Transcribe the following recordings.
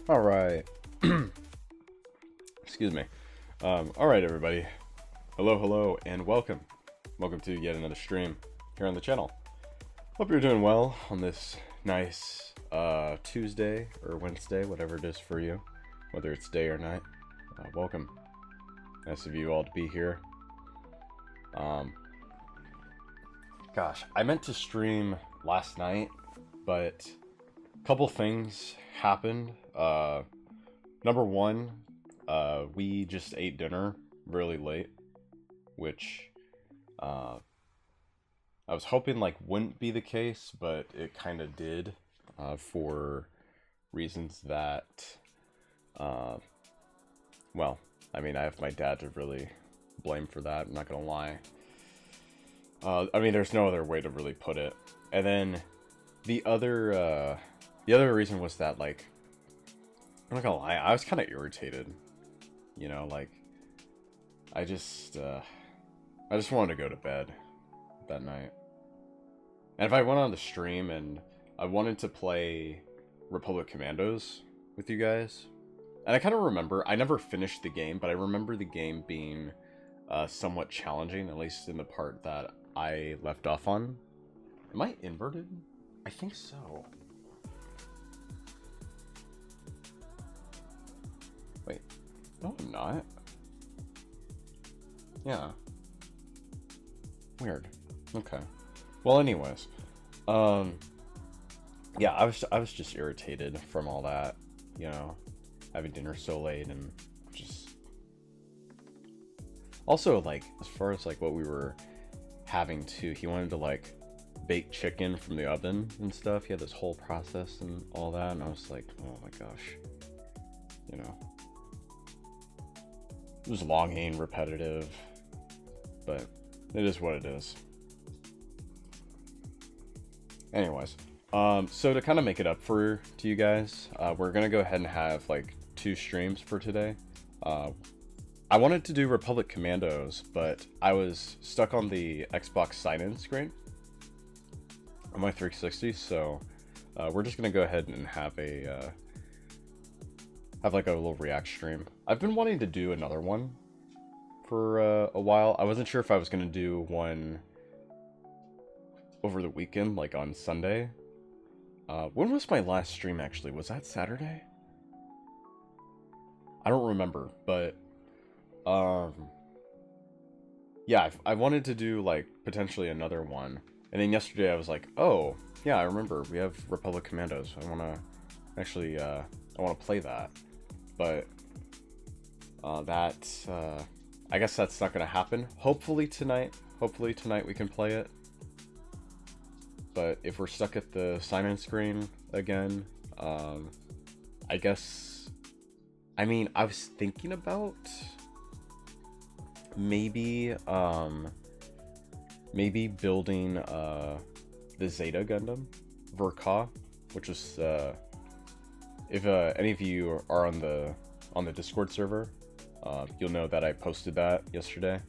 All right. Excuse me. All right, everybody. Hello, hello, and welcome. Welcome to yet another stream here on the channel. Hope you're doing well on this nice Tuesday or Wednesday, whatever it is for you, whether it's day or night. Welcome. Nice of you all to be here. Gosh, I meant to stream last night, but a couple things happened. Number one, we just ate dinner really late, which I was hoping wouldn't be the case, but it kind of did, for reasons that, well, I mean, I have my dad to really blame for that. I'm not gonna lie. I mean, there's no other way to really put it. And then the other reason was that, I'm not gonna lie, I was kind of irritated. You know, I just wanted to go to bed that night. And if I went on the stream and I wanted to play Republic Commandos with you guys, and I kind of remember, I never finished the game, but I remember the game being somewhat challenging, at least in the part that I left off on. Am I inverted? I think so. Wait, no I'm not. Yeah. Weird. Okay. Well, anyways. Yeah, I was just irritated from all that, you know, having dinner so late and just... Also, as far as, what we were having to, he wanted to, bake chicken from the oven and stuff. He had this whole process and all that, and I was like, oh my gosh. You know. It was longing, repetitive, but it is what it is. Anyways, so to kind of make it up to you guys, we're gonna go ahead and have 2 streams for today. I wanted to do Republic Commandos, but I was stuck on the Xbox sign-in screen on my 360, so we're just gonna go ahead and have a a little react stream. I've been wanting to do another one for a while. I wasn't sure if I was gonna do one over the weekend, on Sunday. When was my last stream actually? Was that Saturday? I don't remember, but yeah, I wanted to do potentially another one, and then yesterday I was like, oh yeah, I remember we have Republic Commandos. I want to actually I want to play that, but I guess that's not gonna happen. Hopefully tonight we can play it. But if we're stuck at the sign-in screen again, I guess, I mean, I was thinking about maybe building the Zeta Gundam Verka, which is if any of you are on the Discord server, you'll know that I posted that yesterday.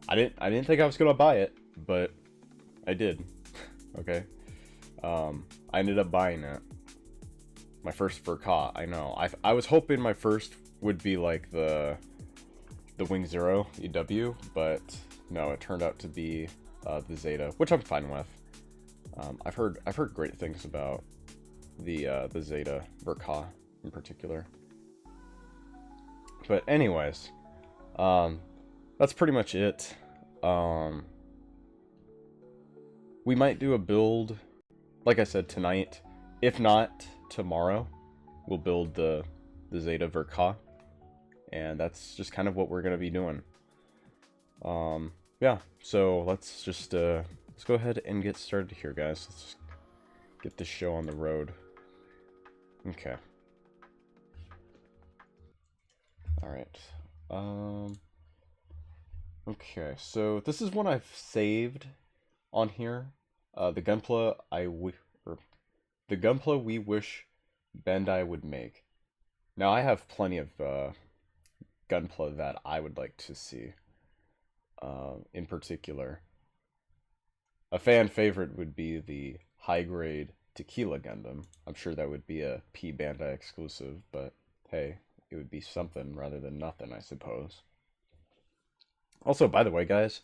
I didn't think I was gonna buy it, but I did. Okay. I ended up buying it. My first Verka, I know. I was hoping my first would be the Wing Zero EW, but no, it turned out to be the Zeta, which I'm fine with. I've heard great things about the Zeta Verka in particular. But anyways, that's pretty much it. We might do a build, like I said, tonight. If not, tomorrow, we'll build the Zeta Verka. And that's just kind of what we're going to be doing. Yeah, so let's just, let's go ahead and get started here, guys. Let's just get this show on the road. Okay. Alright. Okay, so this is one I've saved on here. The Gunpla the Gunpla we wish Bandai would make. Now I have plenty of Gunpla that I would like to see. In particular, a fan favorite would be the high grade Tequila Gundam. I'm sure that would be a P Bandai exclusive, but hey, it would be something rather than nothing, I suppose. Also, by the way, guys,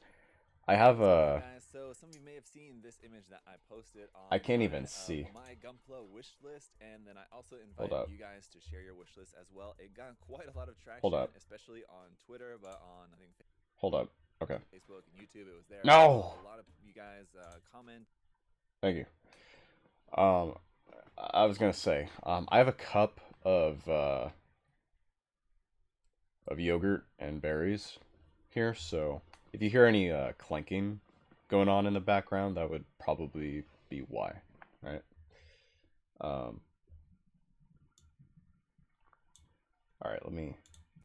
I have a. Guys, so some of you may have seen this image that I posted on I can't even see. my Gunpla wish list, and then I also Hold invited up. you guys to share your wish list as well. It got quite a lot of Hold traction, up. especially on Twitter, but on I think Hold up. Okay. Facebook and YouTube, it was there. No. A lot of you guys comment. Thank you. I was gonna say, I have a cup of yogurt and berries here, so if you hear any clanking going on in the background, that would probably be why, right? All right, let me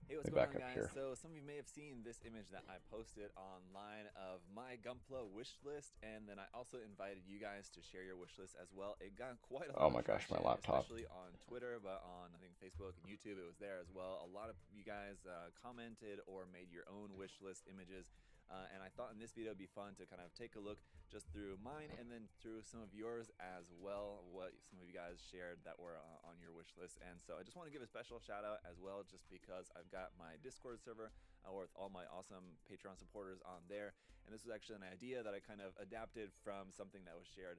Hey, what's going back on, up guys? here. So some of you may have seen this image that I posted online of my Gunpla wish list, and then I also invited you guys to share your wish list as well. It got quite a lot of traction, my laptop. especially on Twitter, but on I think Facebook and YouTube, it was there as well. A lot of you guys commented or made your own wish list images. And I thought in this video it'd be fun to kind of take a look just through mine and then through some of yours as well, what some of you guys shared that were on your wish list. And so I just want to give a special shout out as well, just because I've got my Discord server with all my awesome Patreon supporters on there. And this was actually an idea that I kind of adapted from something that was shared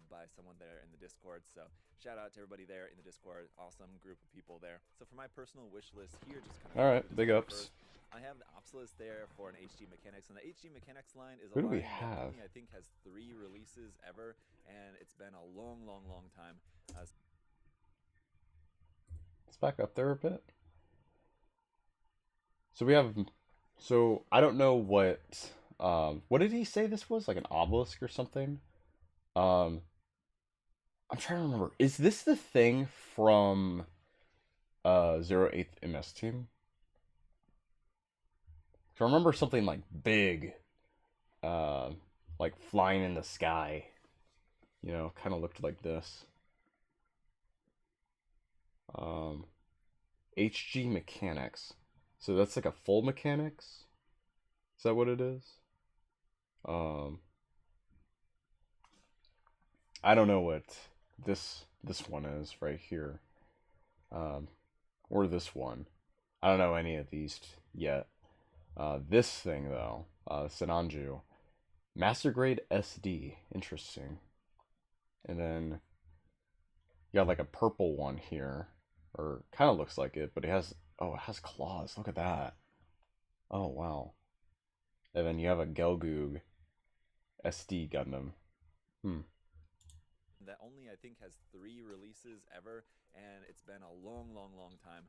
by someone there in the Discord. So shout out to everybody there in the Discord. Awesome group of people there. So for my personal wish list here, just kind of all right, big ups. I have the ops list there for an HG Mechanics, and the HG Mechanics line is a Who do we line that have? only, I think, has 3 releases ever, and it's been a long, long, long time. Let's back up there a bit. So we have, so I don't know what did he say this was? Like an obelisk or something? I'm trying to remember. Is this the thing from 08th MS Team? I remember something like big, like flying in the sky. You know, kind of looked like this. HG Mechanics. So that's like a full mechanics? Is that what it is? I don't know what this one is right here. Or this one. I don't know any of these yet. This thing though, Sinanju, Master Grade SD, interesting. And then you got like a purple one here, or kind of looks like it, but it has it has claws. Look at that. Oh wow. And then you have a Gelgoog SD Gundam. That only, I think, has 3 releases ever, and it's been a long, long, long time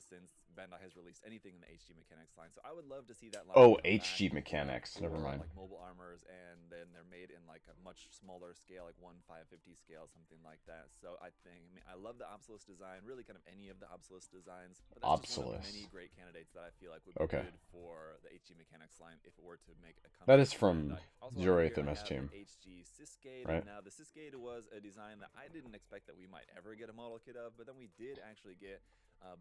since Bandai has released anything in the HG Mechanics line. So I would love to see that line. Oh, HG Mechanics. Never mind. Like mobile armors, and then they're made in like a much smaller scale, like 1/550 scale, something like that. So I mean, I love the Obsolist design, really kind of any of the Obsolist designs. But that's just one of many great candidates that I feel like would be good for the HG Mechanics line if it were to make a comeback. That is from 08th MS Team. HG Siscade. Right. Now the Siscade was a design that I didn't expect that we might ever get a model kit of, but then we did actually get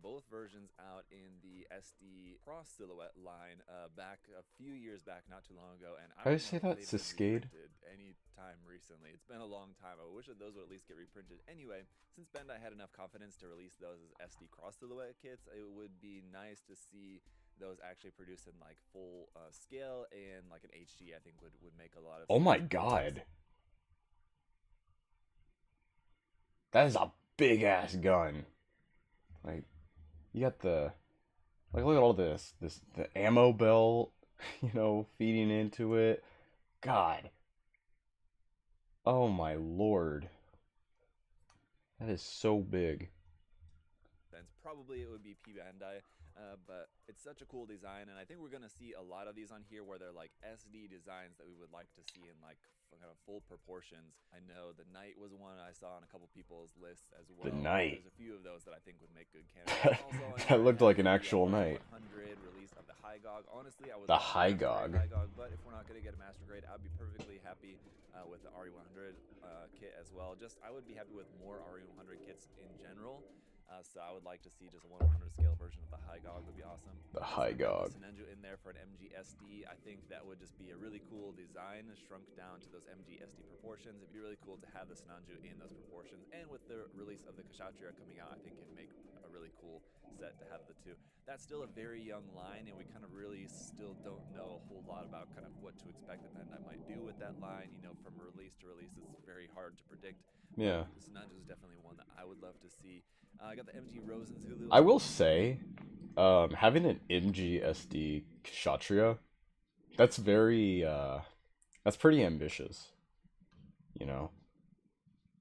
both versions out in the SD Cross Silhouette line back a few years back, not too long ago. And I say that Siscade any time recently. It's been a long time. I wish that those would at least get reprinted. Anyway, since Bandai had enough confidence to release those as SD Cross Silhouette kits, it would be nice to see those actually produced in like full scale, and like an HG I think would make a lot of sense. Oh my god. That is a big ass gun. Like, you got the, like, look at all the ammo belt, you know, feeding into it. God. Oh my lord. That is so big. Probably it would be P Bandai, but it's such a cool design, and I think we're gonna see a lot of these on here where they're like SD designs that we would like to see in like kind of full proportions. I know the Knight was one I saw on a couple people's lists as well. The Knight. There's a few of those that I think would make good candidates. That looked like an actual Knight. 100 release of the Hygog. Honestly, I would the Hygog. But if we're not gonna get a Master Grade, I'd be perfectly happy with the RE100 kit as well. Just I would be happy with more RE100 kits in general. So I would like to see just a 1/100 scale version of the High Gog would be awesome. The Also, High I've got the Gog. Sinanju in there for an MGSD. I think that would just be a really cool design, shrunk down to those MGSD proportions. It'd be really cool to have the Sinanju in those proportions. And with the release of the Kshatriya coming out, I think it'd make a really cool set to have the two. That's still a very young line, and we kind of really still don't know a whole lot about kind of what to expect that Bandai might do with that line. You know, from release to release, it's very hard to predict. Yeah. Sinanju is definitely one that I would love to see. I got the MG Rose and Zulu. I will say, having an MGSD Kshatriya, that's that's pretty ambitious, you know?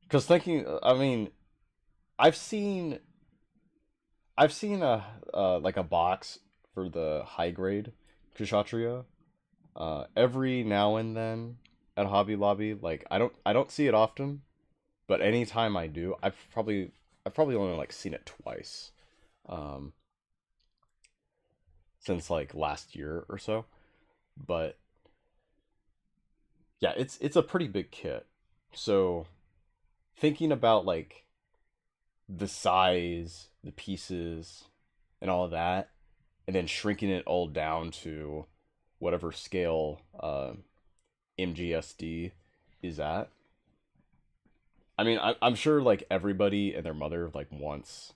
Because I mean, I've seen like a box for the high grade Kshatriya, every now and then at Hobby Lobby. Like I don't see it often, but anytime I do, I've probably only like seen it twice, since like last year or so. But yeah, it's a pretty big kit. So thinking about like the size, the pieces, and all of that, and then shrinking it all down to whatever scale MGSD is at. I mean, I'm sure like everybody and their mother like wants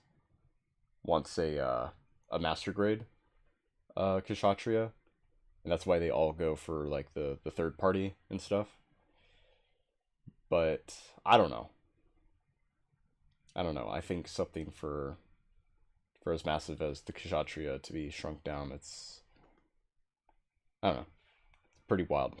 a master grade Kshatriya, and that's why they all go for like the third party and stuff. But I don't know. I don't know. I think something for as massive as the Kshatriya to be shrunk down, I don't know, pretty wild.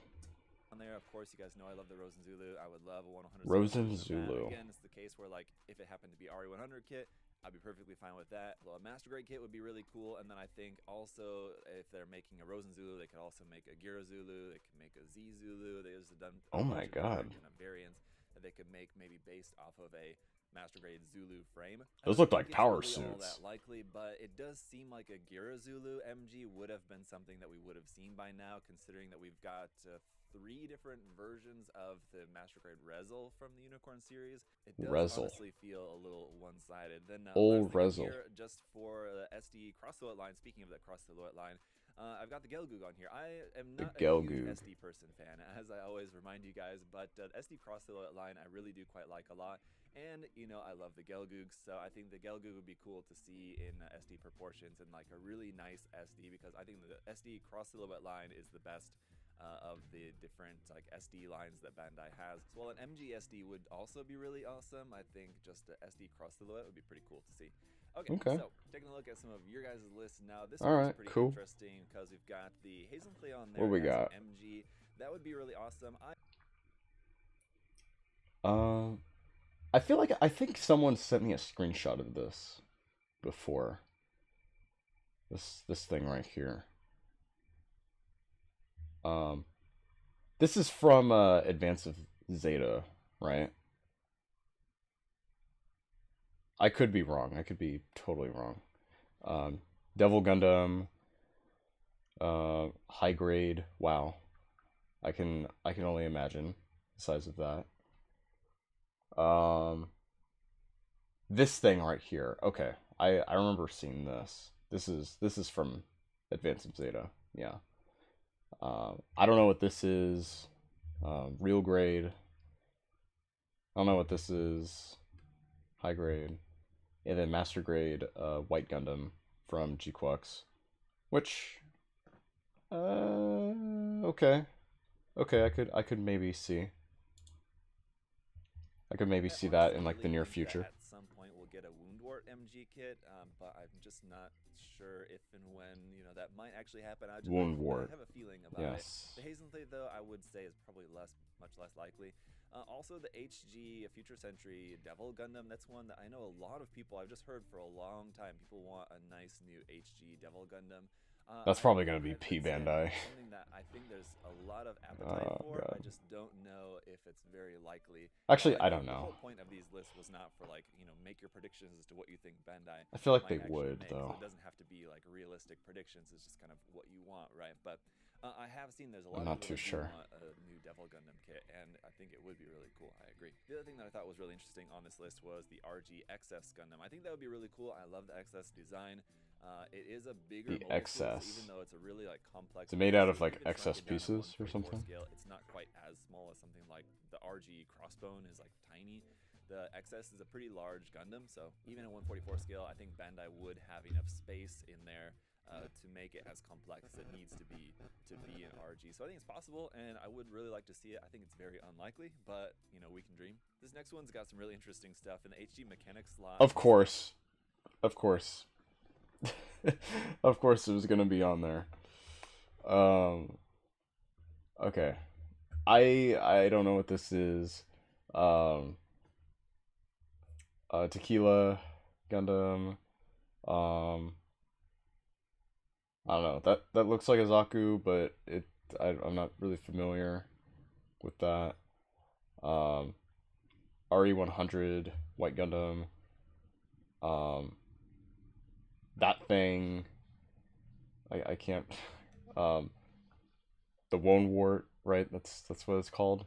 On there, of course, you guys know I love the Rosen Zulu. I would love a 100 Rosen Zulu. Again, it's the case where like if it happened to be RE100 kit, I'd be perfectly fine with that. Well, a Master Grade kit would be really cool, and then I think also if they're making a Rosen Zulu, they could also make a Gira Zulu. They could make a Z Zulu. There's done. Oh my god! Kind of variants that they could make maybe based off of a Master Grade Zulu frame. Those look like power really suits. All that likely, but it does seem like a Gira Zulu MG would have been something that we would have seen by now, considering that we've got 3 different versions of the Master Grade Rezel from the Unicorn series. It does honestly feel a little one-sided. Then old Rezel. Just for the SD cross silhouette line. Speaking of that cross silhouette line, I've got the Gelgoog on here. I am not a huge SD person fan, as I always remind you guys, but the SD cross silhouette line I really do quite like a lot. And, you know, I love the Gelgoog, so I think the Gelgoog would be cool to see in SD proportions and like a really nice SD, because I think the SD cross silhouette line is the best of the different like SD lines that Bandai has. So while an MG SD would also be really awesome, I think just the SD cross silhouette would be pretty cool to see. Okay, so taking a look at some of your guys' lists now. This one's pretty interesting because we've got the Hazelclay on there. What we got? MG. That would be really awesome. I think someone sent me a screenshot of this before. This thing right here. This is from Advance of Zeta, right? I could be wrong. I could be totally wrong. Devil Gundam, high grade. Wow, I can only imagine the size of that. This thing right here. Okay, I remember seeing this. This is from Advance of Zeta. Yeah. I don't know what this is. Real grade. I don't know what this is. High grade. And then Master Grade White Gundam from G-Quux. Which okay. Okay, I could maybe see. I could maybe see that in like the near future. At some point we'll get a Woundwort MG kit, but I'm just not sure if and when, you know, that might actually happen. I have a feeling about it. The Hazelclay, though, I would say is probably much less likely. Also, the HG Future Century Devil Gundam, that's one that I know a lot of people, I've just heard for a long time, people want a nice new HG Devil Gundam. That's probably going to be P Bandai. Something that I think there's a lot of appetite for. God. I just don't know if it's very likely. Actually, I don't know. The whole point of these lists was not for like, you know, make your predictions as to what you think Bandai. I feel like they would though. So it doesn't have to be like realistic predictions. It's just kind of what you want, right? But I have seen there's a lot. I'm not too sure. Want a new new Devil Gundam kit, and I think it would be really cool. I agree. The other thing that I thought was really interesting on this list was the RG XS Gundam. I think that would be really cool. I love the XS design. It is a bigger The mold suit, so XS. even though it's a really like complex, Is it made out of suit, like even XS shrunk it down at pieces or 1/44 something? scale, it's not quite as small as something like the RG Crossbone is like tiny. The XS is a pretty large Gundam, so even at 1/44 scale, I think Bandai would have enough space in there to make it as complex as it needs to be an RG. So I think it's possible, and I would really like to see it. I think it's very unlikely, but you know, we can dream. This next one's got some really interesting stuff in the HD mechanics slot. Of course. Of course. Of course it was gonna be on there. Okay. I don't know what this is. Tequila Gundam. I don't know. That looks like a Zaku, but I'm not really familiar with that. RE100 White Gundam. That thing. I can't. The Wonewart, right? That's what it's called.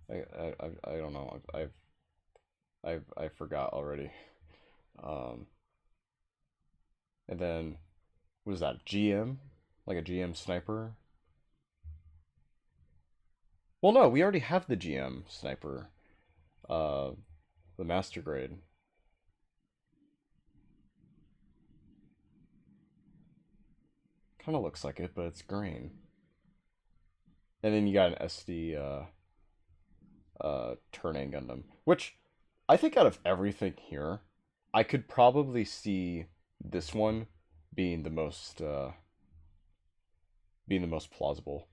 I don't know. I forgot already. And then what is that? GM? Like a GM sniper? Well, no, we already have the GM sniper. The master grade. Kind of looks like it, but it's green. And then you got an SD Turn A Gundam, which I think out of everything here, I could probably see this one being the most plausible.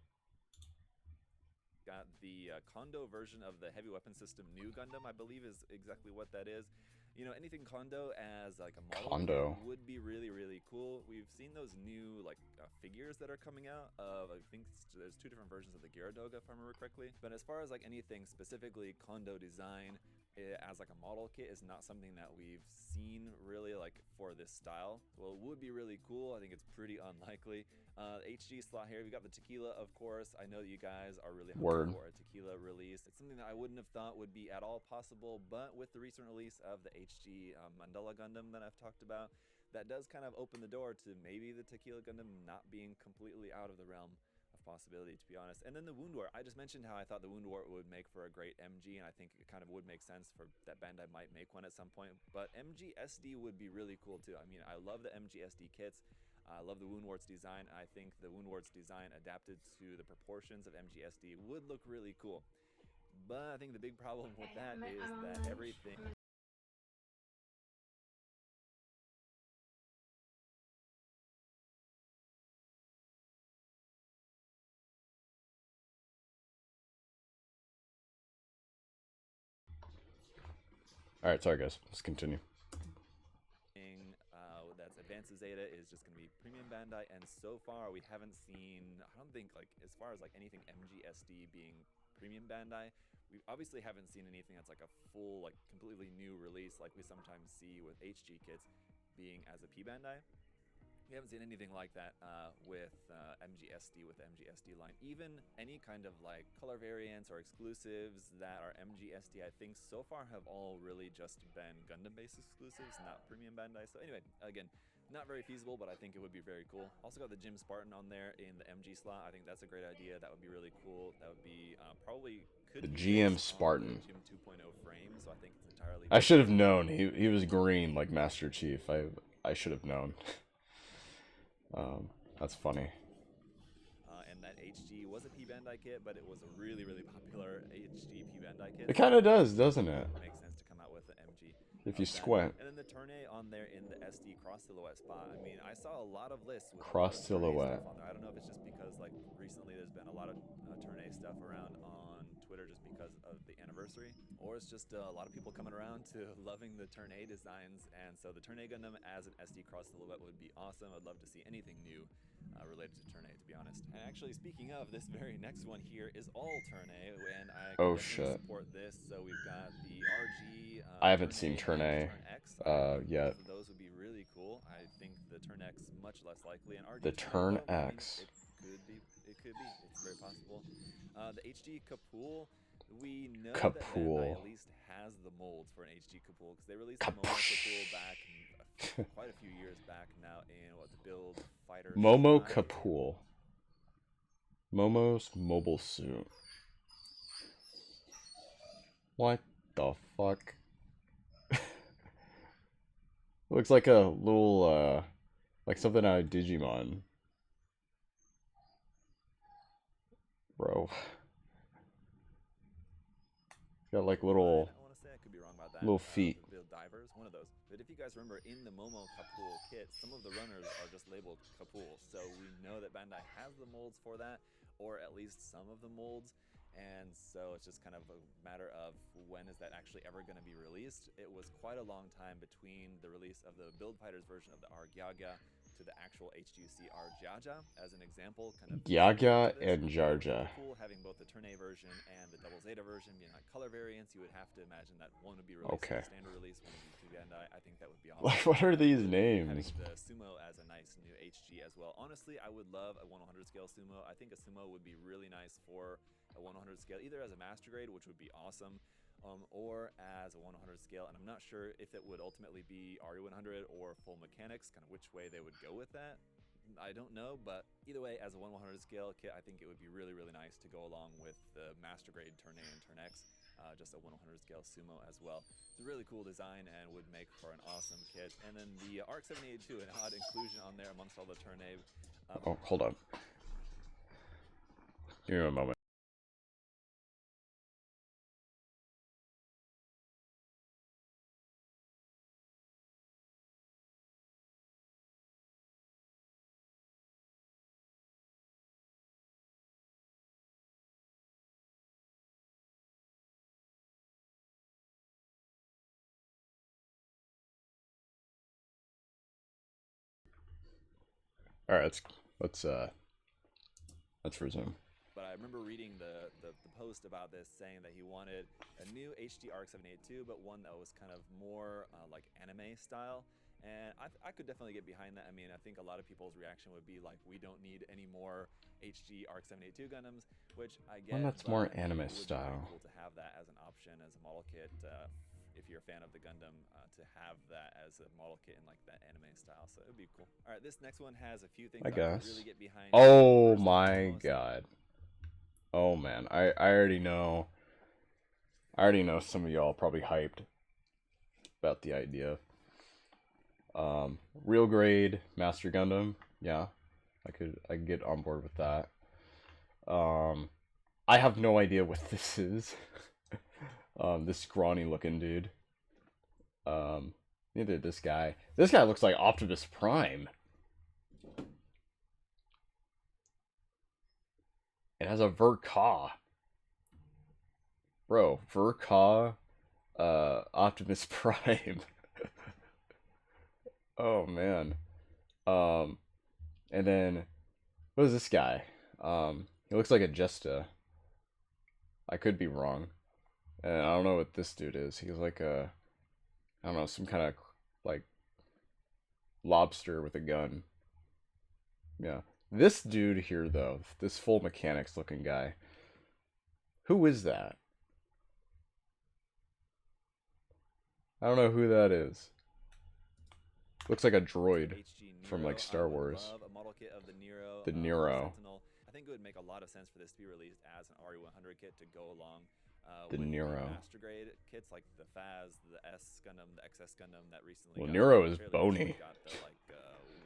Got the Kondo version of the Heavy Weapon System New Gundam, I believe is exactly what that is. You know, anything Kondo as like a model Kondo would be really, really cool. We've seen those new like figures that are coming out of, I think there's two different versions of the Gyaradoga if I remember correctly. But as far as like anything specifically Kondo design as like a model kit is not something that we've seen really like for this style. Well, it would be really cool. I think it's pretty unlikely. HG slot here, we got the Tequila, of course. I know that you guys are really hungry for a Tequila release. It's something that I wouldn't have thought would be at all possible, but with the recent release of the HG Mandala Gundam that I've talked about, that does kind of open the door to maybe the Tequila Gundam not being completely out of the realm of possibility, to be honest. And then the Woundwort. I just mentioned how I thought the Woundwort would make for a great MG, and I think it kind of would make sense for that Bandai might make one at some point. But MG SD would be really cool too. I mean, I love the MG SD kits. I love the Woundwart's design. I think the Woundwart's design adapted to the proportions of MGSD would look really cool. But I think the big problem with that is that everything... Alright, sorry guys. Let's continue. That's Advanced Zeta is just going to be premium Bandai, and so far we haven't seen, I don't think, like, as far as like anything MGSD being premium Bandai, we obviously haven't seen anything that's like a full, like, completely new release like we sometimes see with HG kits being as a P Bandai. We haven't seen anything like that with MGSD, with the MGSD line. Even any kind of like color variants or exclusives that are MGSD, I think so far have all really just been Gundam-based exclusives, not premium Bandai. So anyway, again, not very feasible, but I think it would be very cool. Also got the Jim Spartan on there in the MG slot. I think that's a great idea. That would be really cool. That would be probably could the be GM Spartan. Jim 2.0 frame, so I think it's entirely. I should have known. He was green like Master Chief. I should have known. That's funny. And that HG was a P Bandai kit, but it was a really, really popular HG P Bandai kit. It kind of does, doesn't it? It makes sense to come out with the MG. If you squint. And then the Turn A on there in the SD cross silhouette spot. I mean, I saw a lot of lists with cross silhouette. On there. I don't know if it's just because like recently there's been a lot of Turn A stuff around on Twitter just because of the anniversary, or it's just a lot of people coming around to loving the Turn A designs. And so the Turn A Gundam as an SD cross silhouette would be awesome. I'd love to see anything new related to Turn A, to be honest. And actually, speaking of, this very next one here is all Turn A, and I can support this. So we've got the RG. I haven't seen Turn A yet. Those would be really cool. I think the Turn X much less likely, and RG the Turn X. It could be. It's very possible. The HD Kapool, we know that Bandai Kapool. at least has the molds for an HD Kapool because they released the Momo Kapool Kapoosh. back quite a few years back now in what, the Build Fighter Momo 5. Kapool. Momo's mobile suit. What the fuck? Looks like a little, like something out of Digimon. Bro. It's got like I little want to say I could be wrong about that. little feet. The Build Divers, one of those. But if you guys remember, in the Momo Kapool kit, some of the runners are just labeled Kapool. So we know that Bandai has the molds for that, or at least some of the molds. And so it's just kind of a matter of when is that actually ever going to be released. It was quite a long time between the release of the Build Fighters version of the Argyaga to the actual HGC Arjaja, as an example, kind of Gyaga and Jarja. Cool having both the Turn A version and the Double Zeta version being like color variants. You would have to imagine that one would be released as a standard release, one would be through Bandai. I think that would be awesome. Like, what are these Having names? the Sumo as a nice new HG as well. Honestly, I would love a 1/100 scale Sumo. I think a Sumo would be really nice for a 1/100 scale, either as a master grade, which would be awesome, or as a 1/100 scale. And I'm not sure if it would ultimately be RE100 or full mechanics, kind of which way they would go with that. I don't know, but either way, as a 1/100 scale kit, I think it would be really, really nice to go along with the master grade Turn A and Turn X, just a 1/100 scale Sumo as well. It's a really cool design and would make for an awesome kit. And then the ARC 782, an odd inclusion on there amongst all the Turn A. Oh, hold on. Give me a moment. All right, let's resume. But I remember reading the post about this, saying that he wanted a new HD ARC 782, but one that was kind of more like anime style. And I could definitely get behind that. I mean, I think a lot of people's reaction would be like, we don't need any more HD ARC 782 Gundams, which I get. One that's but more I mean, anime it would style. be pretty cool to have that as an option, as a model kit. If you're a fan of the Gundam, to have that as a model kit in like that anime style, so it would be cool. All right, this next one has a few things I I could guess. really get behind. Oh my god. Oh man, I already know. I already know some of y'all probably hyped about the idea. Real grade Master Gundam, yeah, I could get on board with that. I have no idea what this is. This scrawny looking dude. Neither this guy. This guy looks like Optimus Prime. It has a Verka. Bro, Verka, Optimus Prime. Oh man. And then what is this guy? He looks like a Jesta. I could be wrong. And I don't know what this dude is. He's like a, I don't know, some kind of like lobster with a gun. Yeah. This dude here though, this full mechanics looking guy. Who is that? I don't know who that is. Looks like a droid from like Star Wars. I would love a model kit of the Nero. The Nero. Sentinel. I think it would make a lot of sense for this to be released as an RE100 kit to go along The with Nero. the master grade kits like the Faz, the S Gundam, the XS Gundam that recently. Well, got Nero is fairly bony. recently got the like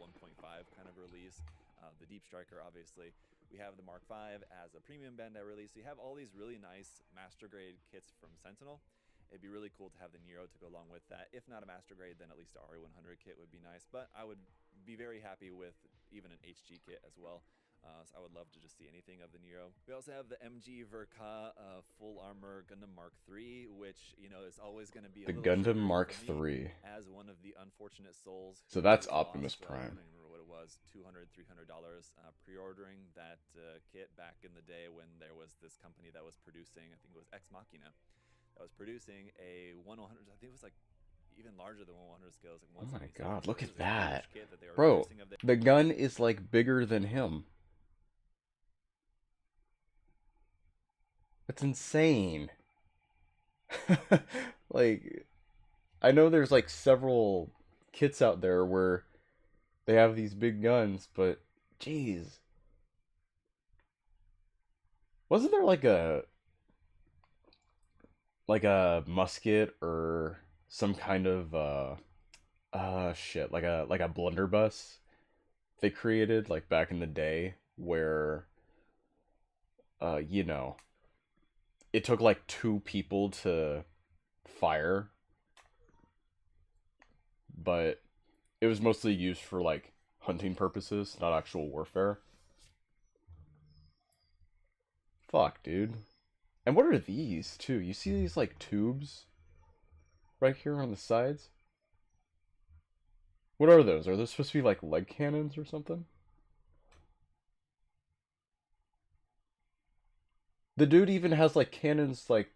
1.5 kind of release. The Deep Striker, obviously. We have the Mark V as a premium Bandai release. So you have all these really nice master grade kits from Sentinel. It'd be really cool to have the Nero to go along with that. If not a master grade, then at least a RE100 kit would be nice. But I would be very happy with even an HG kit as well. So I would love to just see anything of the Nero. We also have the MG Verka Full Armor Gundam Mark III, which, you know, is always going to be The Gundam Mark III. as one of the unfortunate souls. So that's Optimus Prime. I don't even remember what it was, $200, $300 pre-ordering that kit back in the day when there was this company that was producing, I think it was Ex Machina, that was producing a 1/100. I think it was like even larger than 1/100 scales. Like Oh my 177. god, So look this at is a huge that. kit that they were Bro, producing of the gun is like bigger than him. That's insane. Like, I know there's like several kits out there where they have these big guns, but jeez, wasn't there like a musket or some kind of shit, like a blunderbuss they created like back in the day where you know, it took like two people to fire, but it was mostly used for like hunting purposes, not actual warfare. Fuck, dude. And what are these too? You see these like tubes right here on the sides? What are those? Are those supposed to be like leg cannons or something? The dude even has like cannons like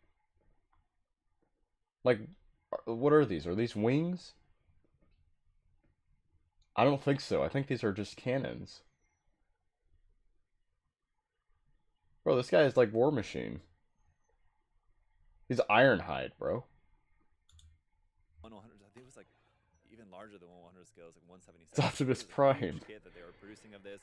what are these? Are these wings? I don't think so. I think these are just cannons. Bro, this guy is like War Machine. He's Ironhide, bro. 100, I think it was like even larger than 100 scale. It was like 177. It's Optimus It was a Prime. huge kit that they were producing of this.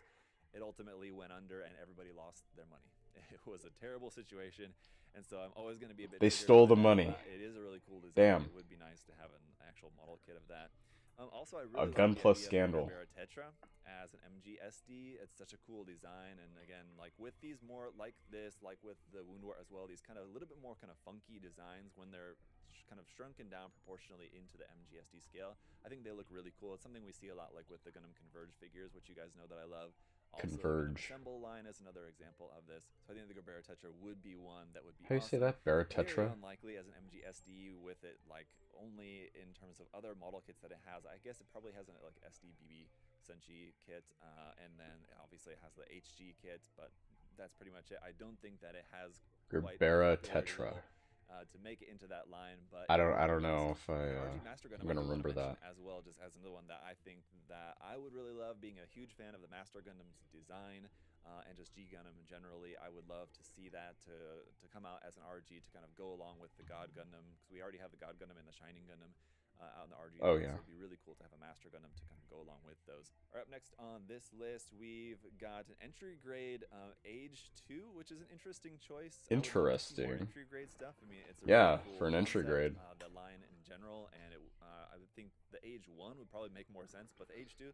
It ultimately went under, and everybody lost their money. It was a terrible situation, and so I'm always going to be a bit. They triggered stole by the that, money. but it is a really cool design. Damn. It would be nice to have an actual model kit of that. Also, I A really like gun the plus idea scandal. of the Tetra as an MGSD. It's such a cool design, and again, like with these more like this, like with the Woundwort as well, these kind of a little bit more kind of funky designs when they're kind of shrunken down proportionally into the MGSD scale. I think they look really cool. It's something we see a lot like with the Gundam Converge figures, which you guys know that I love. Also, the Gundam Converge. Assemble line is another example of this. So I think the Gerbera Tetra would be one that would be How you say awesome. that? Very Baratetra? unlikely as an MGSD with it, like only in terms of other model kits that it has. I guess it probably has an like SDBB Senshi kit, and then obviously it has the HG kit, but that's pretty much it. I don't think that it has quite the Gerbera popularity Tetra. level to make it into that line, but I it don't would I be don't really know awesome. if The RG Master I'm Gundam I gonna do want to remember mention that. as well, just as another one that I think that I would really love. Being a huge fan of the Master Gundam's design and just G Gundam generally, I would love to see that to come out as an RG to kind of go along with the God Gundam, because we already have the God Gundam and the Shining Gundam out in the RG Oh line, yeah. so it'd be really cool to have a Master Gundam to kind of go along with those. All right, up next on this list, we've got an entry grade Age 2, which is an interesting choice. I would love to see more Interesting. entry grade stuff. I mean, it's a really Yeah, for cool an entry concept, grade. the line in general, and I would think the Age 1 would probably make more sense, but the Age 2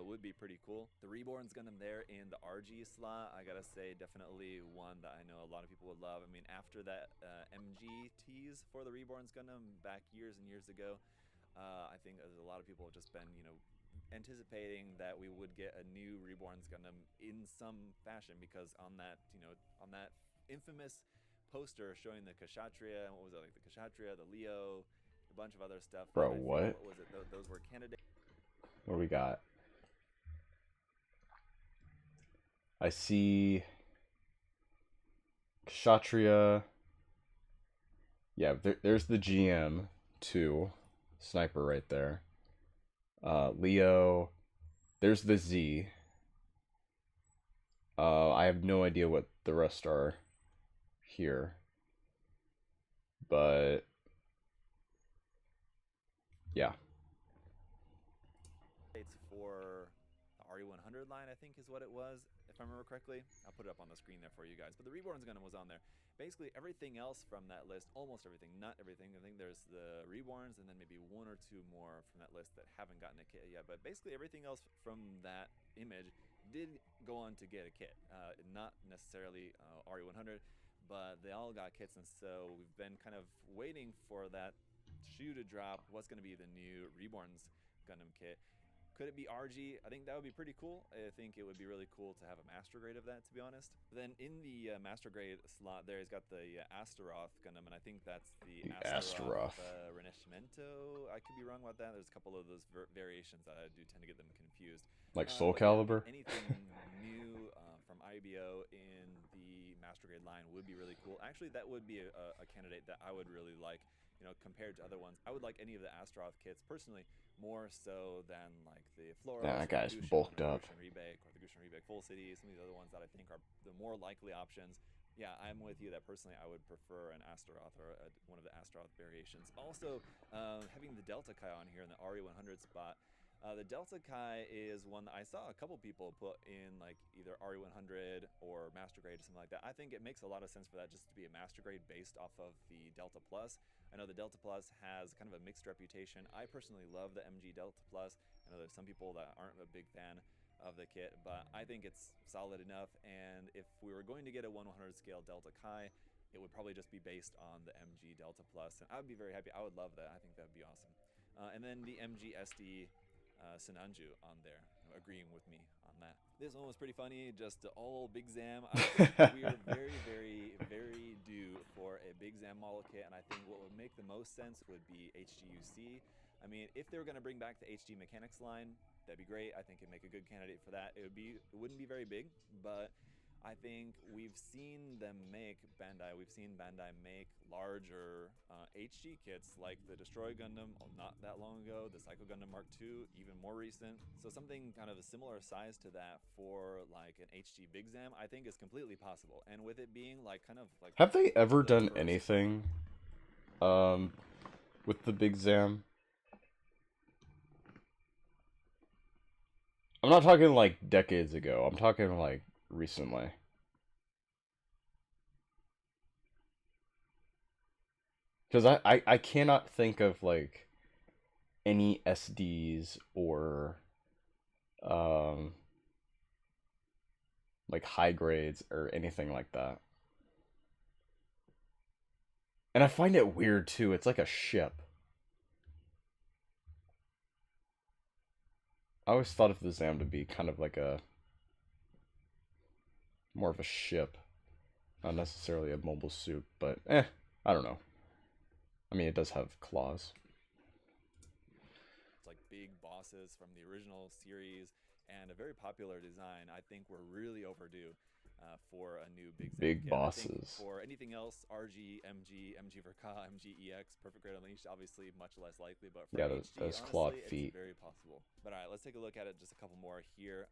would be pretty cool. The Reborn's Gundam there in the RG slot, I gotta say, definitely one that I know a lot of people would love. I mean, after that MG tease for the Reborn's Gundam back years and years ago, I think a lot of people have just been, anticipating that we would get a new Reborn's Gundam in some fashion, because on that, on that infamous poster showing the Kshatriya, and what was it, like the Kshatriya, the Leo, a bunch of other stuff that Bro, I think, what? what was it? Those were candidates. What do we got? I see Kshatriya. Yeah, there's the GM two sniper right there. Leo. There's the Z. I have no idea what the rest are here, but yeah. For the RE100 line, I think is what it was, if I remember correctly. I'll put it up on the screen there for you guys. But the Reborn's Gundam was on there. Basically, everything else from that list, almost everything, not everything. I think there's the Reborns and then maybe one or two more from that list that haven't gotten a kit yet. But basically, everything else from that image did go on to get a kit. Not necessarily RE100, but they all got kits. And so we've been kind of waiting for that shoe to drop. What's going to be the new Reborn's Gundam kit? Could it be RG? I think that would be pretty cool. I think it would be really cool to have a master grade of that, to be honest. Then in the master grade slot there, he's got the Astaroth Gundam, and I think that's the Astaroth Astaroth. Renashimento. I could be wrong about that. There's a couple of those variations that I do tend to get them confused. Like Soul But yeah, I mean, Calibur? anything new from IBO in the master grade line would be really cool. Actually, that would be a candidate that I would really like. Compared to other ones, I would like any of the Astaroth kits personally, more so than like the Floros, Nah, that or the guy's Gushin, bulked or the up. Gushin Remake, or the Gushin Remake Full City. Some of these other ones that I think are the more likely options. Yeah, I'm with you that personally I would prefer an Astaroth or one of the Astaroth variations. Also, having the Delta Kai on here in the RE100 spot, the Delta Kai is one that I saw a couple people put in like either RE100 or Master Grade or something like that. I think it makes a lot of sense for that just to be a Master Grade based off of the Delta Plus. I know the Delta Plus has kind of a mixed reputation. I personally love the MG Delta Plus. I know there's some people that aren't a big fan of the kit, but I think it's solid enough. And if we were going to get a 1/100 scale Delta Kai, it would probably just be based on the MG Delta Plus, and I would be very happy. I would love that. I think that would be awesome. And then the MG SD Sinanju on there, agreeing with me on that. This one was pretty funny, just all Big Zam. I think we are very, very, very due for a Big Zam model kit, and I think what would make the most sense would be HGUC. I mean, if they were going to bring back the HD Mechanics line, that'd be great. I think it'd make a good candidate for that. It wouldn't be very big, but I think we've seen Bandai make larger HG kits like the Destroy Gundam not that long ago, the Psycho Gundam Mark II, even more recent. So something kind of a similar size to that for like an HG Big Zam, I think is completely possible. And with it being like kind of like, Have they ever done anything with the Big Zam? I'm not talking like decades ago. I'm talking like recently. Because I cannot think of like any SDs or like high grades or anything like that. And I find it weird too. It's like a ship. I always thought of the Zam to be kind of like a more of a ship, not necessarily a mobile suit, but I don't know. I mean, it does have claws. It's like big bosses from the original series and a very popular design. I think we're really overdue for a new Big Zam Big kit. bosses. I think for anything else, RG, MG, MG for Ka, MG EX, Perfect Grade Unleashed, obviously much less likely, but for Yeah, HG, those honestly, clawed feet. it's very possible. But all right, let's take a look at it. Just a couple more here.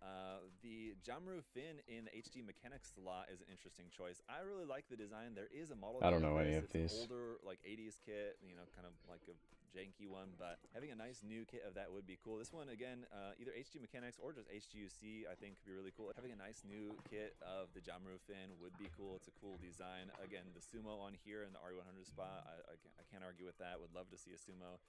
The Jamru Fin in the HD Mechanics slot is an interesting choice. I really like the design. There is a model I don't kit know any this. of It's these. an older, like 80s kit, you know, kind of like a janky one, but having a nice new kit of that would be cool. This one, again, either HD Mechanics or just HGUC, I think could be really cool. Having a nice new kit of the Jamru Fin would be cool. It's a cool design. Again, the sumo on here in the RE100 spot, I can't argue with that. Would love to see a sumo.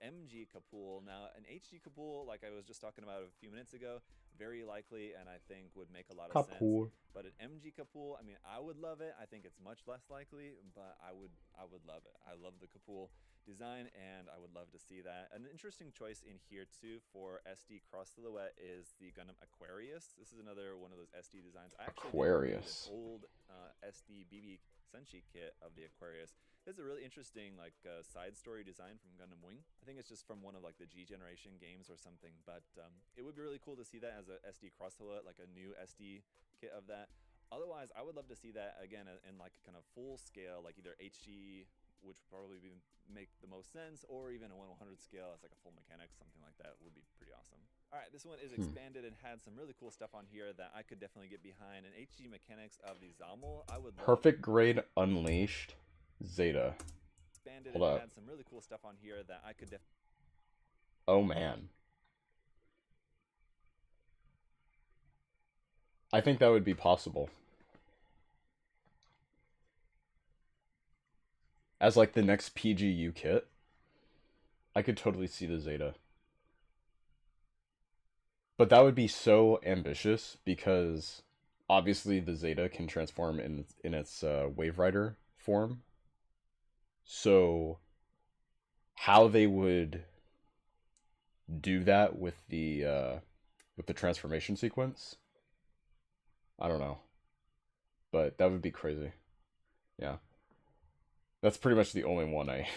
MG Kapul. Now, an HG Kapul, like I was just talking about a few minutes ago, very likely, and I think would make a lot of sense. But an MG Kapul, I mean, I would love it. I think it's much less likely, but I would love it. I love the Kapul design, and I would love to see that. An interesting choice in here too for SD cross silhouette is the Gundam Aquarius. This is another one of those SD designs. I actually Aquarius. did an old SD BB Senshi kit of the Aquarius. It's a really interesting like side story design from Gundam Wing. I think it's just from one of like the G generation games or something, but it would be really cool to see that as a SD cross silhouette, like a new SD kit of that. Otherwise, I would love to see that again in like kind of full scale, like either HG, which would probably make the most sense, or even a 1/100 scale as like a full mechanics, something like that would be pretty awesome. All right, this one is expanded and had some really cool stuff on here that I could definitely get behind. An HG mechanics of the Zammel, I would love. Perfect Grade Unleashed Zeta. Expanded Hold and up. had some really cool stuff on here that I could Oh man. I think that would be possible. As like the next PGU kit, I could totally see the Zeta. But that would be so ambitious because obviously the Zeta can transform in its Wave Rider form. So how they would do that with the transformation sequence, I don't know. But that would be crazy. Yeah. That's pretty much the only one I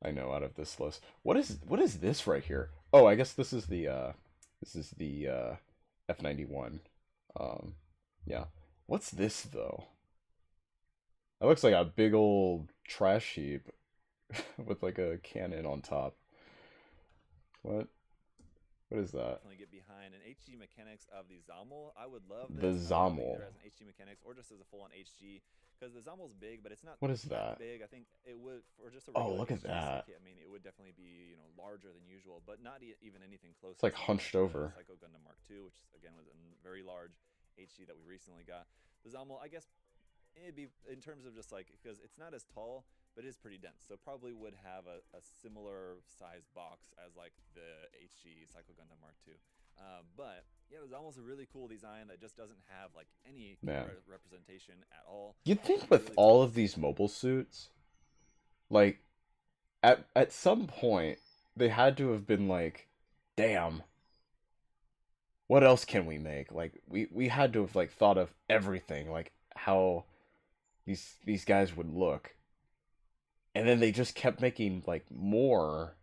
know out of this list. What is this right here? Oh, I guess this is the F91. Yeah. What's this though? That looks like a big old trash heap with like a cannon on top. What What is that? Definitely get behind an HD mechanics of the Zommel. I would love The this. I would love it Zommel. either as an HD mechanics or just as a full-on HG, because the Zommel's big, but it's not What is that that? big. I think it would, for just a Oh, regular look at HGC that. kit, I mean, it would definitely be, larger than usual, but not even anything close It's to like something like hunched the over. Psycho Gundam Mark II, which again was a very large HG that we recently got. The Zommel, I guess, it'd be in terms of just like, because it's not as tall, but it is pretty dense, so probably would have a similar size box as like the HG Psycho Gundam Mark II. But yeah, it was almost a really cool design that just doesn't have like any Man. representation at all. You'd think It'd be with really all cool of to see these that. mobile suits, like at some point they had to have been like, damn, what else can we make? Like we had to have like thought of everything, like how these guys would look. And then they just kept making like more.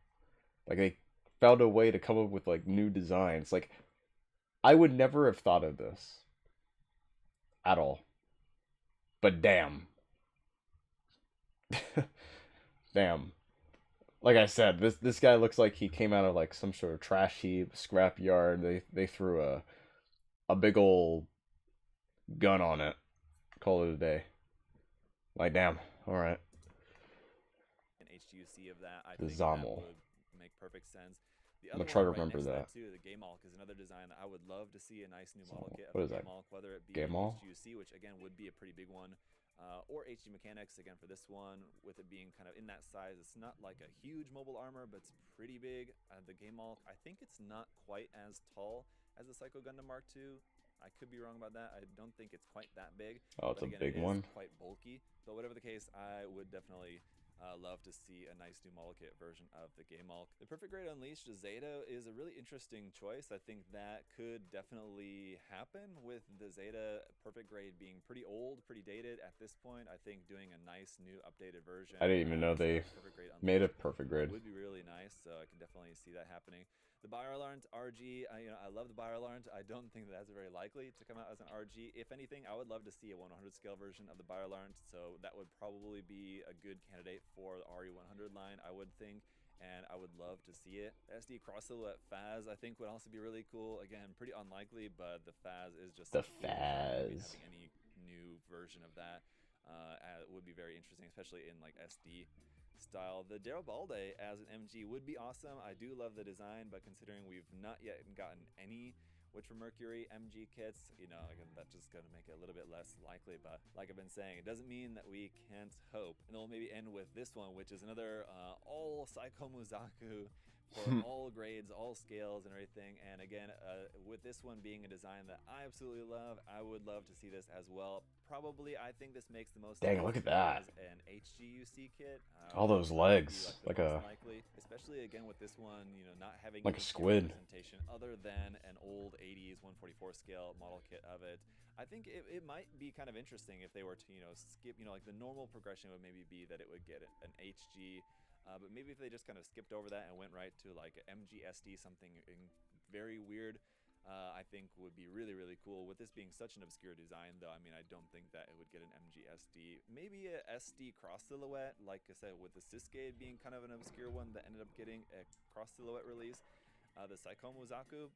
Like they found a way to come up with like new designs. Like I would never have thought of this at all. But damn. Damn. Like I said, this guy looks like he came out of like some sort of trash heap, scrap yard. They threw a big old gun on it. Call it a day. Like damn. All right. An HGUC of that, I The think that Zommel. would make perfect sense. The I'm other gonna try one to right remember next to that. that too, the Gamalk, is another design that I would love to see a nice new model Zommel. kit of What the is that? Gamalk, whether it be Gamal? HGUC, which again would be a pretty big one, or HD Mechanics again for this one, with it being kind of in that size. It's not like a huge mobile armor, but it's pretty big. The Gamalk, I think it's not quite as tall as the Psycho Gundam Mark II. I could be wrong about that. I don't think it's quite that big, Oh, it's but a again, it big is one. quite bulky. But whatever the case, I would definitely love to see a nice new model kit version of the Gamalk. The Perfect Grade Unleashed Zeta is a really interesting choice. I think that could definitely happen with the Zeta Perfect Grade being pretty old, pretty dated at this point. I think doing a nice new updated version. I didn't even know they Perfect Grade made a Unleashed perfect grade. would be really nice. So I can definitely see that happening. The Biolarnt RG, I love the Biolarnt. I don't think that that's very likely to come out as an RG. If anything, I would love to see a 100 scale version of the Biolarnt, so that would probably be a good candidate for the RE100 line, I would think, and I would love to see it. SD Cross Silhouette Phaz, I think, would also be really cool. Again, pretty unlikely, but the Phaz is just The such a cool design. I mean, Phaz. having any new version of that would be very interesting, especially in like SD style. The Daryl Balde as an MG would be awesome. I do love the design, but considering we've not yet gotten any Witcher Mercury MG kits, again, that's just going to make it a little bit less likely. But like I've been saying, it doesn't mean that we can't hope. And then we'll maybe end with this one, which is another all Psycho Muzaku for all grades, all scales, and everything. And again, with this one being a design that I absolutely love, I would love to see this as well. Probably, I think this makes the most Dang, sense look at that. as an HGUC kit. All those legs, like like the most a likely, especially again with this one, not having like a any squid. representation other than an old 80s 144 scale model kit of it. I think it might be kind of interesting if they were to skip, like the normal progression would maybe be that it would get an HG. But maybe if they just kind of skipped over that and went right to like a MGSD, something very weird, I think would be really, really cool. With this being such an obscure design, though, I mean, I don't think that it would get an MGSD. Maybe a SD cross silhouette, like I said, with the Siskade being kind of an obscure one that ended up getting a cross silhouette release. The Saikomo Zaku,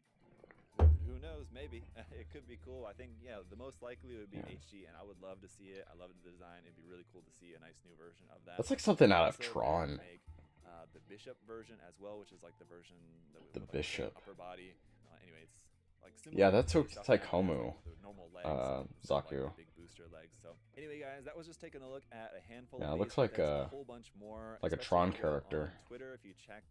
who knows, maybe. It could be cool. I think, yeah, the most likely would be HG, and I would love to see it. I love the design. It'd be really cool to see a nice new version of that. That's like something out of Also, Tron. make the Bishop version as well, which is like the version that The with, like, Bishop. upper body. Anyway, it's like similar. Yeah, that's to stuff that has, Taikomu. like, the normal legs, instead of, Zaku. like, the big booster legs. So anyway, guys, that was just taking a look at a handful Yeah, of it looks these. like There's a whole bunch more, like a especially Tron if you go character. on Twitter, if you check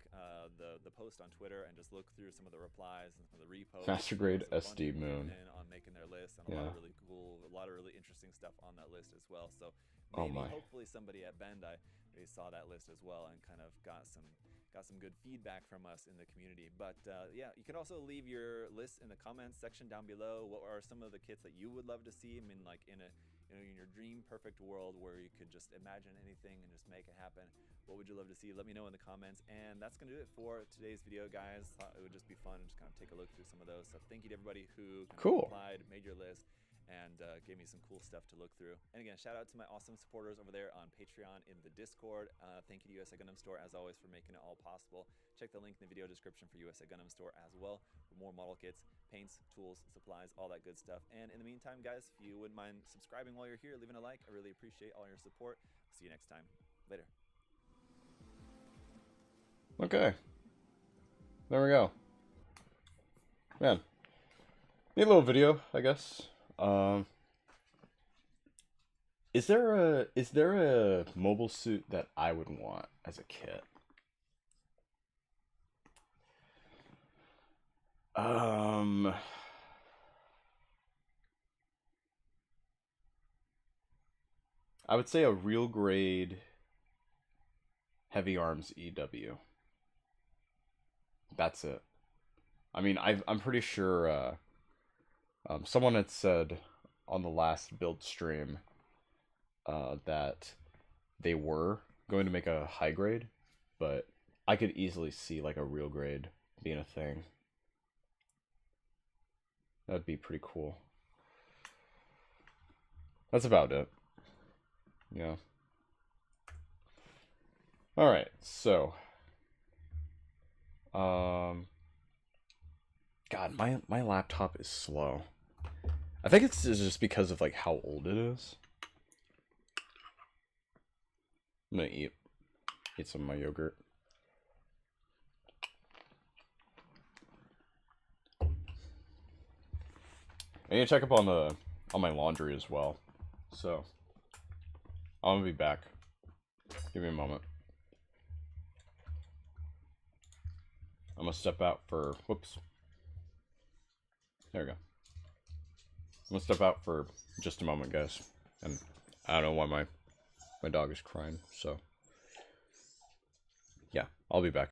the post on Twitter and just look through some of the replies and some of the reposts. Master Grade there's a bunch SD of Moon. in on making their list, and a lot of really cool, a lot of really interesting stuff on that list as well. So maybe, hopefully, somebody at Bandai maybe saw that list as well and kind of got some good feedback from us in the community. But yeah, you can also leave your list in the comments section down below. What are some of the kits that you would love to see? I mean, like in your dream perfect world where you could just imagine anything and just make it happen, what would you love to see? Let me know in the comments. And that's gonna do it for today's video, guys. Thought it would just be fun to just kind of take a look through some of those. So thank you to everybody who kind of replied, made your list, and gave gave me some cool stuff to look through. And again, shout out to my awesome supporters over there on Patreon in the Discord. Thank you to USA Gundam Store, as always, for making it all possible. Check the link in the video description for USA Gundam Store as well for more model kits, paints, tools, supplies, all that good stuff. And in the meantime, guys, if you wouldn't mind subscribing while you're here, leaving a like, I really appreciate all your support. See you next time. Later. Okay. There we go. Man. Neat little video, I guess. Is there a mobile suit that I would want as a kit? I would say a real grade heavy arms EW. That's it. I mean, I'm pretty sure someone had said on the last build stream that they were going to make a high grade, but I could easily see like a real grade being a thing. That'd be pretty cool. That's about it. Yeah. Alright, so God, my laptop is slow. I think it's just because of like how old it is. I'm gonna eat some of my yogurt. I need to check up on my laundry as well. So I'm gonna be back. Give me a moment. I'm gonna step out for whoops. There we go. I'm gonna step out for just a moment, guys. And I don't know why my dog is crying, so yeah, I'll be back.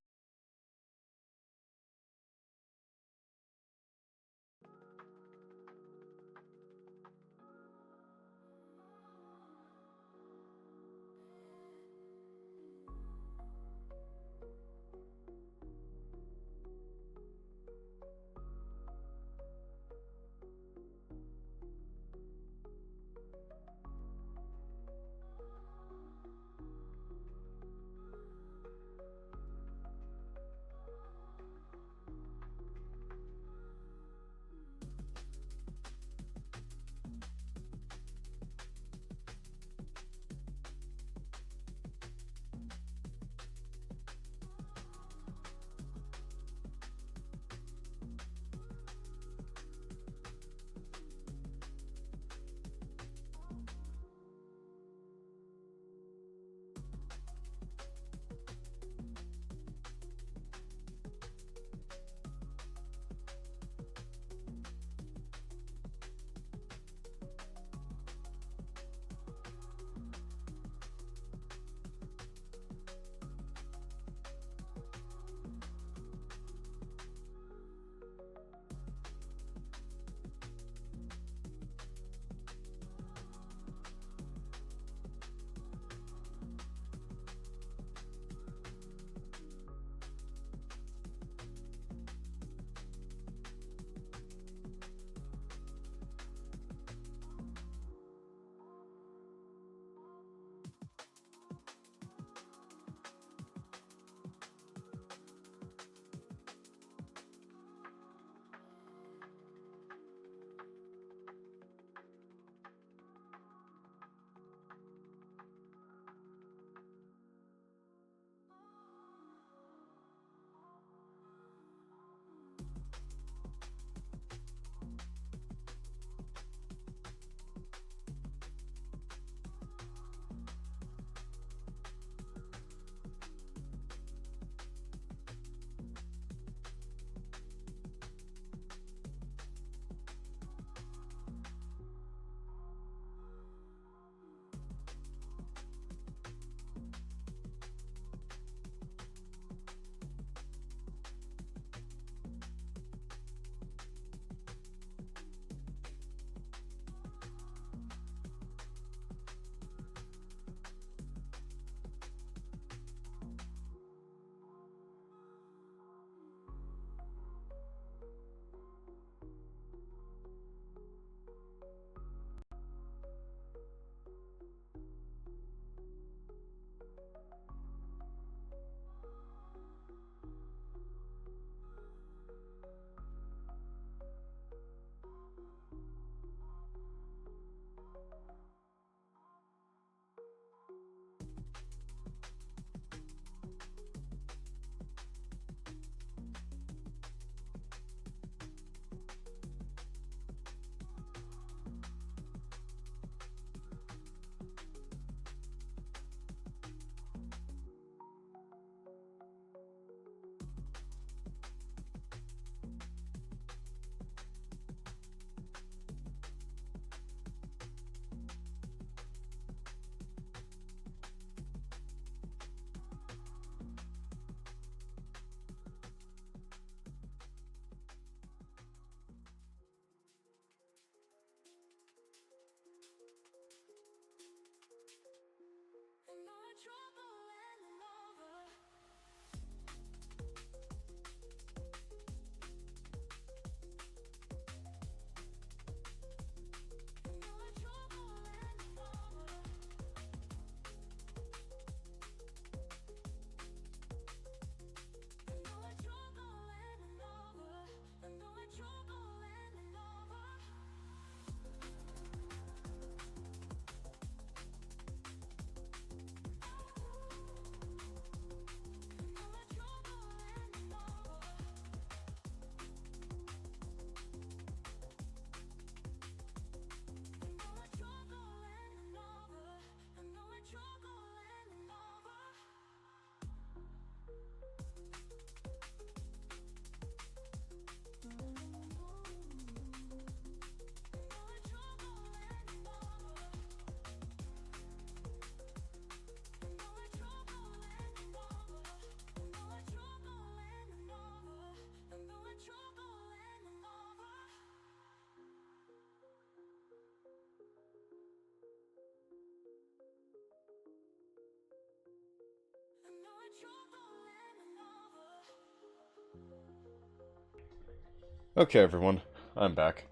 Okay, everyone, I'm back.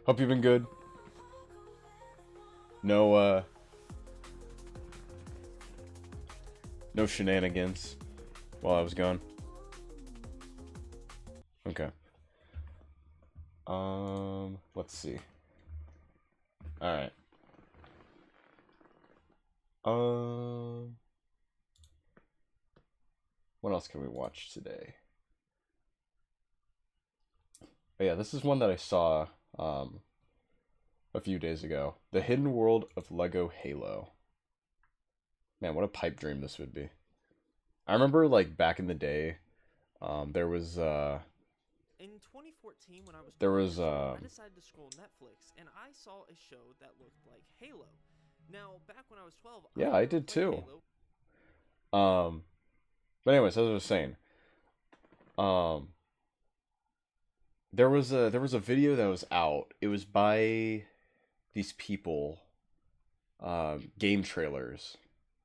Hope you've been good. No, no shenanigans while I was gone. Okay. Let's see. Alright. What else can we watch today? Oh, yeah, this is one that I saw, a few days ago. The Hidden World of Lego Halo. Man, what a pipe dream this would be. I remember, like, back in the day, there was, In 2014, when I was there 12 was, years old, I decided to scroll Netflix, and I saw a show that looked like Halo. Now, back when I was 12, yeah, I I never did played too. Halo. But anyways, as I was saying, um, there was a video that was out. It was by these people, game trailers.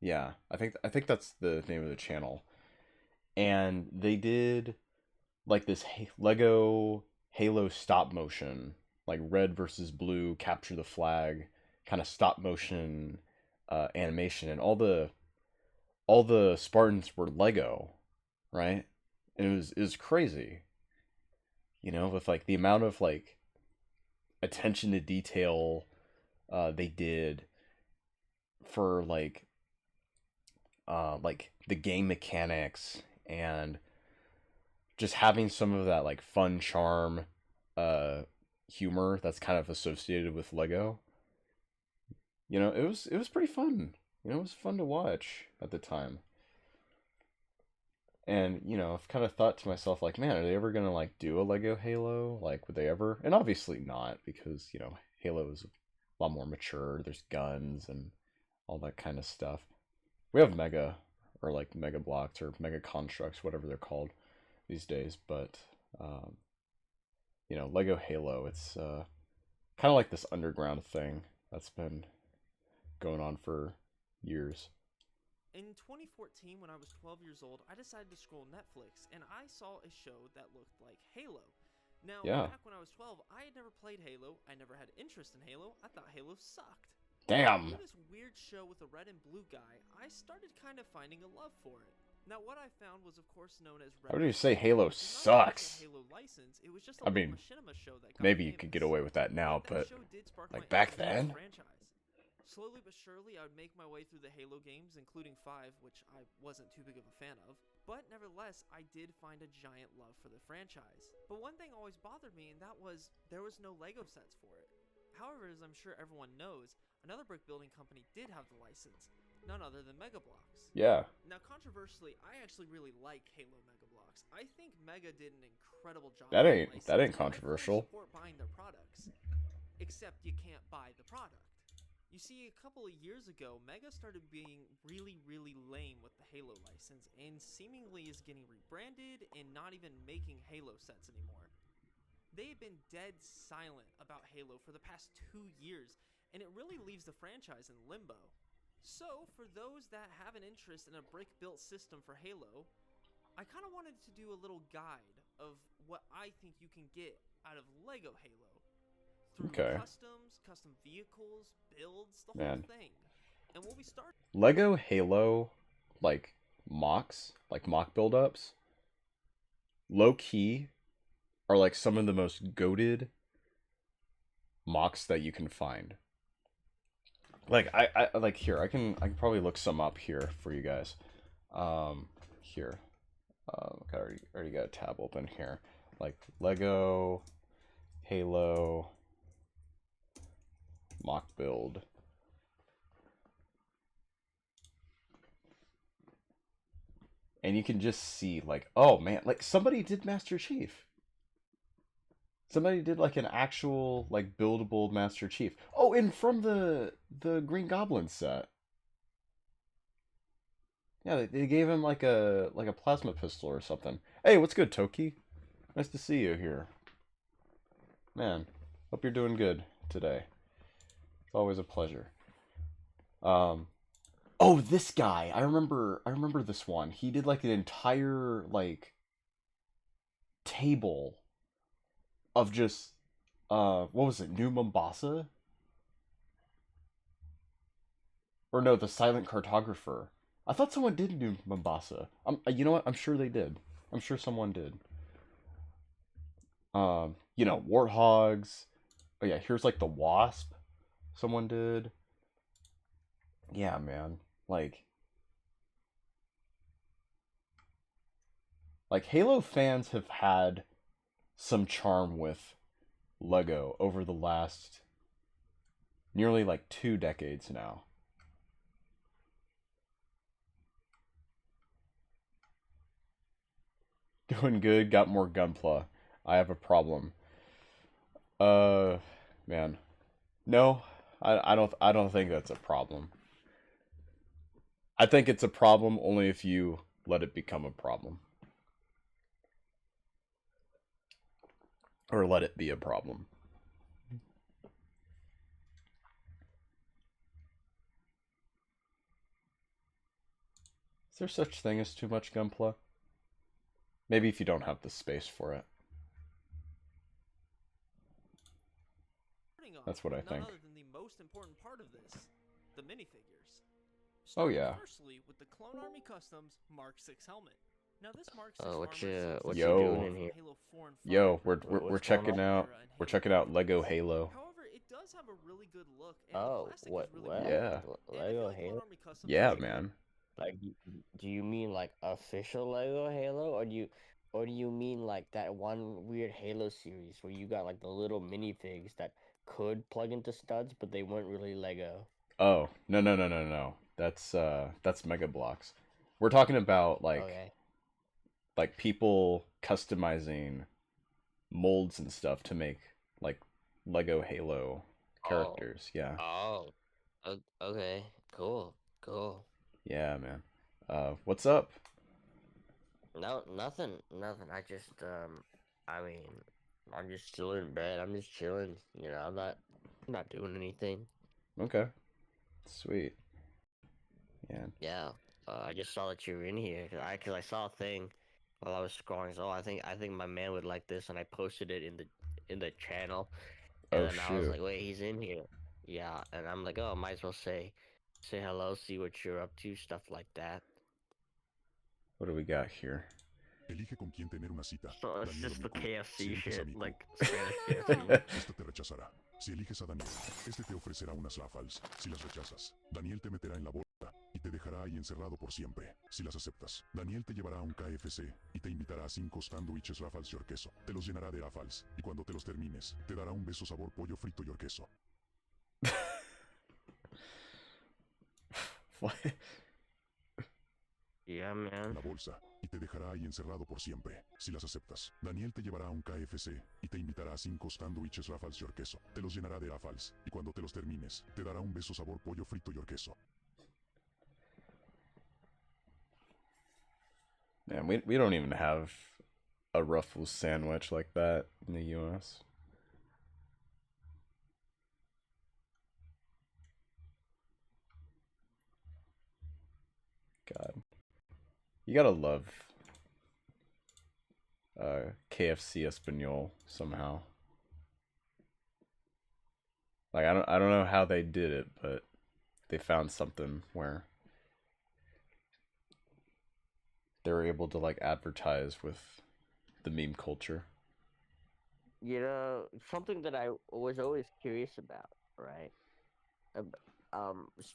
Yeah, I think that's the name of the channel. And they did like this Lego Halo stop motion, like red versus blue, capture the flag, kind of stop motion animation, and all the Spartans were Lego, right? And it was crazy, with like the amount of like attention to detail they did for like the game mechanics and just having some of that like fun charm uh humor that's kind of associated with Lego. It was pretty fun. It was fun to watch at the time. And, I've kind of thought to myself like, man, are they ever going to like do a Lego Halo? Like would they ever? And obviously not because, Halo is a lot more mature. There's guns and all that kind of stuff. We have Mega or like Mega Blocks or Mega Constructs, whatever they're called these days, but um Lego Halo, it's kind of like this underground thing that's been going on for years. In 2014, when I was 12 years old, I decided to scroll Netflix, and I saw a show that looked like Halo. Now, Yeah. back when I was 12, I had never played Halo. I never had interest in Halo. I thought Halo sucked. Damn. Through this weird show with a red and blue guy, I started kind of finding a love for it. Now, what I found was, of course, known as How Red do you Alert, say Halo which is not an official sucks? Halo license. It was just a I little mean, machinima show that got maybe you famous. could get away with that now, That but show did spark like my back interest in then? the franchise. Slowly but surely, I would make my way through the Halo games, including 5, which I wasn't too big of a fan of. But nevertheless, I did find a giant love for the franchise. But one thing always bothered me, and that was there was no Lego sets for it. However, as I'm sure everyone knows, another brick building company did have the license, none other than Mega Bloks. Yeah. Now, controversially, I actually really like Halo Mega Bloks. I think Mega did an incredible job. That with the ain't license, and I fully controversial. support buying their products, except you can't buy the product. You see, a couple of years ago, Mega started being really, really lame with the Halo license, and seemingly is getting rebranded and not even making Halo sets anymore. They have been dead silent about Halo for the past 2 years, and it really leaves the franchise in limbo. So, for those that have an interest in a brick-built system for Halo, I kind of wanted to do a little guide of what I think you can get out of Lego Halo. Through Okay. customs, custom vehicles, builds, the Man. whole thing. And we'll be starting. Lego Halo, like mock build-ups, low key, are like some of the most goated mocks that you can find. Like I like here, I can probably look some up here for you guys. Here. I already got a tab open here. Like Lego Halo mock build. And you can just see like, oh man, like somebody did Master Chief. Somebody did like an actual like buildable Master Chief. Oh, and from the Green Goblin set. Yeah, they gave him like a plasma pistol or something. Hey, what's good, Toki? Nice to see you here. Man, hope you're doing good today. It's always a pleasure. Oh, this guy. I remember this one. He did like an entire like table of just what was it, New Mombasa? Or no, the Silent Cartographer. I thought someone did New Mombasa. You know what? I'm sure they did. I'm sure someone did. You know, warthogs. Oh yeah, here's like the wasp. Someone did. Yeah, man. Like Halo fans have had some charm with Lego over the last nearly like 2 decades now. Going good, got more gunpla. I have a problem. Uh, man. No, I don't think that's a problem. I think it's a problem only if you let it become a problem. Or let it be a problem. Is there such thing as too much gunpla? Maybe if you don't have the space for it. That's what I think. None other than the most important part of this, the minifigures. Oh yeah. Firstly, with the Clone Army Customs Mark 6 helmet. Now this Mark 6 what armor you doing in here? Halo 4 and 5 Yo, we're What's checking going out Lego Halo. However, it does have a really good look, and the Oh, plastic what? is really What? good. Yeah. And I Lego feel like Clone Halo? Army Customs Yeah, is a man. Like, do you mean like official Lego Halo, or do you mean like that one weird Halo series where you got like the little minifigs that could plug into studs, but they weren't really Lego? Oh, no. That's Mega Bloks. We're talking about Okay. like people customizing molds and stuff to make like Lego Halo characters. Yeah. Oh. Okay. Cool. Cool. Yeah, man. What's up? No, nothing. Nothing. I mean, I'm just still in bed. I'm just chilling. You know, I'm not doing anything. Okay. Sweet. Yeah. Yeah, I just saw that you were in here because I saw a thing while I was scrolling. So I think my man would like this, and I posted it in the channel, and Oh then I was shoot. like, wait, he's in here. Yeah, and I'm like, oh, might as well say hello, see what you're up to, stuff like that. What do we got here? Elige con quién tener una cita. So it's Daniel o just the Miku. Si KFC eliges a shit, Miku, like Spanish KFC. este te rechazará. Si eliges a Daniel, este te ofrecerá unas raffles. Si las rechazas, Daniel te meterá en la bolsa y te dejará ahí encerrado por siempre. Si las aceptas, Daniel te llevará a un KFC y te invitará a 5 sándwiches Raffles York queso. Te los llenará de Raffles y cuando te los termines, te dará un beso sabor pollo frito York queso. What? Yeah, man. La bolsa y te dejará ahí encerrado por siempre. Si las aceptas, Daniel te llevará a un KFC y te invitará a 5 sándwiches Raffles York queso. Te los llenará de Raffles y cuando te los termines, te dará un beso sabor pollo frito York queso. Man, we don't even have a Ruffles sandwich like that in the US. God. You gotta love KFC Espanol somehow. Like I don't know how they did it, but they found something where they were able to like advertise with the meme culture. You know, something that I was always curious about, right? Ab-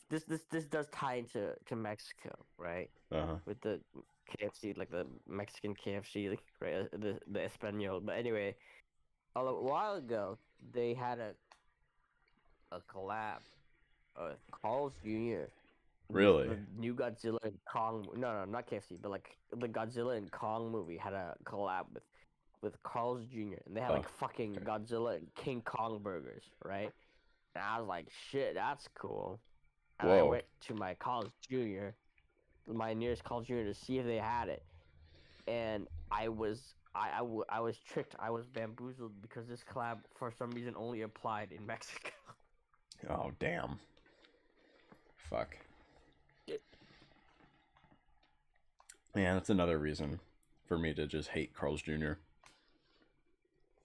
this does tie into Mexico, right? Uh-huh. With the KFC, like the Mexican KFC, like, right? The Espanol. But anyway, a while ago they had a collab. Carl's Jr. Really? The new Godzilla and Kong. No, not KFC, but like the Godzilla and Kong movie had a collab with Carl's Jr. and they had Oh, like fucking okay. Godzilla and King Kong burgers, right? And I was like, shit, that's cool. And I Whoa. went to my college junior, my nearest college junior, to see if they had it. And I was tricked. I was bamboozled because this collab for some reason only applied in Mexico. Oh damn. Fuck. Man, that's another reason for me to just hate Carl's Jr.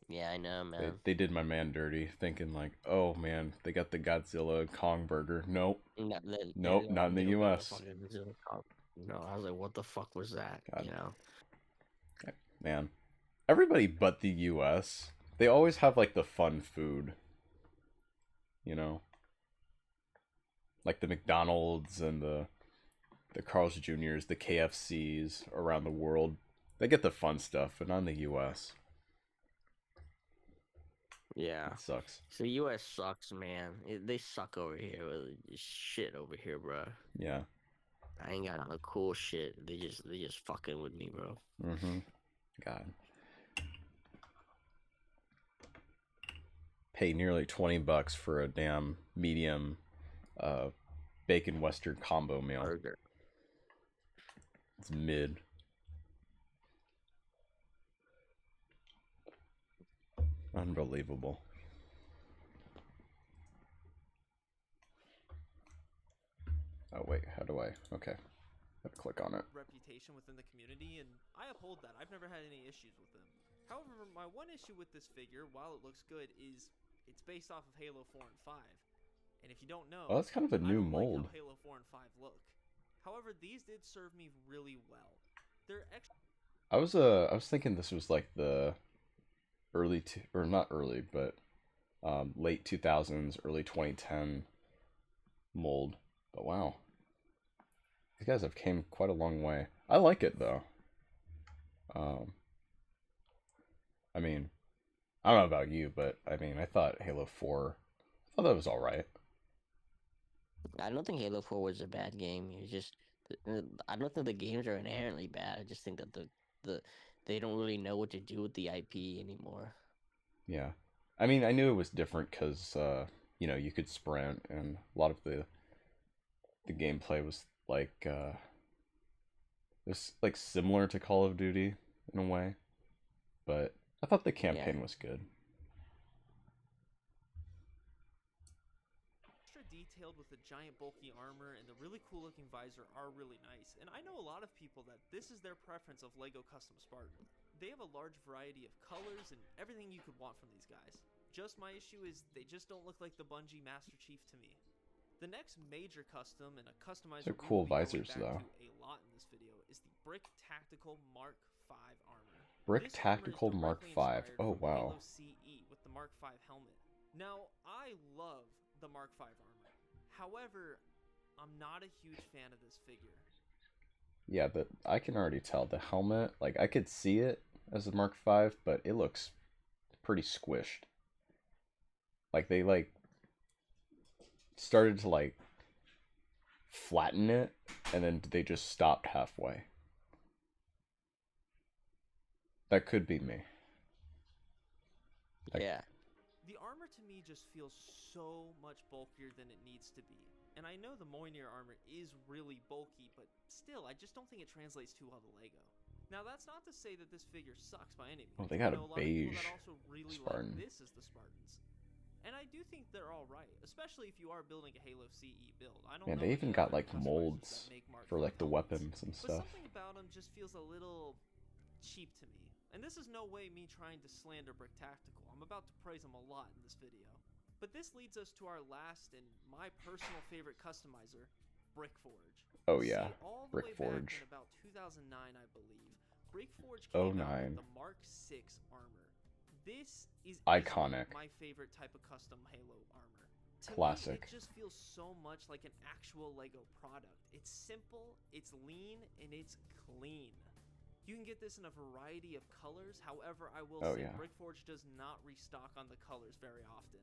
Yeah, I know, They man. they did my man dirty, thinking like, oh man, they got the Godzilla Kong burger. Nope, No, nope, not in the they don't got the U.S. fucking Brazil cop. No, I was like, what the fuck was that? God, You know? man, everybody but the U.S. They always have like the fun food, you know, like the McDonald's and the Carl's Juniors, the KFCs around the world. They get the fun stuff, but not in the U.S. Yeah. It sucks. So U.S. sucks, man. They suck over here. Shit over here, bro. Yeah. I ain't got no cool shit. They just fucking with me, bro. Mm-hmm. God. Pay nearly $20 for a damn medium uh bacon western combo meal. Burger. It's mid. Unbelievable. Oh wait, how do I? Okay. Gotta click on it. Reputation within the community, and I uphold that. I've never had any issues with them. However, my one issue with this figure, while it looks good, is it's based off of Halo 4 and 5. And if you don't know, Oh, that's kind of a I new don't like mold. how Halo 4 and 5 look. However, these did serve me really well. They're extra. I was thinking this was like the or not early, but late 2000s, early 2010 mold. But wow, these guys have came quite a long way. I like it though. Um, I mean, I don't know about you, but I mean, I thought Halo 4, I thought that was all right. I don't think Halo 4 was a bad game. It's just I don't think the games are inherently bad. I just think that the they don't really know what to do with the IP anymore. Yeah, I mean, I knew it was different because you know, you could sprint, and a lot of the gameplay was like it was like similar to Call of Duty in a way, but I thought the Yeah. campaign was good. Detailed with the giant bulky armor and the really cool looking visor are really nice, and I know a lot of people that this is their preference of LEGO Custom Spartan. They have a large variety of colors and everything you could want from these guys. Just my issue is they just don't look like the Bungie Master Chief to me. The next major custom and a customizer They're cool we will be visors, going though. back to a lot in this video is the Brick Tactical Mark V armor. Brick This armor is Tactical Mark directly V. inspired Oh from wow. Halo CE with the Mark V helmet. Now, I love the Mark V armor. However, I'm not a huge fan of this figure. Yeah, I can already tell the helmet. Like I could see it as a Mark V, but it looks pretty squished. Like they like started to like flatten it, and then they just stopped halfway. That could be me. Yeah. The armor to me just feels so much bulkier than it needs to be. And I know the Mjolnir armor is really bulky, but still, I just don't think it translates too well to LEGO. Now, that's not to say that this figure sucks by any means. Oh, they got I a know a lot of people beige that also really Spartan. like this as the Spartans. And I do think they're alright, especially if you are building a Halo CE build. I don't Man, know they any even got other like customizers molds that make Mark for V like the helmets, weapons and but stuff. something about them just feels a little cheap to me. And this is no way me trying to slander Brick Tactical. I'm about to praise him a lot in this video. But this leads us to our last and my personal favorite customizer, Brickforge. Oh yeah, See, all the way back Brickforge. in about 2009, I believe, Brickforge came out with the Mark 6 armor. This is Iconic. my favorite type of custom Halo armor. To Classic. me, it just feels so much like an actual LEGO product. It's simple, it's lean, and it's clean. You can get this in a variety of colors. However, I will say yeah. Brickforge does not restock on the colors very often.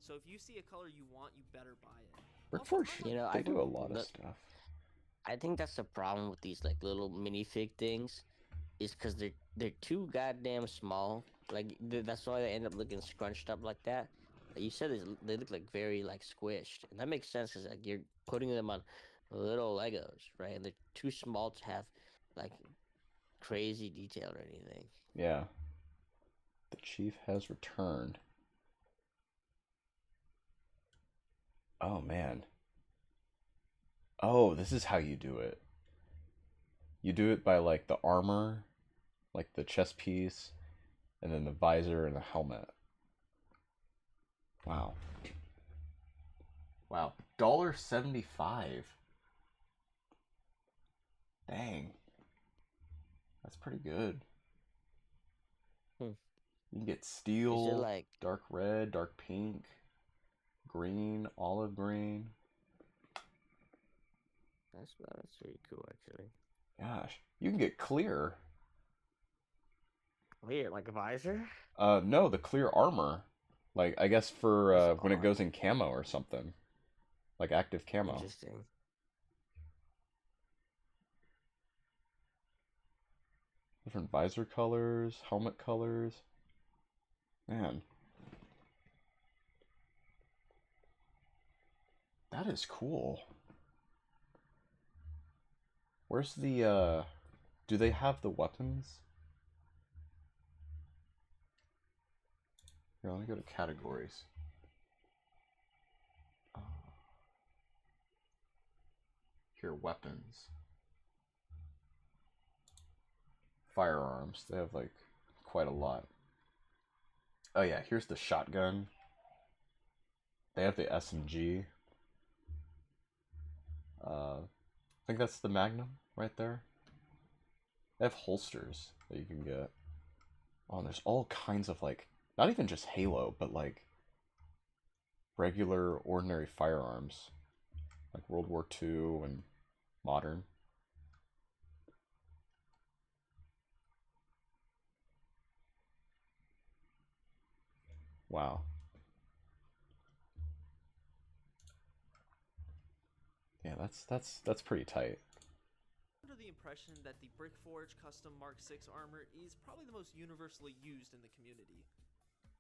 So if you see a color you want, you better buy it. Brickforge, You know, they I do think a lot of stuff. I think that's the problem with these like little minifig things, is because they're too goddamn small. Like that's why they end up looking scrunched up like that. Like you said, they look like very like squished, and that makes sense because like you're putting them on little Legos, right? And they're too small to have like crazy detail or anything. Yeah. The chief has returned. Oh man. Oh, this is how you do it. You do it by like the armor, like the chest piece, and then the visor and the helmet. Wow. Wow. $1.75. Dang. That's pretty good. Hmm. You can get Is it steel, like dark red, dark pink, green, olive green. that's pretty cool actually. Gosh. You can get clear. Here, like a visor? No, the clear armor. Like, I guess for That's when it goes odd. in camo or something. Like active camo. Interesting. Different visor colors, helmet colors. Man, that is cool. Where's the, do they have the weapons? Here, let me go to categories. Here, weapons. Firearms. They have, like, quite a lot. Oh yeah, here's the shotgun. They have the SMG. I think that's the Magnum right there. They have holsters that you can get. Oh, and there's all kinds of, like, not even just Halo, but, like, regular, ordinary firearms. Like World War II and modern. Wow. Yeah, that's pretty tight. Under the impression that the Brickforge Custom Mark 6 armor is probably the most universally used in the community.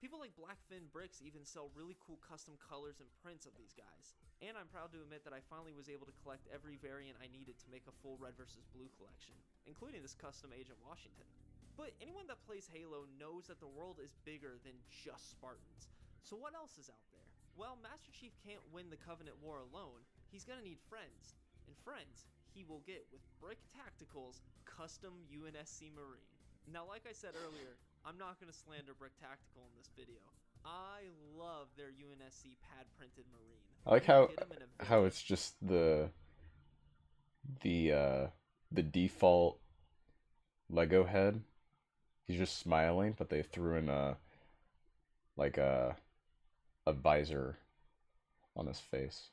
People like Blackfin Bricks even sell really cool custom colors and prints of these guys. And I'm proud to admit that I finally was able to collect every variant I needed to make a full Red vs. Blue collection, including this custom Agent Washington. But anyone that plays Halo knows that the world is bigger than just Spartans. So what else is out there? Well, Master Chief can't win the Covenant War alone. He's gonna need friends. And friends he will get with Brick Tactical's custom UNSC Marine. Now, like I said earlier, I'm not gonna slander Brick Tactical in this video. I love their UNSC pad printed Marine. I like You can get 'em in a how it's just the default Lego head. He's just smiling, but they threw in like a visor on his face.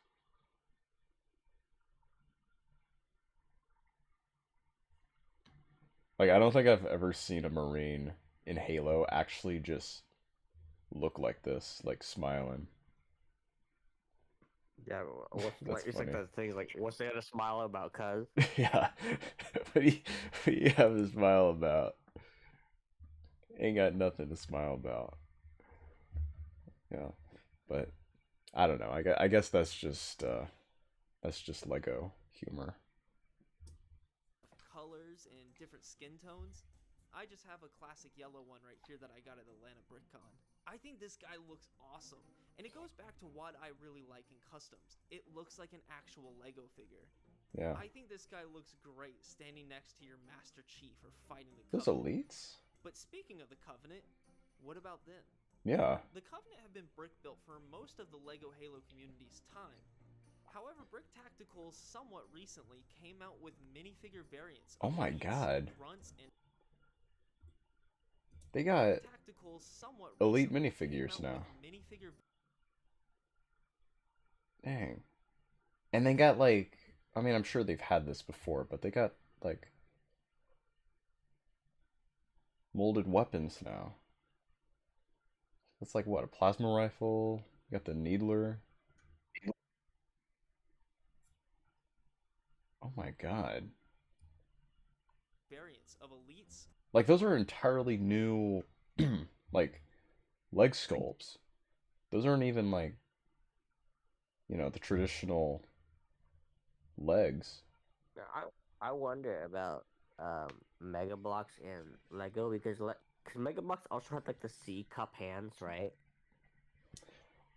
Like, I don't think I've ever seen a Marine in Halo actually just look like this, like smiling. Yeah, what's That's like? It's like funny. that thing. Like, what's there to smile about? Cuz Yeah. What do you have to smile about? Ain't got nothing to smile about. Yeah. But I don't know. I guess that's just Lego humor. colors and different skin tones. I just have a classic yellow one right here that I got at Atlanta BrickCon. I think this guy looks awesome, and it goes back to what I really like in customs. It looks like an actual Lego figure. Yeah. I think this guy looks great standing next to your Master Chief or fighting the Those Covenant. elites? But speaking of the Covenant, what about them? Yeah. The Covenant have been brick built for most of the LEGO Halo community's time. However, Brick Tactical somewhat recently came out with minifigure variants Oh of my elites, god. grunts, and They got Tactical somewhat elite recently minifigures came out now. with minifigure Dang. And they got like, I mean, I'm sure they've had this before, but they got like molded weapons now. It's like what, a plasma rifle? You got the needler. Oh my god. variants of elites. Like those are entirely new like leg sculpts. Those aren't even like, you know, the traditional legs. I wonder about Mega Bloks and Lego because Mega Bloks also have like the C cup hands, right?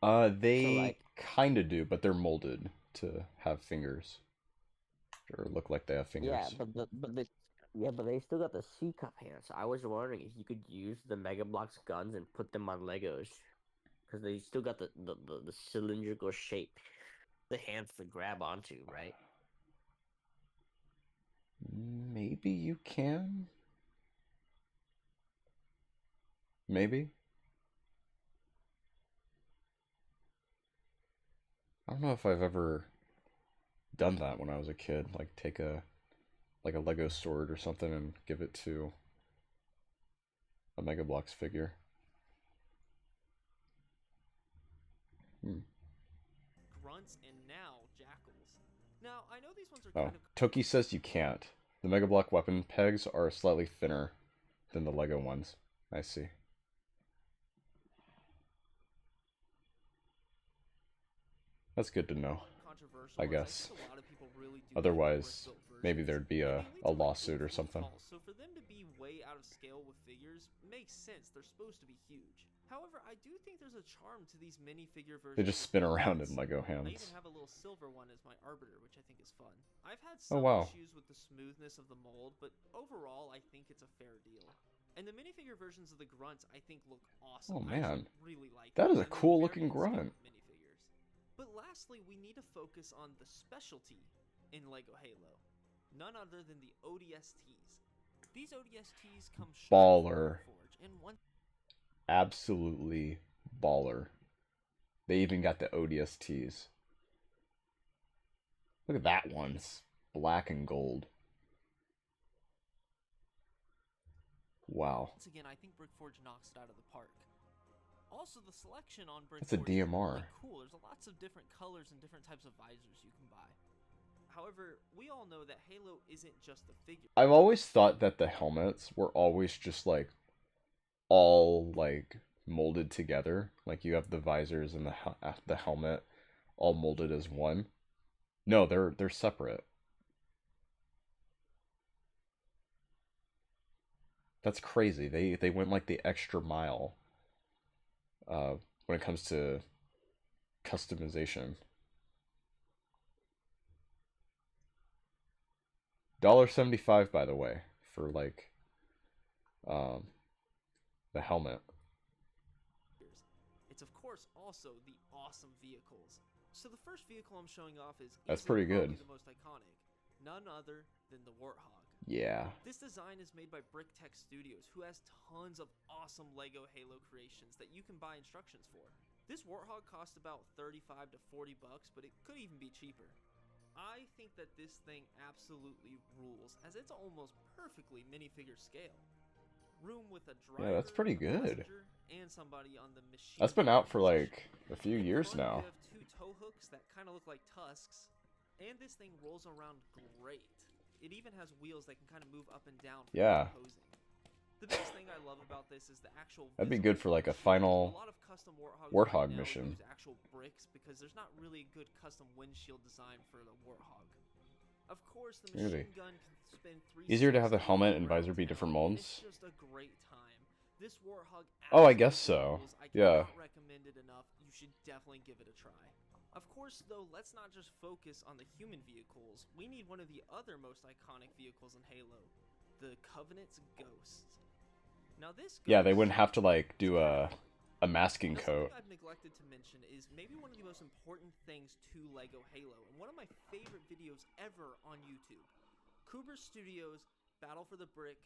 So They like kind of do, but they're molded to have fingers or look like they have yeah, fingers. Yeah, but they still got the C cup hands. So I was wondering if you could use the Mega Bloks guns and put them on Legos, because they still got the cylindrical shape, the hands to grab onto, right? Maybe you can. Maybe. I don't know if I've ever done that when I was a kid. Like take a Lego sword or something and give it to a Mega Bloks figure. Grunts and now jackals. Now, I know these ones are Oh, kind of Toki says you can't. The Mega Block weapon pegs are slightly thinner than the Lego ones. I see. That's good to know, controversial. I As guess. think a lot of people really do Otherwise, like the brick-built maybe versions, there'd be and a they lead to, like, lawsuit or goofy something. calls. So for them to be way out of scale with figures makes sense. They're supposed to be huge. However, I do think there's a charm to these minifigure versions. They just with spin around grunts. in Lego I hands. even have a little silver one as my arbiter, which I think is fun. I've had Oh, some wow. issues with the smoothness of the mold, but overall, I think it's a fair deal. And the minifigure versions of the grunts, I think, look awesome. Oh, I man. actually really like That is them, a and they're cool very looking in scale grunt. with minifigures. But lastly, we need to focus on the specialty in LEGO Halo. None other than the ODSTs. These ODSTs come straight Baller. from Forge, and one Absolutely baller. They even got the ODSTs. Look at that one. It's black and gold. Wow. once again, I think Brickforge knocks it out of the park. Also, the selection on Brickforge That's a is DMR. really cool. There's lots of different colors and different types of visors you can buy. However, we all know that Halo isn't just a figure. I've always thought that the helmets were always just like all like molded together. Like you have the visors and the helmet all molded as one. No, they're separate. That's crazy. They went like the extra mile when it comes to customization. $1.75 by the way for like the helmet. It's of course also the awesome vehicles. So the first vehicle I'm showing off is That's easily pretty good. probably the most iconic. None other than the Warthog. Yeah. This design is made by BrickTech Studios, who has tons of awesome LEGO Halo creations that you can buy instructions for. This Warthog costs about 35 to 40 bucks, but it could even be cheaper. I think that this thing absolutely rules, as it's almost perfectly minifigure scale. Room with a driver, Yeah, that's pretty a good. passenger, and somebody on the machine. That's been out for position. like a few In years front, now. You have two tow hooks that kind of look like tusks, and this thing rolls around great. It even has wheels that can kind of move up and down for Yeah. posing. The biggest thing I love about this is the actual. That'd be visible good for like a function. final A lot of custom Warthogs Warthog right now mission. use actual bricks because there's not really a good custom windshield design for the Warthog. Of course, the Really? machine gun can spin 360 Easier to have the helmet and around visor be different town, and molds? It's just a great time. This Warthog Oh, I guess absolutely so. rules. I Yeah. cannot recommend it enough. You should definitely give it a try. Of course, though, let's not just focus on the human vehicles. We need one of the other most iconic vehicles in Halo, the Covenant's Ghost. Now this Yeah, they Ghost wouldn't have to like do a masking now, coat. something I've neglected to mention is maybe one of the most important things to LEGO Halo, and one of my favorite videos ever on YouTube. Kuber Studios' Battle for the Brick,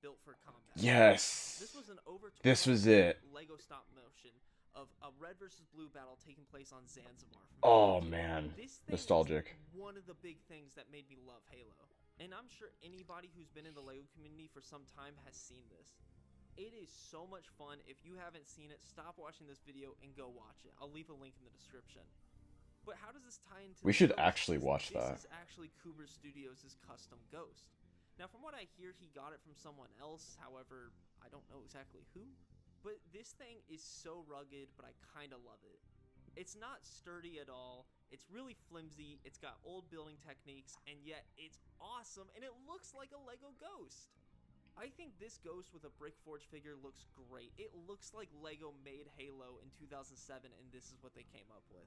Built for Combat. Yes. This was an over This was it. LEGO stop motion of a red versus blue battle taking place on Zanzibar. From Oh Halo 2. man. This thing Nostalgic. is one of the big things that made me love Halo. And I'm sure anybody who's been in the LEGO community for some time has seen this. It is so much fun. If you haven't seen it, stop watching this video and go watch it. I'll leave a link in the description. But how does this tie into We the should Ghost? actually watch that. This is actually Kuber Studios' custom Ghost. Now, from what I hear, he got it from someone else. However, I don't know exactly who. But this thing is so rugged, but I kind of love it. It's not sturdy at all. It's really flimsy. It's got old building techniques, and yet it's awesome, and it looks like a LEGO Ghost. I think this Ghost with a Brickforge figure looks great. It looks like LEGO made Halo in 2007, and this is what they came up with.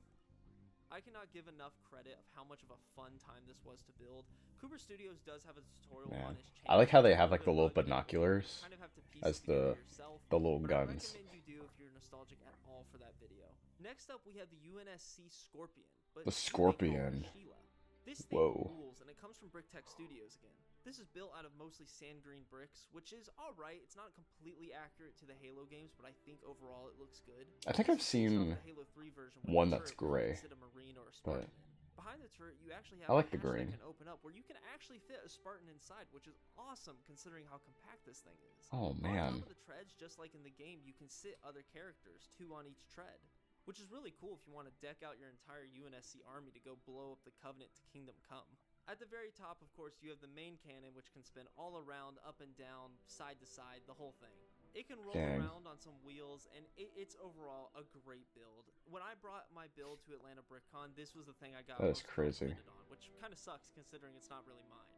I cannot give enough credit of how much of a fun time this was to build. Cooper Studios does have a tutorial on his channel. I like how they have It's a like the little little bit rugged and binoculars you kind of have to piece as it together yourself, the little but I guns. recommend you do if you're nostalgic at all for that video. Next up, we have the UNSC Scorpion. But The you may call her Scorpion. Sheila. This thing Whoa. rules, and it comes from Brick Tech Studios again. This is built out of mostly sand green bricks, which is alright. It's not completely accurate to the Halo games, but I think overall it looks good. I think I've seen The Halo 3 version with one the that's turret where you gray, can sit a Marine or a Spartan but in. Behind the turret, you actually I have like the a hatch green. that can open up where you can actually fit a Spartan inside, which is awesome considering how compact this thing is. Oh On man, top of the treads, just like in the game, you can sit other characters, 2 on each tread, which is really cool if you want to deck out your entire UNSC army to go blow up the Covenant to Kingdom Come. At the very top, of course, you have the main cannon, which can spin all around, up and down, side to side, the whole thing. It can roll Dang. around on some wheels, and it's overall a great build. When I brought my build to Atlanta BrickCon, this was the thing I got That is most crazy. complimented on, which kind of sucks considering it's not really mine.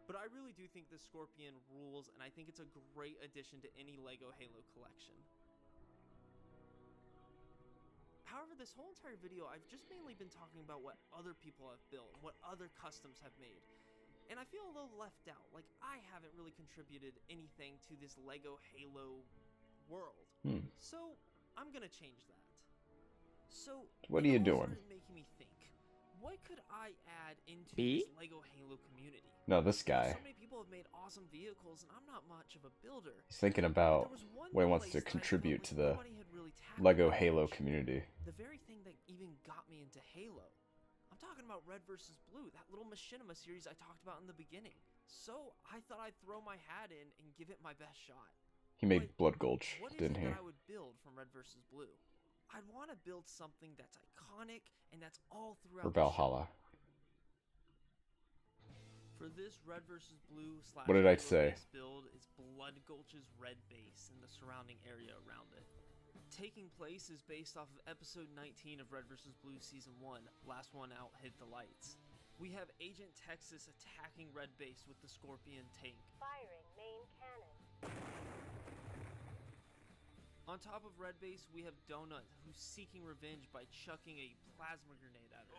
But I really do think the Scorpion rules, and I think it's a great addition to any LEGO Halo collection. However, this whole entire video, I've just mainly been talking about what other people have built, what other customs have made. And I feel a little left out, like I haven't really contributed anything to this LEGO Halo world. So, I'm gonna change that. So, What are it you all doing? started making me think, what could I add into B? this LEGO Halo community? No, this guy. So many people have made awesome vehicles, and I'm not much of a builder. He's thinking There about was one what he wants place to that I contribute felt to like the nobody had really tackled LEGO that Halo much. community. The very thing that even got me into Halo. I'm talking about Red vs. Blue, that little Machinima series I talked about in the beginning. So I thought I'd throw my hat in and give it my best shot. He made But Blood Gulch, what is didn't it he? that I would build from Red vs. Blue? I'd want to build something that's iconic and that's all throughout Or the show. Valhalla. For this Red vs. Blue / What did I Halo say? base build is Blood Gulch's red base and the surrounding area around it. Taking place is based off of episode 19 of Red vs. Blue Season 1, Last One Out Hit the Lights. We have Agent Texas attacking Red Base with the Scorpion tank. Firing main cannon. On top of Red Base, we have Donut, who's seeking revenge by chucking a plasma grenade at her.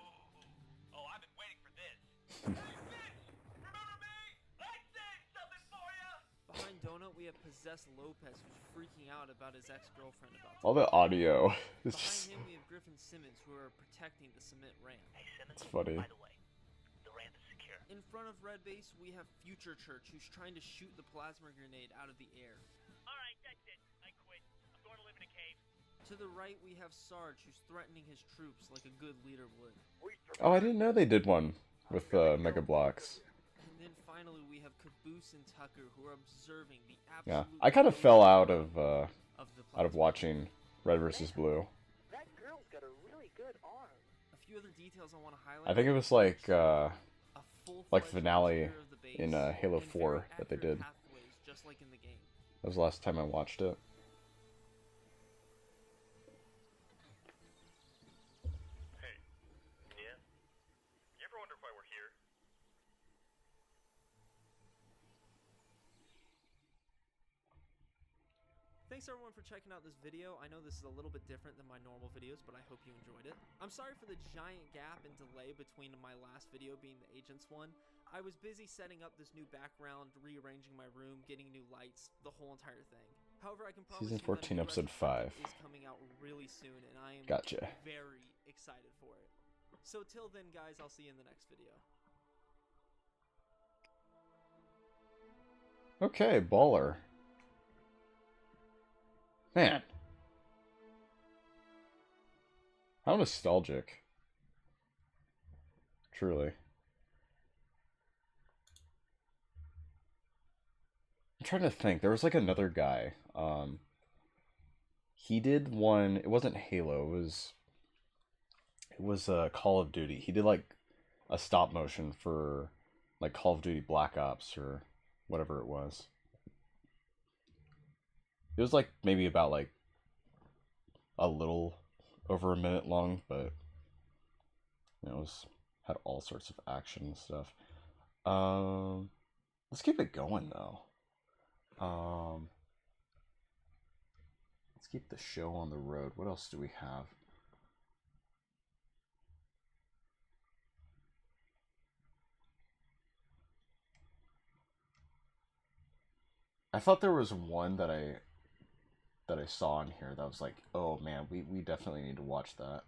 Oh, I've been waiting for this. Hey, bitch! Remember me? I saved something for ya! Behind Donut, we have Possessed Lopez, who's freaking out about his ex-girlfriend about to All the audio is Behind just him, we have Griffin Simmons, who are protecting the cement ramp. Hey, Simmons. It's funny. By the way, the ramp is secure. In front of Red Base, we have Future Church, who's trying to shoot the plasma grenade out of the air. Alright, that's it. I quit. I'm going to live in a cave. To the right, we have Sarge, who's threatening his troops like a good leader would. Oh, I didn't know they did one with Mega Blocks. And then finally, we have Caboose and Tucker, who are observing the Yeah, absolute I kind of fell out of the plasma watching Red vs. Blue. That girl's got a really good arm. A few other details I want to highlight. I think it was like A full-fledged finale interior of the base in Halo and 4 very that they accurate did. pathways, just like in the game. That was the last time I watched it. Hey. Yeah? You ever wonder why we're here? Thanks everyone for checking out this video. I know this is a little bit different than my normal videos, but I hope you enjoyed it. I'm sorry for the giant gap and delay between my last video being the Agents one. I was busy setting up this new background, rearranging my room, getting new lights, the whole entire thing. However, I can promise Season you that 14, a new episode retrospective 5. is coming out really soon, and I am Gotcha. very excited for it. So till then, guys, I'll see you in the next video. Okay, baller. Man. How nostalgic. Truly. I'm trying to think. There was like another guy. He did one. It wasn't Halo. It was Call of Duty. He did like a stop motion for like Call of Duty Black Ops or whatever it was. It was like maybe about like a little over a minute long, but you know, it had all sorts of action and stuff. Let's keep it going though. Let's keep the show on the road. What else do we have? I thought there was one that I saw in here that was like, oh man, we definitely need to watch that.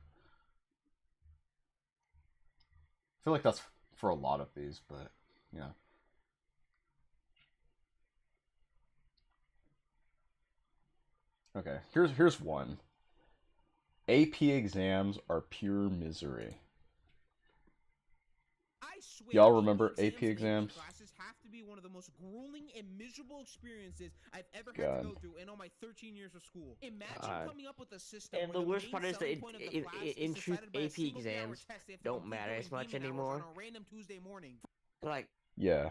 I feel like that's for a lot of these, but yeah. Okay, here's one. AP exams are pure misery. I swear, Y'all remember AP and exams? classes have to be one of the most grueling and miserable experiences I've ever had God. to go through in all my 13 years of school. Imagine God. coming up with a system And where the worst main part is that selling point of the class in is truth, decided by a AP single 3-hour exams test they have to don't complete matter during as much demon hours anymore. on a random Tuesday morning. Like, Yeah.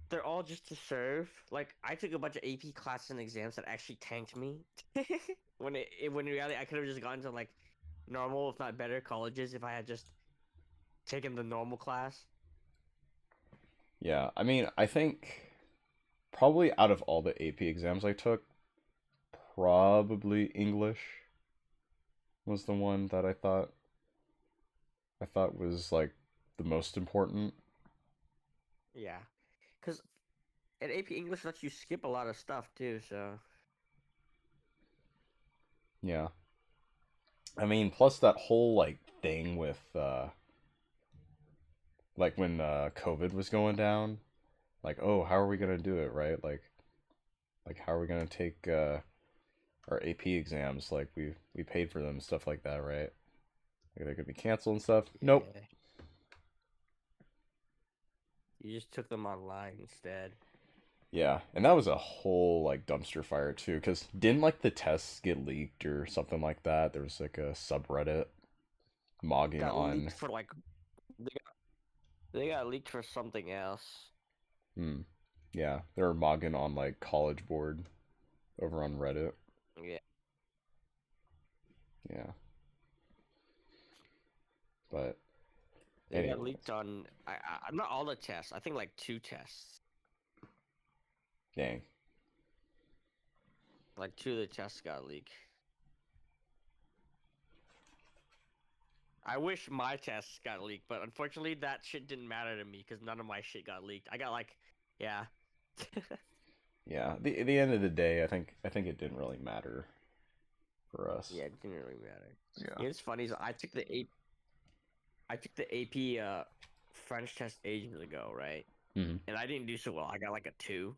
they're all just to serve. Like, I took a bunch of AP classes and exams that actually tanked me. when in reality, I could have just gone to like normal, if not better, colleges if I had just taken the normal class. Yeah, I mean, I think probably out of all the AP exams I took, probably English was the one that I thought was like the most important. Yeah, because and AP English lets you skip a lot of stuff too. So Yeah. I mean, plus that whole like thing with like when COVID was going down, like, oh, how are we gonna do it, right? Like how are we gonna take our AP exams? Like we paid for them, stuff like that, right? Like they're gonna be canceled and stuff. Nope. yeah, you just took them online instead. Yeah, and that was a whole like dumpster fire too, because didn't like the tests get leaked or something like that? There was like a subreddit mogging Got on. leaked for like they got leaked for something else. Hmm. Yeah, they were mogging on like College Board over on Reddit. Yeah, Yeah, but they got anyways, leaked on. I'm not all the tests. I think like 2 tests. dang. Like 2 of the tests got leaked. I wish my tests got leaked, but unfortunately that shit didn't matter to me because none of my shit got leaked. I got like, yeah. Yeah, the end of the day, I think it didn't really matter for us. Yeah, it didn't really matter. Yeah. You know, what's funny is I took the AP French test ages ago, right? Hmm. And I didn't do so well. I got like a 2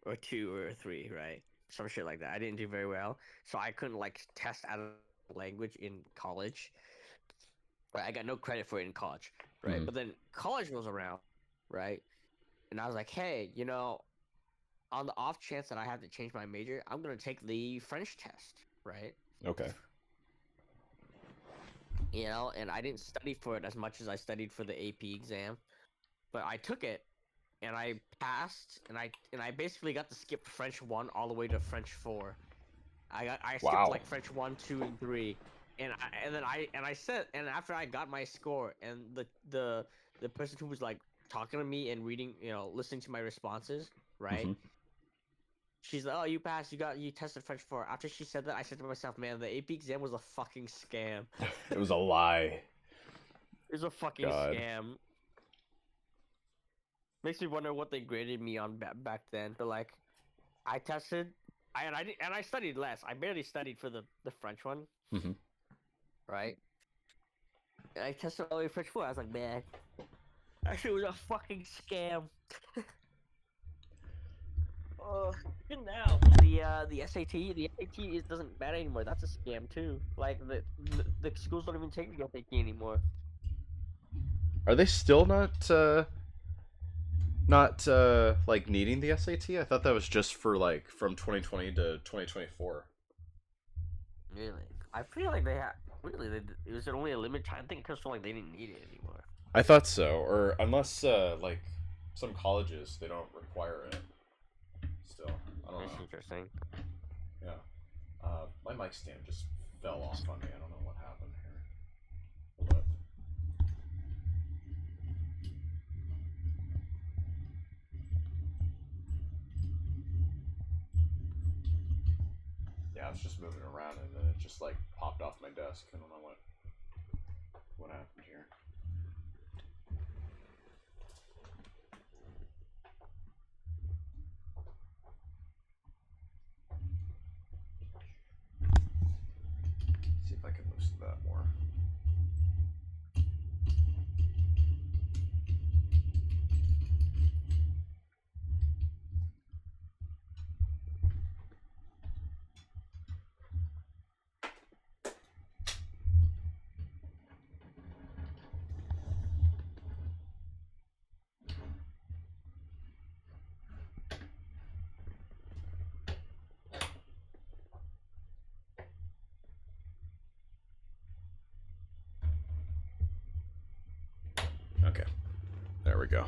or a 3, right? Some shit like that. I didn't do very well, so I couldn't like test out of language in college. Right, I got no credit for it in college, right? Hmm. But then college was around, right? And I was like, hey, on the off chance that I have to change my major, I'm gonna take the French test, right? Okay. And I didn't study for it as much as I studied for the AP exam, but I took it and I passed, and I basically got to skip French 1 all the way to French 4. I skipped Wow. like French 1, 2, and 3, and after I got my score, and the person who was like talking to me and reading, listening to my responses, right? Hmm. She's like, "Oh, you passed. You tested French 4." After she said that, I said to myself, "Man, the AP exam was a fucking scam. It was a lie. It was a fucking God. scam." Makes me wonder what they graded me on back then. But like, I tested, and I studied less. I barely studied for the French one, Hmm. right? And I tested all the way French 4. I was like, man, that shit was a fucking scam. Even now, the SAT doesn't matter anymore. That's a scam too. Like the schools don't even take the SAT anymore. Are they still not like needing the SAT? I thought that was just for like from 2020 to 2024. Really, I feel like it was only a limited time thing because like they didn't need it anymore. I thought so, or unless like some colleges they don't require it. Still, I don't That's know. interesting. Yeah. My mic stand just fell off on me. I don't know what happened here. Hold up. Yeah, I was just moving around and then it just like popped off my desk. I don't know what happened here. Okay. There we go.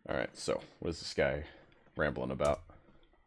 Alright, so, what is this guy rambling about?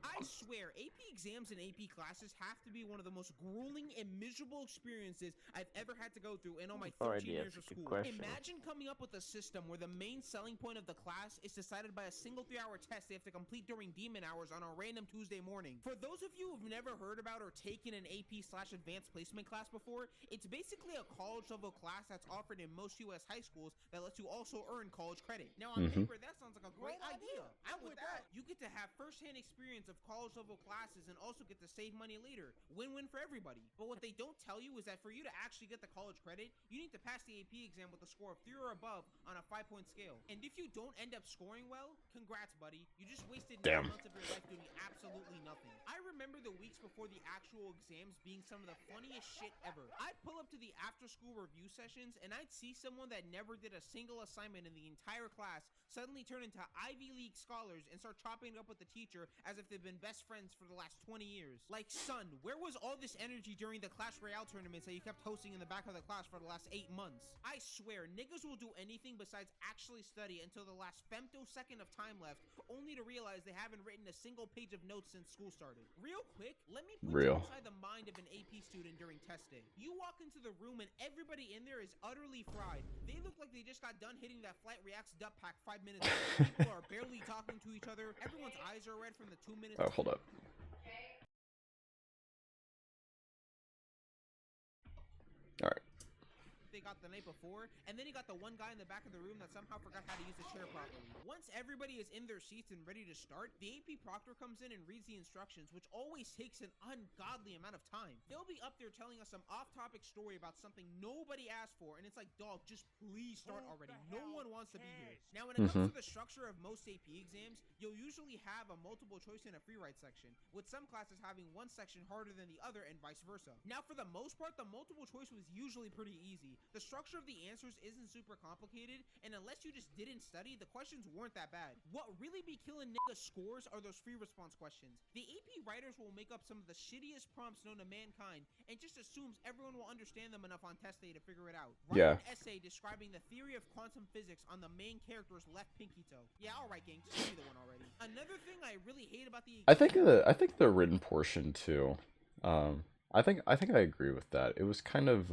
I swear, AP exams and AP classes have to be one of the most grueling and miserable experiences I've ever had to go through in all my 13 years of school. Imagine coming up with a system where the main selling point of the class is decided by a single 3-hour test they have to complete during demon hours on a random Tuesday morning. For those of you who've never heard about or taken an AP/advanced placement class before, it's basically a college level class that's offered in most US high schools that lets you also earn college credit. Now on paper, that sounds like a great idea. And with that, you get to have first-hand experience of college level classes and also get to save money later. Win-win for everybody. But what they don't tell you is that for you to actually get the college credit, you need to pass the AP exam with a score of 3 or above on a 5-point scale. And if you don't end up scoring well, congrats, buddy. You just wasted 9 months of your life doing absolutely nothing. I remember the weeks before the actual exams being some of the funniest shit ever. I'd pull up to the after-school review sessions and I'd see someone that never did a single assignment in the entire class suddenly turn into Ivy League scholars and start chopping it up with the teacher as if they've been best friends for the last 20 years. Like, son, where was all this energy during the Clash Royale tournaments that you kept hosting in the back of the class for the last 8 months? I swear, niggas will do anything besides actually study until the last femtosecond of time left, only to realize they haven't written a single page of notes since school started. Real quick, let me put you inside the mind of an AP student during test day. You walk into the room and everybody in there is utterly fried. They look like they just got done hitting that Flight Reacts Duck Pack 5 minutes ago. People are barely talking to each other. Everyone's eyes are red from the 2 minutes. Oh, hold up. Alright. They got the night before, and then you got the one guy in the back of the room that somehow forgot how to use the chair properly. Once everybody is in their seats and ready to start, the AP proctor comes in and reads the instructions, which always takes an ungodly amount of time. They'll be up there telling us some off-topic story about something nobody asked for, and it's like, dog, just please start already. No one wants to be here. Now, when it comes to the structure of most AP exams, you'll usually have a multiple choice and a free write section, with some classes having one section harder than the other and vice versa. Now, for the most part, the multiple choice was usually pretty easy. The structure of the answers isn't super complicated, and unless you just didn't study, the questions weren't that bad. What really be killing niggas scores are those free response questions. The AP writers will make up some of the shittiest prompts known to mankind, and just assumes everyone will understand them enough on test day to figure it out. Write an essay describing the theory of quantum physics on the main character's left pinky toe. Yeah, alright gang, just give me the one already. Another thing I really hate about the I think the written portion too. I think I agree with that. It was kind of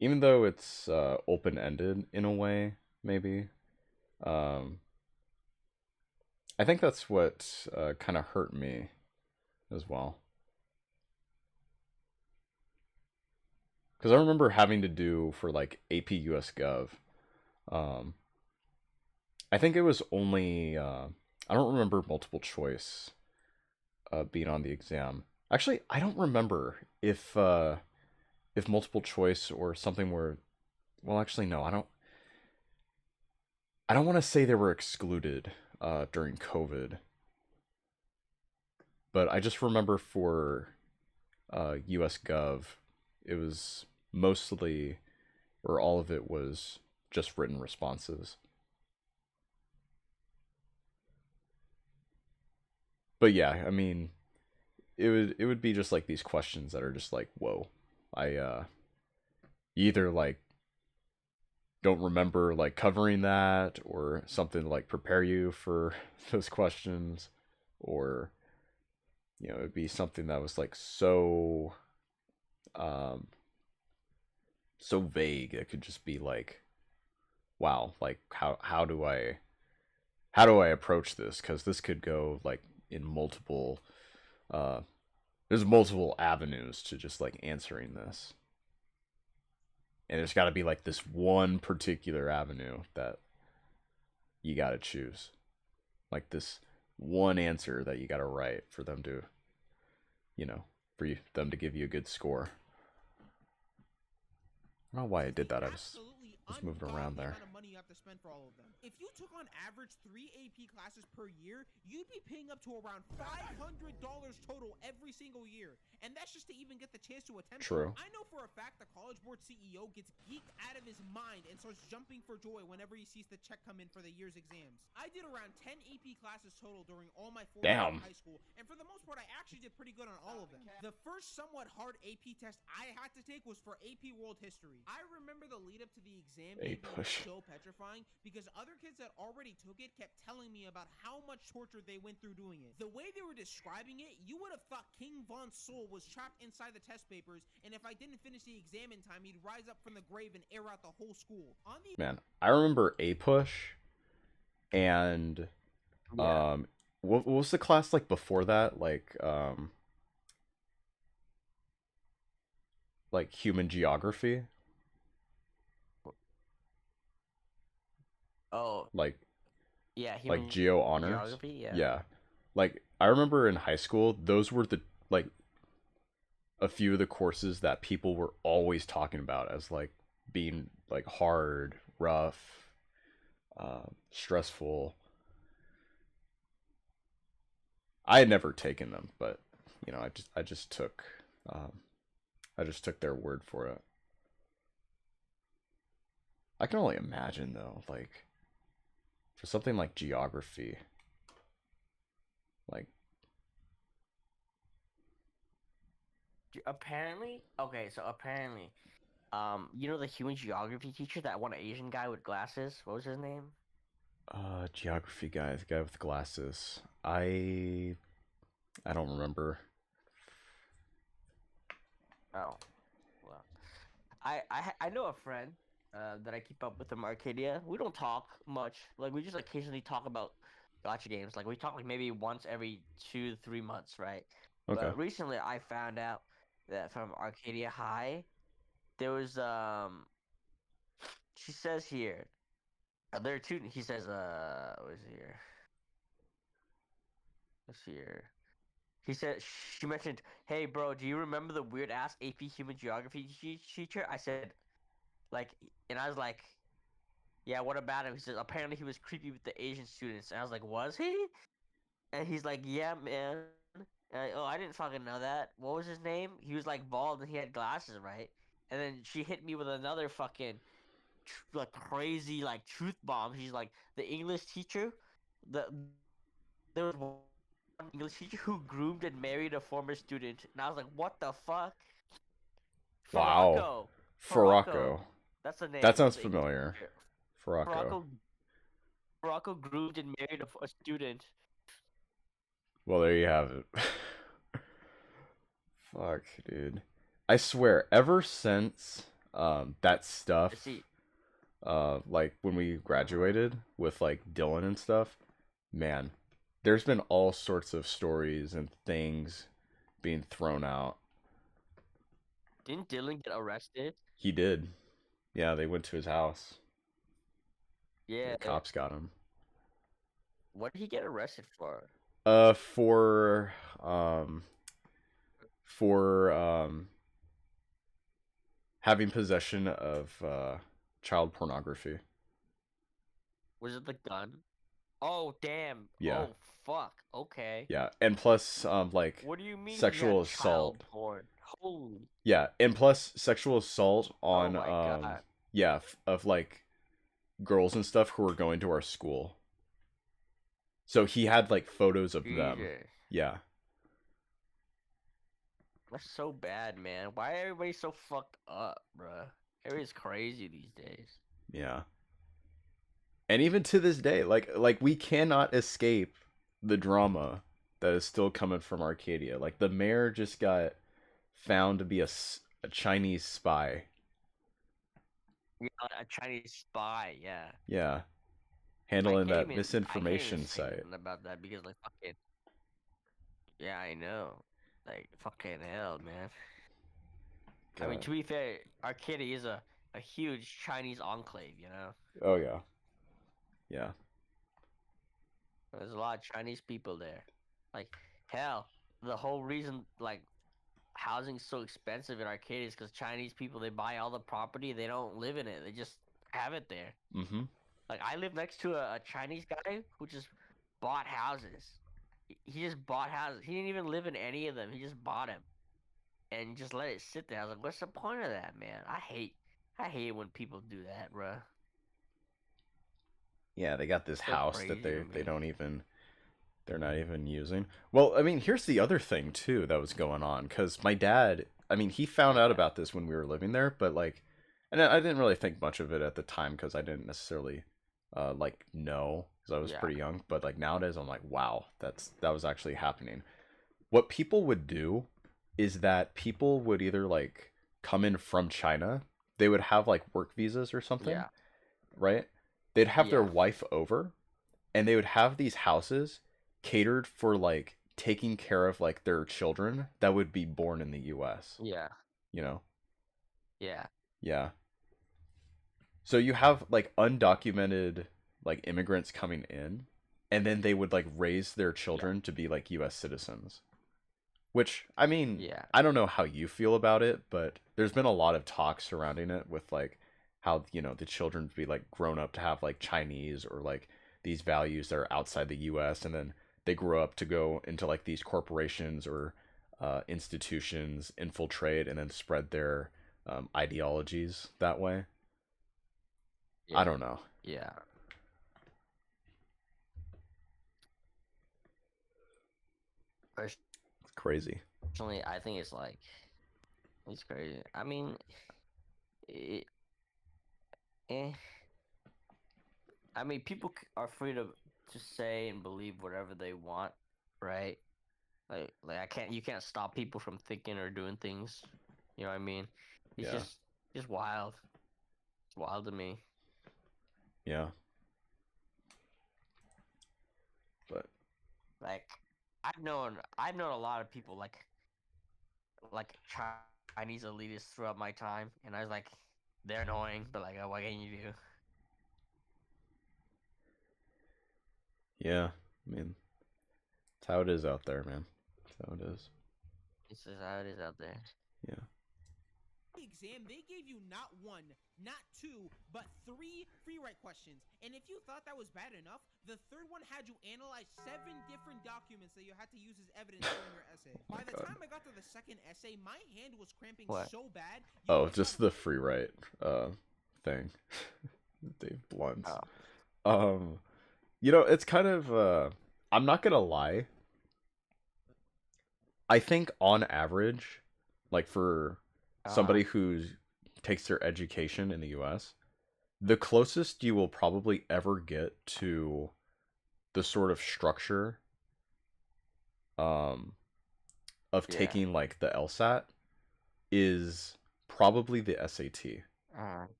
even though it's open-ended in a way, maybe. I think that's what kind of hurt me as well. Because I remember having to do for like AP US Gov. I think it was only I don't remember multiple choice being on the exam. Actually, I don't remember if multiple choice or something were, well, actually no, I don't want to say they were excluded during COVID, but I just remember for US Gov, it was mostly, or all of it was just written responses. But yeah, I mean, it would be just like these questions that are just like, whoa. You either like don't remember like covering that or something to like prepare you for those questions, or it'd be something that was like so vague. It could just be like, wow, like how do I approach this, because this could go like in multiple there's multiple avenues to just like answering this. And there's got to be like this one particular avenue that you got to choose. Like this one answer that you got to write for them to, them to give you a good score. I don't know why I did that. I was moving around there. money you have to spend for all of them. If you took on average 3 AP classes per year, you'd be paying up to around $500 total every single year. And that's just to even get the chance to attempt True. it. I know for a fact the College Board CEO gets geeked out of his mind and starts jumping for joy whenever he sees the check come in for the year's exams. I did around 10 AP classes total during all my 4 years Damn. of high school, and for the most part, I actually did pretty good on all of them. The first somewhat hard AP test I had to take was for AP World History. I remember the lead up to the exam being so petrifying because other kids that already took it kept telling me about how much torture they went through doing it. The way they were describing it, you would have thought King Von Sol was trapped inside the test papers, and if I didn't finish the exam in time, he'd rise up from the grave and air out the whole school. Man, I remember A Push, and what was the class like before that? Like human geography. Oh, like yeah, like geo honors. Geography, yeah. Yeah, like I remember in high school, those were the like a few of the courses that people were always talking about as like being like hard, rough, stressful. I had never taken them, but you know, I just took their word for it. I can only imagine though, like for something like geography, like apparently, you know the human geography teacher, that one Asian guy with glasses? What was his name? geography guy, the guy with glasses. I don't remember. Oh, well, I know a friend that I keep up with in Arcadia. We don't talk much. Like we just occasionally talk about gotcha games. Like we talk like maybe once every 2 to 3 months, right? Okay. But recently I found out that from Arcadia High there was she says here there are two. He says what is here? Let's see here. He said she mentioned, "Hey, bro, do you remember the weird ass AP Human Geography teacher?" I said, like, and I was like, "Yeah, what about him?" He says, "Apparently he was creepy with the Asian students." And I was like, "Was he?" And he's like, "Yeah, man." Oh, I didn't fucking know that. What was his name? He was like bald and he had glasses, right? And then she hit me with another fucking like crazy like truth bomb. She's like, the English teacher, the there was one English teacher who groomed and married a former student, and I was like, "What the fuck?" Wow. Farako. Farako. That's the name. That sounds of the English familiar. teacher. Farako. Farako groomed and married a student. Well, there you have it. Fuck, dude. I swear, ever since that stuff, like when we graduated with like Dylan and stuff, man, there's been all sorts of stories and things being thrown out. Didn't Dylan get arrested? He did. Yeah, they went to his house. Yeah. The cops got him. What did he get arrested for? For having possession of child pornography. Was it the gun? Oh damn. Yeah. Oh fuck. Okay. Yeah, and plus like what do you mean sexual assault. Porn? Holy. Yeah, and plus sexual assault on God. yeah, of like girls and stuff who were going to our school. So he had like photos of them. Yeah. That's so bad, man. Why are everybody so fucked up, bruh? Everybody's crazy these days. Yeah. And even to this day, like we cannot escape the drama that is still coming from Arcadia. Like the mayor just got found to be a Chinese spy. Yeah, a Chinese spy, yeah. Yeah. Handling that misinformation site. About that because like fucking. Yeah, I know. Like fucking hell, man. I mean, to be fair, Arcadia is a huge Chinese enclave, you know. Oh yeah. Yeah. There's a lot of Chinese people there. Like hell, the whole reason like housing's so expensive in Arcadia is because Chinese people, they buy all the property, they don't live in it. They just have it there. Mm-hmm. Like I live next to a Chinese guy who just bought houses. He just bought houses. He didn't even live in any of them. He just bought them and just let it sit there. I was like, what's the point of that, man? I hate when people do that, bruh. Yeah, they got this So house that crazy to they me. don't even they're not even using. Well, I mean, here's the other thing too that was going on because my dad, I mean, he found out Yeah. about this when we were living there, but like, and I didn't really think much of it at the time because I didn't necessarily like know because I was Yeah. pretty young. But like nowadays, I'm like, wow, that was actually happening. What people would do is that people would either like come in from China, they would have like work visas or something, Yeah. right? They'd have their Yeah. wife over and they would have these houses catered for like taking care of like their children that would be born in the US, Yeah. you know? Yeah. Yeah. So you have like undocumented like immigrants coming in and then they would like raise their Yeah. children to be like US citizens. Which I mean, Yeah. I don't know how you feel about it, but there's been a lot of talk surrounding it with like how, you know, the children be like grown up to have like Chinese or like these values that are outside the US and then they grow up to go into like these corporations or institutions, infiltrate and then spread their ideologies that way. I Yeah. don't know. Yeah. It's crazy. Personally, I think it's crazy. I mean, it, eh. I mean, people are free to say and believe whatever they want, right? Like you can't stop people from thinking or doing things. You know what I mean? It's Yeah. just wild. It's wild to me. Yeah. But Like I've known a lot of people like Chinese elitists throughout my time, and I was like, they're annoying, but like, what can you do? yeah, I mean, it's how it is out there, man. It's how it is. This is how it is out there. Yeah. Exam, they gave you not one, not two, but 3 free write questions. And if you thought that was bad enough, the third one had you analyze 7 different documents that you had to use as evidence during your essay. By the time I got to the second essay, my hand was cramping What? so bad. Oh, just the free write thing. Dave Blunt. Oh. You know, it's kind of I'm not gonna lie. I think on average, like for somebody who takes their education in the US, the closest you will probably ever get to the sort of structure of Yeah. taking like the LSAT is probably the SAT.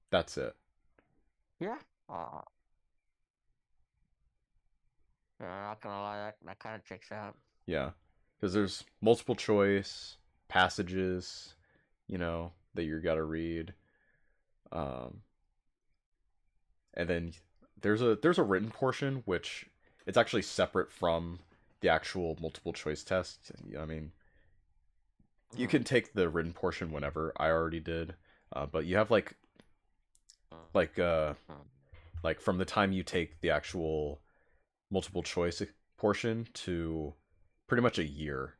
That's it. Yeah. I'm not gonna lie, that kind of checks out. Yeah. Because there's multiple choice, passages, you know, that you got to read. And then there's a written portion which it's actually separate from the actual multiple choice test. I mean, you can take the written portion whenever. I already did. But you have like from the time you take the actual multiple choice portion to pretty much a year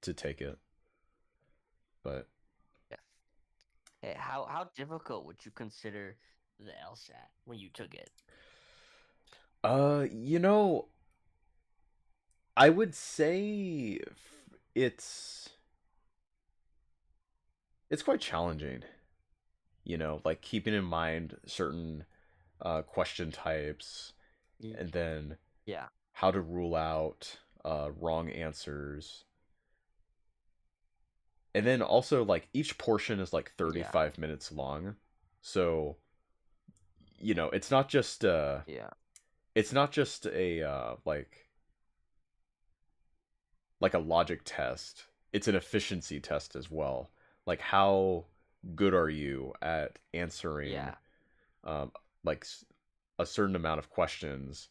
to take it. But Yeah. Hey, how difficult would you consider the LSAT when you took it? you know, I would say it's quite challenging. You know, like keeping in mind certain question types and then Yeah. how to rule out wrong answers. And then also like each portion is like 35 minutes long. So you know, it's not just it's not just a like a logic test. It's an efficiency test as well. Like how good are you at answering um like a certain amount of questions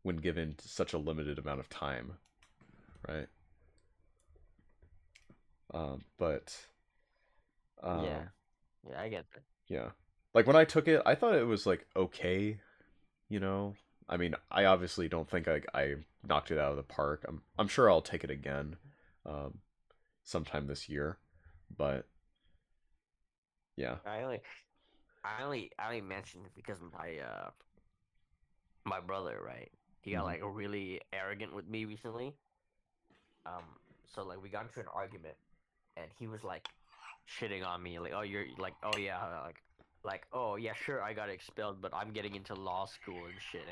when given such a limited amount of time, right? But Yeah. Yeah, I get that. Yeah. Like when I took it, I thought it was like okay, you know. I mean, I obviously don't think I knocked it out of the park. I'm sure I'll take it again, um, sometime this year, but yeah. I only, I only mentioned it because my brother, right? He got Hmm. like really arrogant with me recently. Um, so like we got into an argument, and he was like shitting on me, like, oh, you're like, oh yeah, oh yeah, sure, I got expelled, but I'm getting into law school and shit,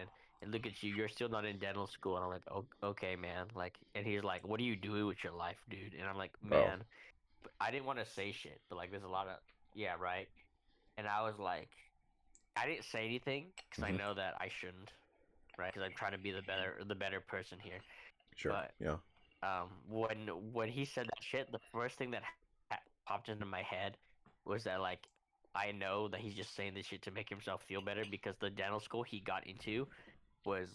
and look at you, you're still not in dental school, and I'm like, oh, okay, man, like, and he's like, what are you doing with your life, dude? And I'm like, Oh. man, but I didn't want to say shit, but like, there's a lot of, yeah, right, and I was like, I didn't say anything because I Hmm. know that I shouldn't, right? Because I'm trying to be the better person here, Sure. but Yeah. when he said that shit, the first thing that popped into my head was that like I know that he's just saying this shit to make himself feel better because the dental school he got into was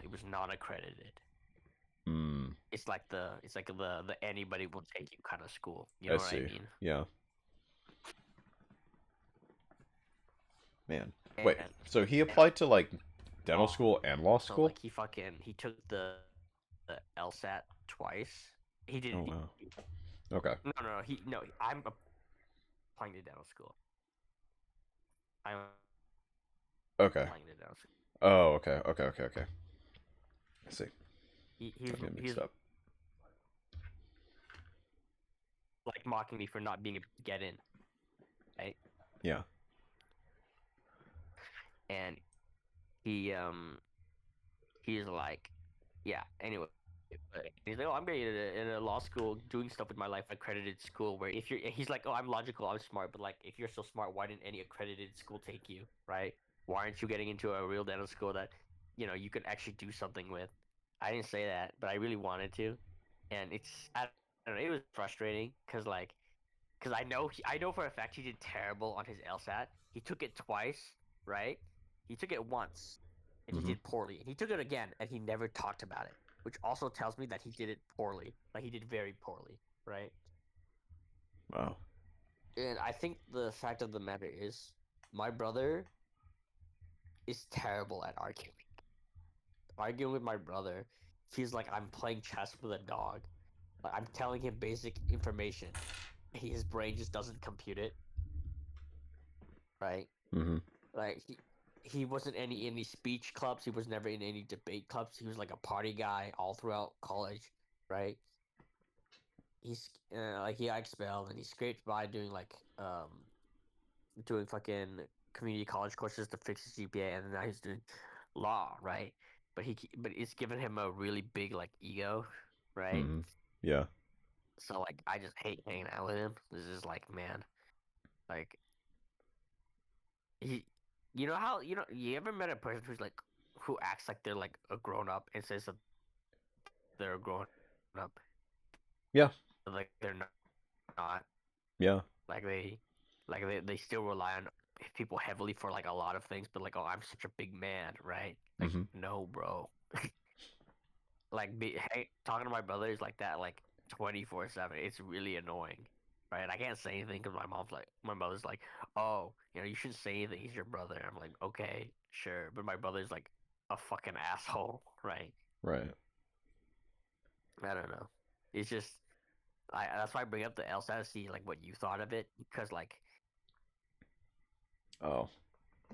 it was non-accredited. Mm, It's like the anybody will take you kind of school. You I know what I see. mean? Yeah. Man. Wait. And So he and applied to like dental school and law also like school? he took the LSAT twice. He did. Oh wow. Okay. No, I'm applying to dental school. I'm Okay. applying to dental school. Oh, okay. Okay. Okay. Okay. I see. He's I'm getting he's mixed up. like mocking me for not being able to get in, right? Yeah. And he he's like, yeah. Anyway, but he's like, oh, I'm getting in a law school, doing stuff with my life, accredited school. Where if you're, he's like, oh, I'm logical, I'm smart, but like, if you're so smart, why didn't any accredited school take you, right? Why aren't you getting into a real dental school that, you could actually do something with? I didn't say that, but I really wanted to, and I don't know, it was frustrating because I know for a fact he did terrible on his LSAT. He took it twice, right? He took it once, and he Mm-hmm. did poorly. And he took it again, and he never talked about it, which also tells me that he did it poorly. Like he did very poorly, right? Wow. And I think the fact of the matter is, my brother is terrible at arguing. Arguing with my brother feels like I'm playing chess with a dog. Like I'm telling him basic information, his brain just doesn't compute it, right? Mm-hmm. Like he wasn't in any speech clubs. He was never in any debate clubs. He was like a party guy all throughout college, right? He's like he got expelled and he scraped by doing fucking community college courses to fix his GPA, and now he's doing law, right? But it's given him a really big like ego, right? Mm-hmm. Yeah. So like I just hate hanging out with him. This is like, man, like he, you ever met a person who acts like they're like a grown up and says that they're a grown up, Yeah. but like they're not. Yeah. Like they still rely on people heavily for like a lot of things, but like, oh, I'm such a big man, right? Like Mm-hmm. no, bro. Hey, talking to my brother is like that, like 24/7. It's really annoying, right? I can't say anything because my mother's like, oh, you shouldn't say anything. He's your brother. I'm like, okay, sure, but my brother's like a fucking asshole, right? Right. I don't know. It's just, that's why I bring up the LSAT to see like what you thought of it, because Oh.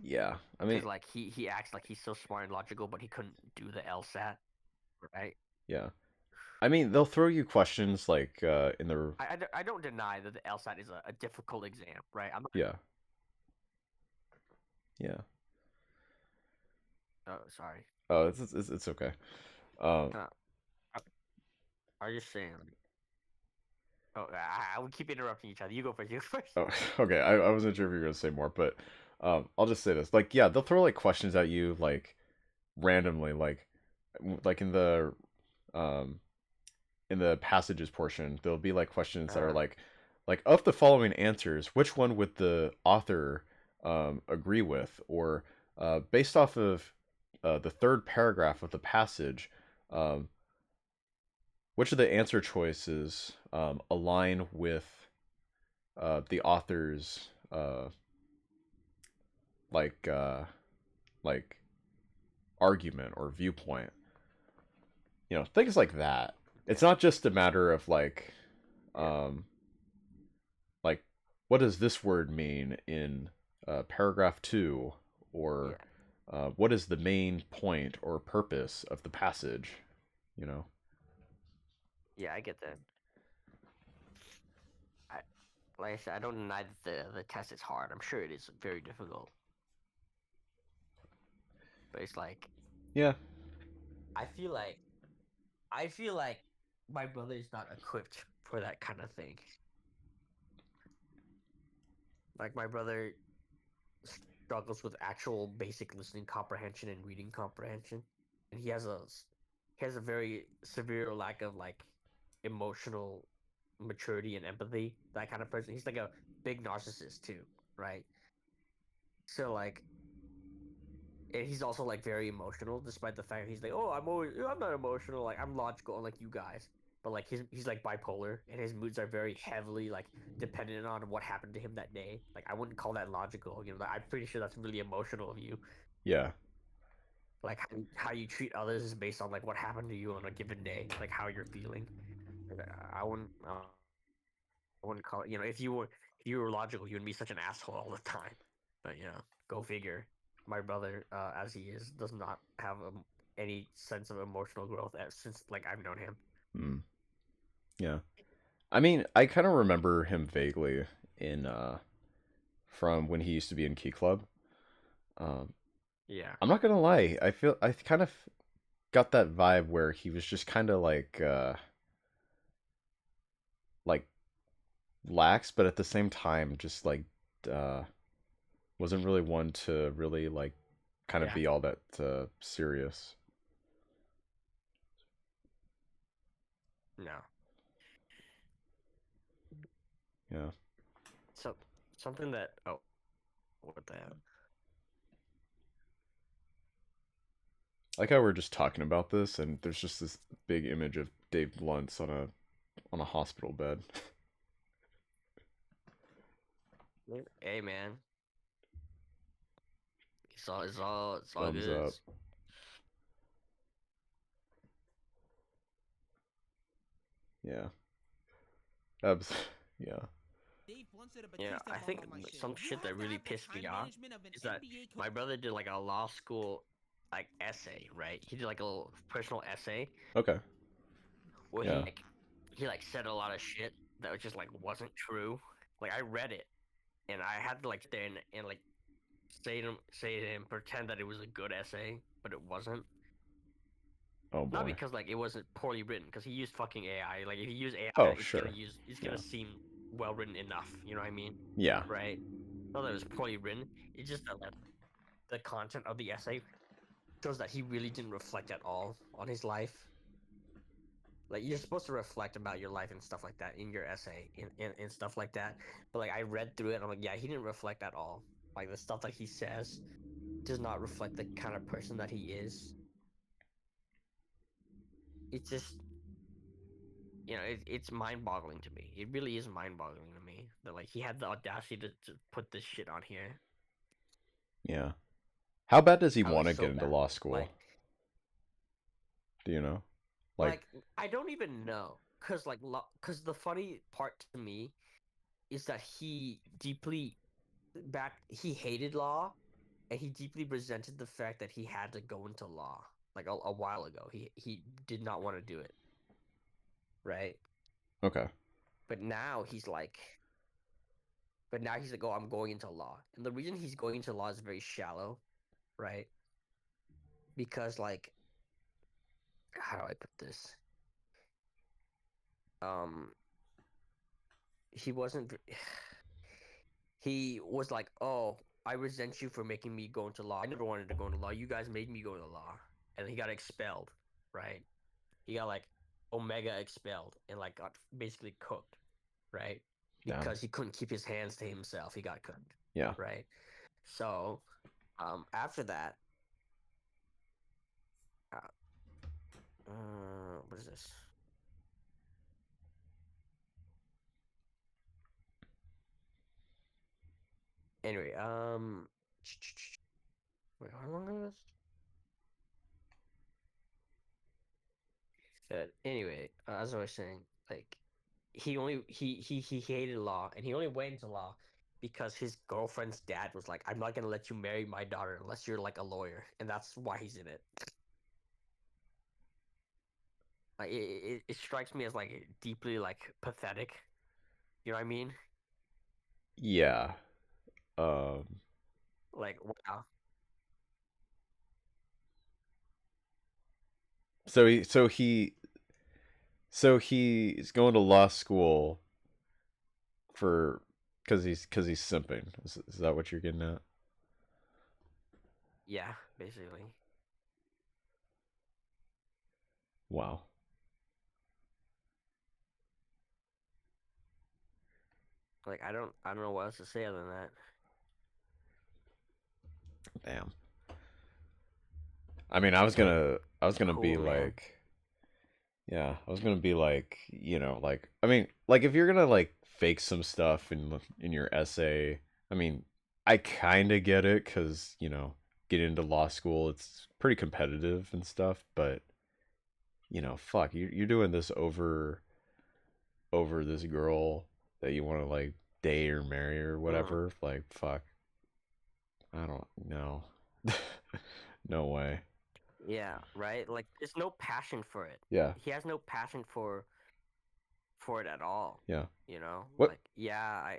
Yeah. I mean, he acts like he's so smart and logical, but he couldn't do the LSAT, right? yeah. I mean, they'll throw you questions like in the I don't deny that the LSAT is a difficult exam, right? I'm not. yeah. Yeah. Oh, sorry. Oh, it's okay. Um. Uh, I, I was just saying. Oh, I would keep interrupting each other. You go first. You go first. Oh, okay. I wasn't sure if you were gonna say more, but I'll just say this. Like, yeah, they'll throw like questions at you like randomly, like um in the passages portion. There'll be like questions that are Uh, like of the following answers, which one would the author agree with, or based off of the third paragraph of the passage, um, which of the answer choices align with the author's uh like uh like argument or viewpoint. You know, things like that. It's not just a matter of um like what does this word mean in paragraph 2, or what is the main point or purpose of the passage, you know? Yeah, I get that. Like I said, I don't deny that the test is hard. I'm sure it is very difficult. But it's like, Yeah. I feel like I feel like my brother is not equipped for that kind of thing. Like my brother struggles with actual basic listening comprehension and reading comprehension, and he has a very severe lack of like emotional maturity and empathy. That kind of person. He's like a big narcissist too, right? So like, and he's also like very emotional, despite the fact he's like, oh, I'm not emotional. Like I'm logical, unlike you guys. But like he's like bipolar, and his moods are very heavily like dependent on what happened to him that day. Like I wouldn't call that logical. You know, I'm pretty sure that's really emotional of you. Yeah. Like how you treat others is based on like what happened to you on a given day, like how you're feeling. Like, I wouldn't call it. You know, if you were logical, you would be such an asshole all the time. But you know, go figure. My brother, as he is, does not have any sense of emotional growth since like I've known him. Mm. Yeah. I mean, I kind of remember him vaguely in from when he used to be in Key Club. Um, Yeah. I'm not gonna lie, I kind of got that vibe where he was just kind of like lax, but at the same time, just like uh, wasn't really one to really like kind of Yeah. be all that serious. No. Yeah. So something that what the hell? Like how we're just talking about this, and there's just this big image of Dave Blunt's on a hospital bed. Hey man, it's all Thumbs good. up. Yeah. Abs. Yeah. Yeah, I think some shit that really pissed me off is that my brother did like a law school like essay, right? He did like a little personal essay Okay. where Yeah. he like said a lot of shit that was just like wasn't true. Like I read it and I had to like stand and like say to him pretend that it was a good essay, but it wasn't. Oh Not boy. because like it wasn't poorly written, because he used fucking AI. Like if you use AI, Oh sure. it's Yeah. gonna seem well written enough. You know what I mean? Yeah. Right? Not that it was poorly written. It's just that like, the content of the essay shows that he really didn't reflect at all on his life. Like you're supposed to reflect about your life and stuff like that in your essay and stuff like that. But like I read through it and I'm like, yeah, he didn't reflect at all. Like the stuff that he says does not reflect the kind of person that he is. It's just it's mind-boggling to me. It really is mind-boggling to me that like he had the audacity to put this shit on here. Yeah. How bad does he How want it's to so get into bad. law school? Do you know? Like, I don't even know, cause the funny part to me is that he hated law, and he deeply resented the fact that he had to go into law like a while ago. He did not want to do it, right? okay. But now he's like, oh, I'm going into law, and the reason he's going into law is very shallow, right? Because like, how do I put this? Um, he wasn't. He was like, "Oh, I resent you for making me go into law. I never wanted to go into law. You guys made me go into law." And he got expelled, right? He got like Omega expelled and like got basically cooked, right? Damn. Because he couldn't keep his hands to himself. He got cooked, Yeah. right? So, after that, uh, what is this? Anyway, wait, how long is this? Anyway, as I was saying, like, he hated law, and he only went into law because his girlfriend's dad was like, "I'm not gonna let you marry my daughter unless you're like a lawyer," and that's why he's in it. Like, it strikes me as like deeply like pathetic. You know what I mean? Yeah. Um. Like, wow. So he's going to law school for because he's simping. Is that what you're getting at? Yeah, basically. Wow. Like, I don't know what else to say other than that. Damn. I mean, I was gonna be Cool, man. like, yeah, I was gonna be like, like, I mean, like if you're gonna like fake some stuff in your essay, I mean, I kind of get it because getting into law school, it's pretty competitive and stuff, but fuck, you're doing this over this girl that you want to like date or marry or Mm. whatever. Like, fuck, I don't know. No way. Yeah, right? Like, there's no passion for it. Yeah, He has no passion for it at all. yeah. You know? What? Like, yeah,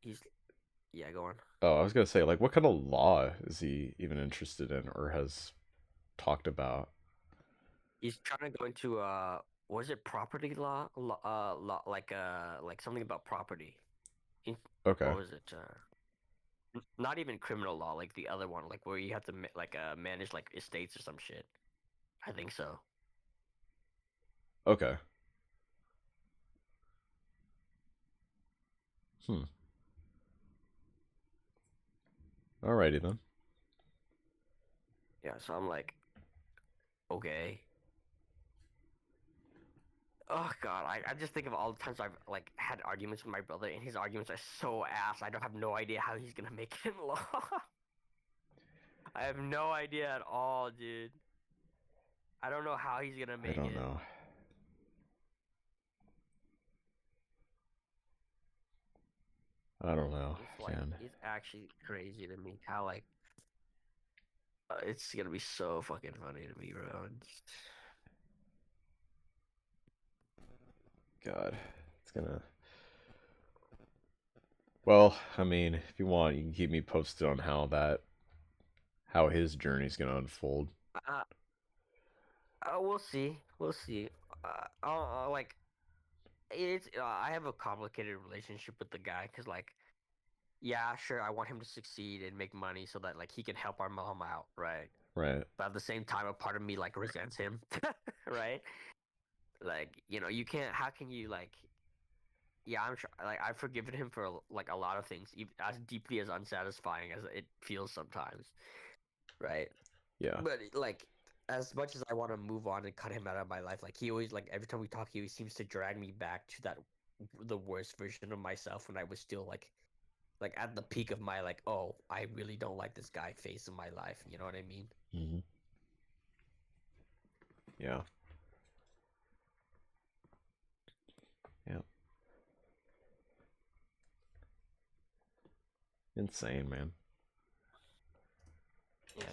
he's yeah, go on. Oh, I was gonna say, like, what kind of law is he even interested in or has talked about? He's trying to go into was it property law, like something about property. In- Okay, What was it? Not even criminal law, like the other one, like where you have to manage like estates or some shit. I think so. okay. Hmm. Alrighty then. Yeah, so I'm like, okay. Oh God, I just think of all the times I've like had arguments with my brother, and his arguments are so ass. I don't have no idea how he's gonna make it in law. I have no idea at all, dude. I don't know how he's gonna I make don't it. know. I don't know, man. It's actually crazy to me how like it's gonna be so fucking funny to me, bro. God, it's gonna. Well, I mean, if you want, you can keep me posted on how his journey's gonna unfold. Uh, we'll see. We'll see. Like it's I have a complicated relationship with the guy because like yeah, sure, I want him to succeed and make money so that like he can help our mom out, right? Right. But at the same time, a part of me like resents him, right? Like you can't. How can you like? Yeah, I'm sure. Like I've forgiven him for like a lot of things, as deeply as unsatisfying as it feels sometimes, right? Yeah. But like, as much as I want to move on and cut him out of my life, like he always like every time we talk, he always seems to drag me back to that the worst version of myself when I was still like at the peak of my like, oh, I really don't like this guy phase in my life. You know what I mean? Mm-hmm. Yeah. Yeah. Insane, man.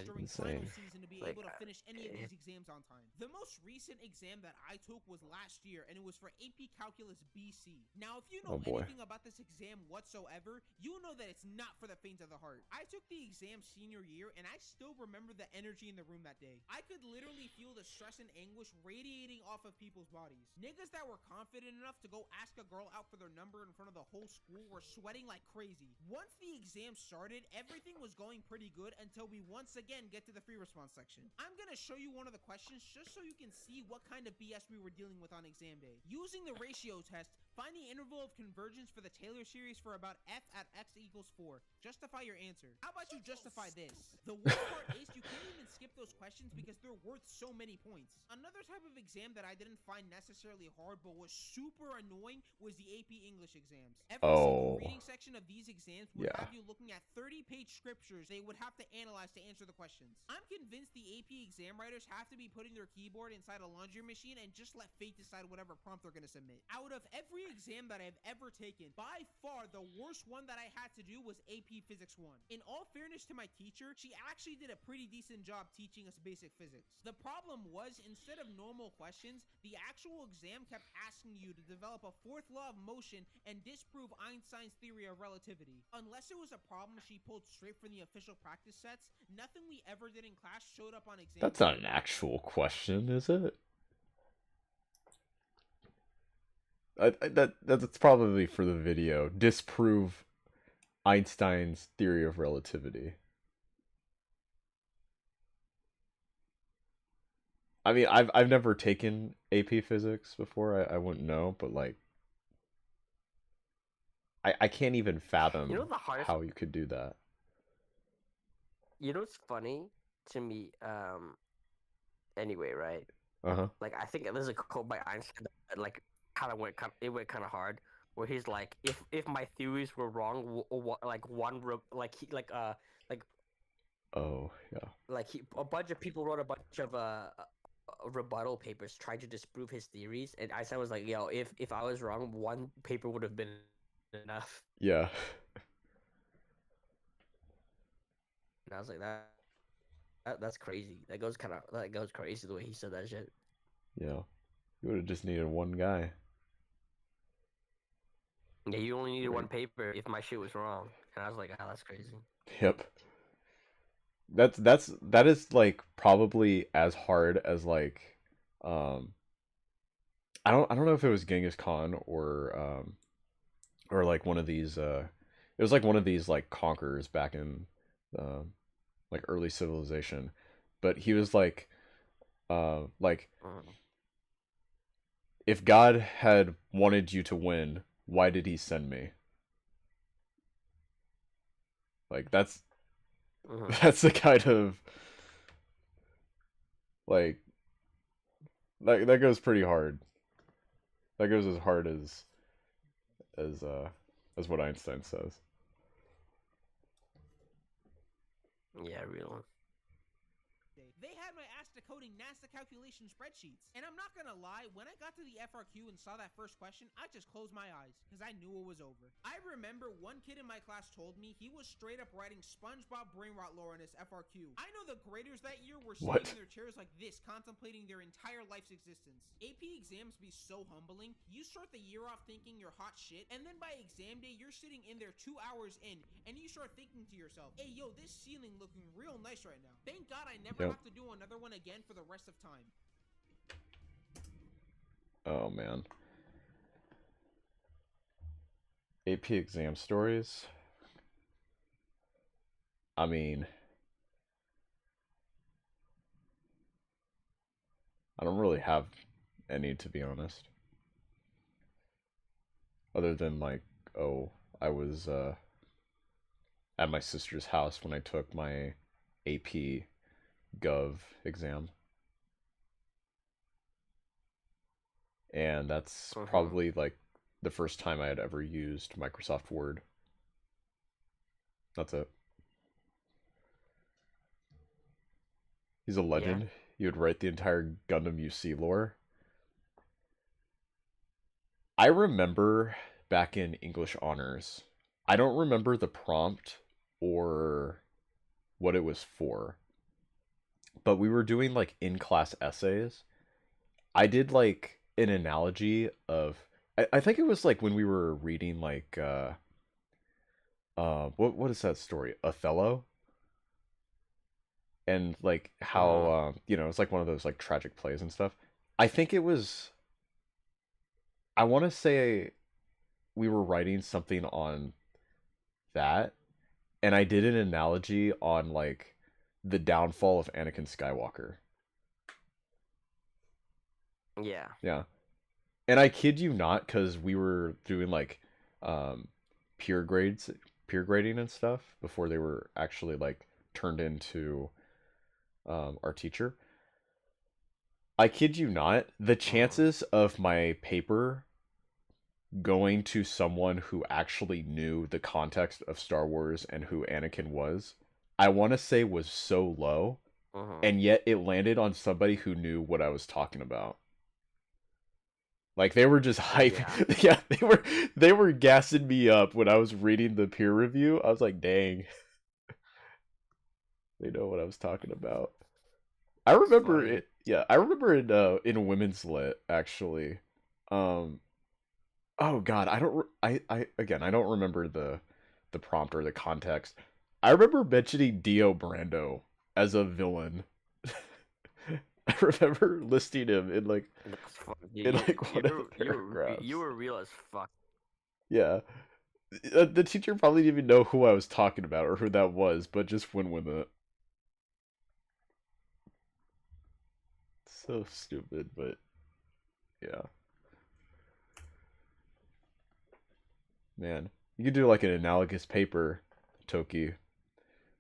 During final Insane. season to be Like, able to finish any of these exams on time. The most recent exam that I took was last year, and it was for AP Calculus BC. Now, if you Oh know boy. anything about this exam whatsoever, you know that it's not for the faint of the heart. I took the exam senior year, and I still remember the energy in the room that day. I could literally feel the stress and anguish radiating off of people's bodies. Niggas that were confident enough to go ask a girl out for their number in front of the whole school were sweating like crazy. Once the exam started, everything was going pretty good until we once again get to the free response section. I'm gonna show you one of the questions just so you can see what kind of BS we were dealing with on exam day. Using the ratio test, Find the interval of convergence for the Taylor series for about f at x equals 4. Justify your answer. How about you justify this? The worst part is you can't even skip those questions because they're worth so many points. Another type of exam that I didn't find necessarily hard but was super annoying was the AP English exams. Every single reading section of these exams would have you looking at 30-page scriptures they would have to analyze to answer the questions. I'm convinced the AP exam writers have to be putting their keyboard inside a laundry machine and just let fate decide whatever prompt they're going to submit. Out of every exam that I've ever taken, by far the worst one that I had to do was AP Physics 1. In all fairness to my teacher, she actually did a pretty decent job teaching us basic physics. The problem was, instead of normal questions, the actual exam kept asking you to develop a fourth law of motion and disprove Einstein's theory of relativity. Unless it was a problem she pulled straight from the official practice sets, nothing we ever did in class showed up on exam. That's not an actual question, is it? That's probably for the video. Disprove Einstein's theory of relativity. I mean, I've never taken AP Physics before. I wouldn't know, but like, I can't even fathom how you could do that. You know what's funny to me? Anyway, right? Like, I think there's a quote by Einstein that like went kind of hard, where he's like, if my theories were wrong, oh yeah, like a bunch of people wrote a bunch of rebuttal papers trying to disprove his theories, and Einstein was like, yo, if I was wrong, one paper would have been enough. Yeah. And I was like, that's crazy. That goes crazy the way he said that shit. Yeah. You would have just needed one guy. Yeah, you only needed one paper if my shit was wrong. And I was like, that's crazy. Yep. That is like probably as hard as like I don't know if it was Genghis Khan or like one of these it was like one of these like conquerors back in like early civilization, but he was like if God had wanted you to win, why did he send me? Like that's the kind of like that goes pretty hard. That goes as hard as what Einstein says. Yeah, real. They had my ass decoding NASA calculation spreadsheets. And I'm not gonna lie, when I got to the FRQ and saw that first question, I just closed my eyes, because I knew it was over. I remember one kid in my class told me he was straight up writing SpongeBob brainrot lore in his FRQ. I know the graders that year were sitting in their chairs like this, contemplating their entire life's existence. AP exams be so humbling. You start the year off thinking you're hot shit, and then by exam day, you're sitting in there 2 hours in, and you start thinking to yourself, hey yo, this ceiling looking real nice right now. Thank God I never have to do another one again for the rest of time. Oh man. AP exam stories. I mean, I don't really have any, to be honest. Other than like, oh, I was at my sister's house when I took my AP Gov exam. And that's probably like the first time I had ever used Microsoft Word. That's it. He's a legend. Yeah. You would write the entire Gundam UC lore. I remember back in English honors, I don't remember the prompt or what it was for, but we were doing like in-class essays. I did like an analogy of, I think it was like when we were reading like what is that story, Othello, and like how you know, it's like one of those like tragic plays and stuff. I think it was, I want to say we were writing something on that, and I did an analogy on like the downfall of Anakin Skywalker. Yeah. Yeah. And I kid you not, because we were doing like peer grades, peer grading and stuff before they were actually like turned into our teacher. I kid you not, the chances of my paper going to someone who actually knew the context of Star Wars and who Anakin was, I want to say was so low, and yet it landed on somebody who knew what I was talking about. Like they were just hyping. Yeah, they were gassing me up when I was reading the peer review. I was like, "Dang, they know what I was talking about." I remember it. Yeah, I remember in women's lit actually. Um, oh God, I again I don't remember the prompt or the context. I remember mentioning Dio Brando as a villain. I remember listing him in like in like one of the paragraphs. You were real as fuck. Yeah. The teacher probably didn't even know who I was talking about or who that was, but just went with it. So stupid, but yeah. Man, you could do like an analogous paper, Toki,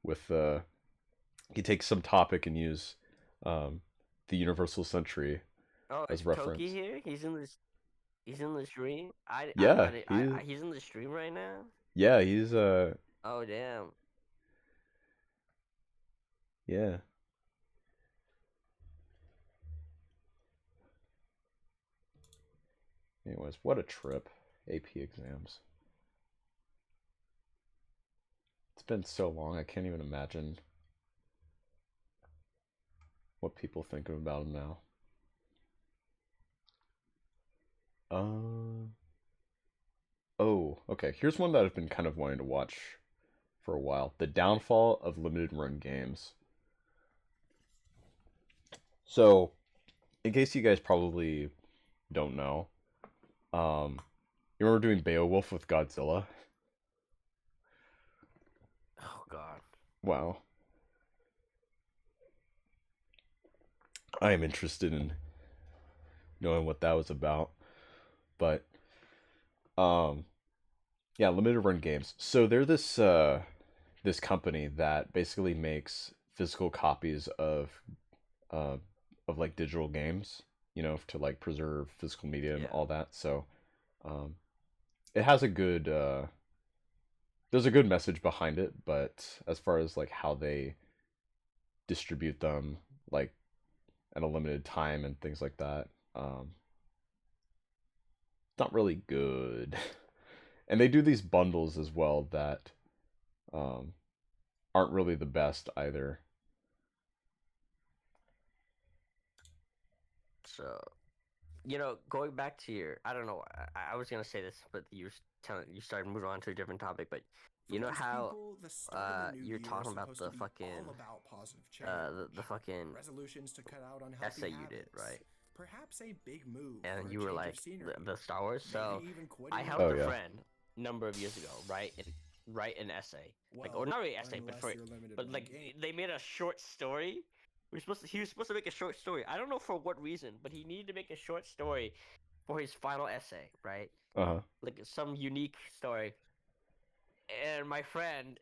with you take some topic and use the universal century as reference. Toki here? He's in the stream. Yeah, He's in the stream right now. Yeah, he's Oh damn. Yeah. Anyways, what a trip. AP exams. It's been so long, I can't even imagine what people think about him now. Oh, okay. Here's one that I've been kind of wanting to watch for a while. The Downfall of Limited Run Games. So, in case you guys probably don't know, you remember doing Beowulf with Godzilla? Oh god. Wow. I am interested in knowing what that was about. But yeah, limited run games. So they're this company that basically makes physical copies uh of like digital games, you know, to like preserve physical media and all that. So um it has a good there's a good message behind it, but as far as like how they distribute them like at a limited time and things like that, it's not really good. And they do these bundles as well that um, aren't really the best either. So, going back to your, I don't know, I was gonna say this, but you started moving on to a different topic. But you know how you're talking about the fucking the fucking resolutions to cut out unhealthy essay you did, habits. right? Perhaps a big move. And for you a were change like of scenery. the Star Wars. So Maybe even quitting I your helped a yeah. friend number of years ago write an essay, like, or Well, not really essay, but unless you're limited but by like game. they made a short story. He was supposed to make a short story. I don't know for what reason, but he needed to make a short story for his final essay, right? Uh-huh. Like some unique story. And my friend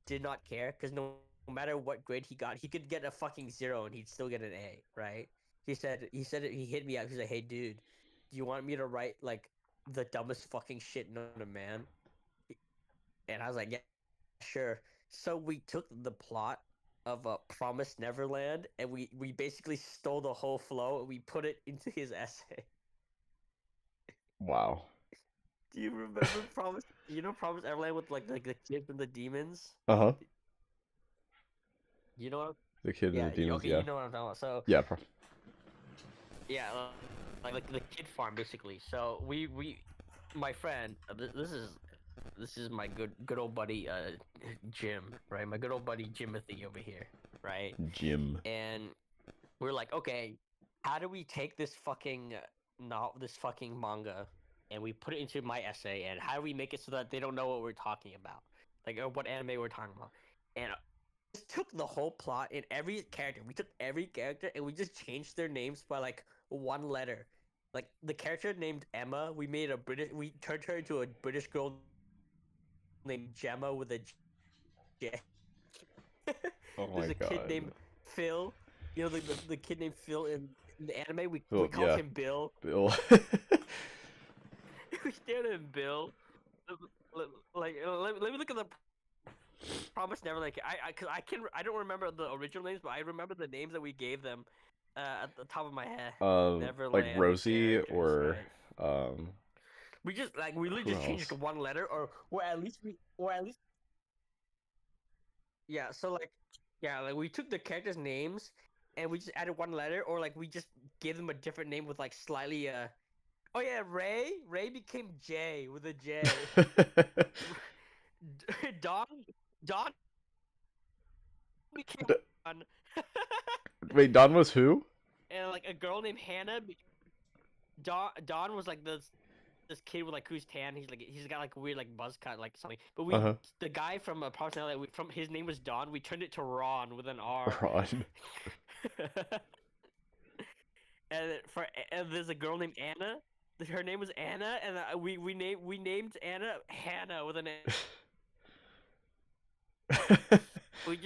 did not care because no matter what grade he got, he could get a fucking 0 and he'd still get an A, right? He hit me up. He's like, "Hey, dude, do you want me to write like the dumbest fucking shit known to man?" And I was like, "Yeah, sure." So we took the plot of Promised Neverland and we basically stole the whole flow and we put it into his essay. Wow. Do you remember Promise? You know Promise Neverland with like the kids and the demons? Uh-huh. You know what? The kid and the demons, okay, yeah. you know what I'm talking about. So Yeah, yeah, like the kid farm basically. So my friend, this is my good old buddy Jim, right? My good old buddy Jimothy over here, right? Jim. And we're like, okay, how do we take this fucking not this fucking manga and we put it into my essay, and how do we make it so that they don't know what we're talking about, like, or what anime we're talking about? And just took the whole plot and every character. We took every character and we just changed their names by like one letter, like the character named Emma. We made a British. We turned her into a British girl named Gemma with a J. Oh There's my a kid god. named Phil. You know the kid named Phil in the anime. We Well, called yeah, him Bill. Bill. We stared at him Bill. Like let me look at the Promise Neverland. I don't remember the original names, but I remember the names that we gave them at the top of my head. Like Neverland Rosie characters, or right? um, We just like we literally who just changed else? one letter, or at least yeah. So like yeah, like we took the characters' names and we just added one letter, or like we just gave them a different name with like slightly Oh yeah, Ray became J with a J. Don Don became D- Don. Wait, Don was who? And like a girl named Hannah. Don was like this kid with like who's tan. He's got like a weird like buzz cut like something. But Uh-huh. the guy from Promise Neverland, from his name was Don. We turned it to Ron with an R. Ron. And there's a girl named Anna. Her name was Anna, and we named Anna Hannah with an A. We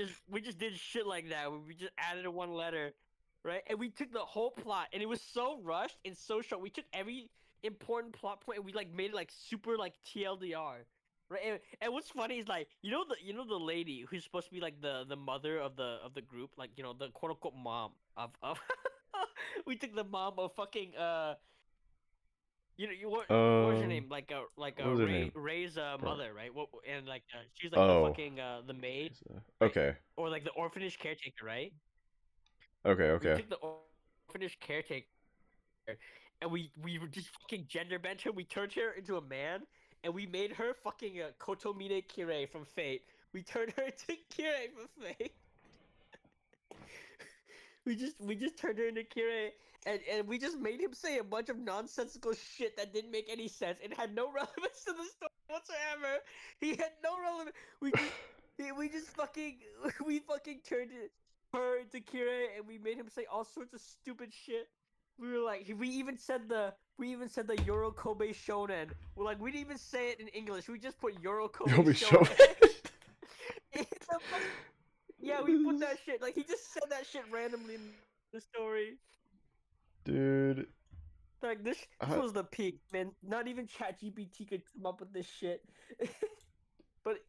just did shit like that. We just added one letter, right? And we took the whole plot, and it was so rushed and so short. We took every important plot point, and we like made it like super like TLDR, right? And what's funny is like you know the lady who's supposed to be like the mother of the group, like you know the quote unquote mom of we took the mom of fucking you know what was her name, like What was her name? Ray's mother, right? What and like she's like the Oh. fucking the maid, right? Okay. Or like the orphanage caretaker, right? Okay, We okay. took the orphanage caretaker and we were just fucking gender bent her. We turned her into a man, and we made her fucking Kotomine Kirei from Fate. We turned her into Kirei from Fate. We just turned her into Kirei, and we just made him say a bunch of nonsensical shit that didn't make any sense and had no relevance to the story whatsoever. He had no relevance. We just fucking we fucking turned her into Kirei, and we made him say all sorts of stupid shit. We were like, we even said the Yorokobe Shonen. We're like, we didn't even say it in English. We just put Yorokobe You'll be Shonen. shown. Yeah, we put that shit. Like he just said that shit randomly in the story. Dude. Like this was the peak, man. Not even ChatGPT could come up with this shit. But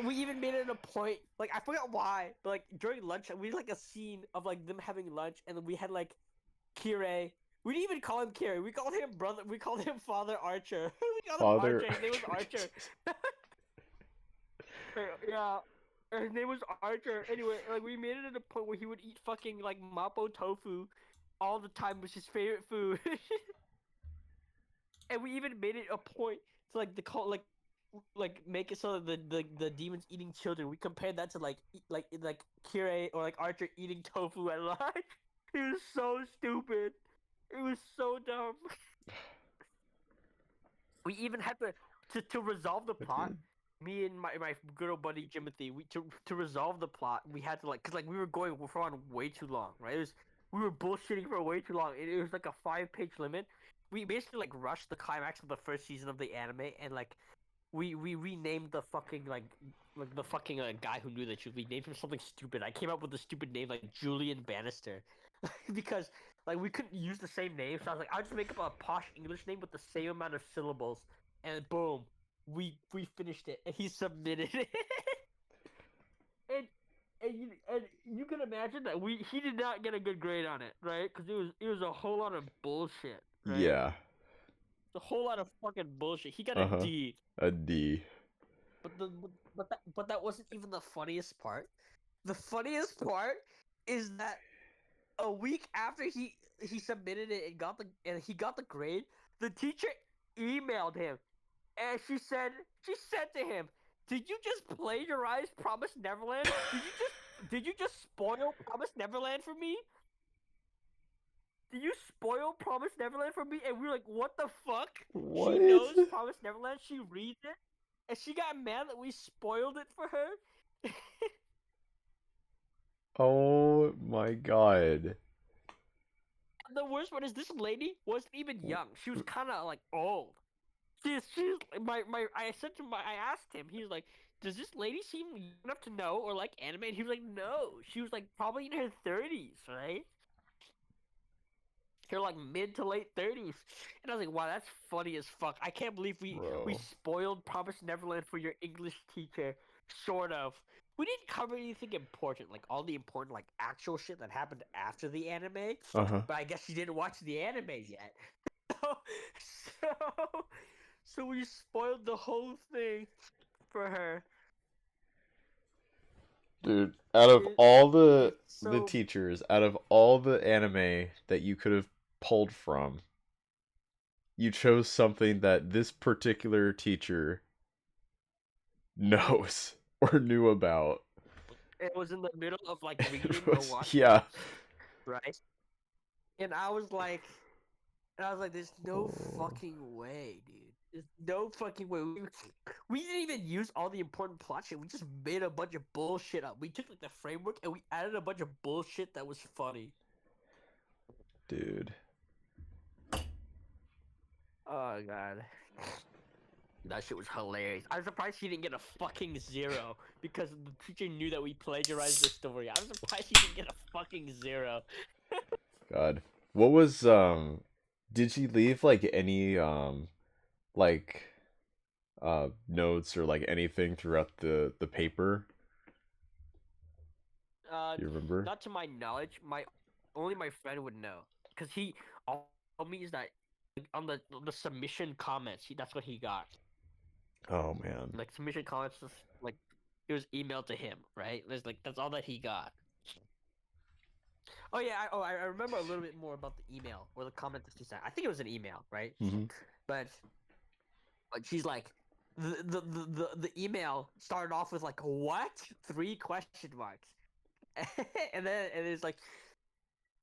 we even made it a point. Like I forgot why, but like during lunch, we had like a scene of like them having lunch, and then we had like Kirei. We didn't even call him Kirei. We called him brother. We called him Father Archer. We called him Father Archer. His name was Archer. Yeah. His name was Archer. Anyway, like we made it at a point where he would eat fucking like mapo tofu all the time, was his favorite food. And we even made it a point to like the call like make it so that the demons eating children. We compared that to like like Kirei or like Archer eating tofu at lunch. It was so stupid. It was so dumb. We even had to resolve the plot. Me and my good old buddy Jimothy, to resolve the plot, we had to like, cause like we were going for on way too long, right? We were bullshitting for way too long. It was like a 5-page limit. We basically like rushed the climax of the first season of the anime, and like we renamed the fucking like the fucking guy who knew the truth. We named him something stupid. I came up with a stupid name like Julian Bannister, because like we couldn't use the same name. So I was like, I'll just make up a posh English name with the same amount of syllables, and boom, we finished it, and he submitted it. and you can imagine that he did not get a good grade on it, right? Because it was a whole lot of bullshit, right? Yeah. A whole lot of fucking bullshit. He got a D. A D. But that wasn't even the funniest part. The funniest part is that a week after he submitted it and he got the grade, the teacher emailed him, and she said to him, "Did you just plagiarize Promise Neverland? Did you just spoil Promise Neverland for me? Did you spoil Promise Neverland for me?" And we were like, "What the fuck?" What? She knows Promise Neverland. She reads it, and she got mad that we spoiled it for her. Oh my god. the worst one is this lady wasn't even young. She was kind of like old. She's I said to I asked him. He was like, "Does this lady seem young enough to know or like anime?" And he was like, "No." She was like probably in her 30s, right? Her like mid to late 30s. And I was like, "Wow, that's funny as fuck." I can't believe we Bro. spoiled Promise Neverland for your English teacher. Sort of. We didn't cover anything important, like all the important like actual shit that happened after the anime. Uh-huh. But I guess she didn't watch the anime yet. so so we spoiled the whole thing for her. Dude, out of all the So teachers, out of all the anime that you could have pulled from, you chose something that this particular teacher knows or knew about. it was in the middle of like reading or watching, yeah. right? And I was like, there's no fucking way, dude. There's no fucking way. We didn't even use all the important plot shit. We just made a bunch of bullshit up. We took like the framework and we added a bunch of bullshit that was funny. Dude. Oh god. That shit was hilarious. I'm surprised he didn't get a fucking 0 because the teacher knew that we plagiarized the story. I'm surprised he didn't get a fucking 0. God. What was did she leave like any like notes or like anything throughout the paper? Do you remember? Not to my knowledge. Only my friend would know because he told me is that on the submission comments, that's what he got. Oh man. Like submission comments, like it was emailed to him, right? There's like that's all that he got. Oh yeah, I remember a little bit more about the email or the comment that she sent. I think it was an email, right? Mm-hmm. But she's like, the email started off with like what 3 question marks, and it's like,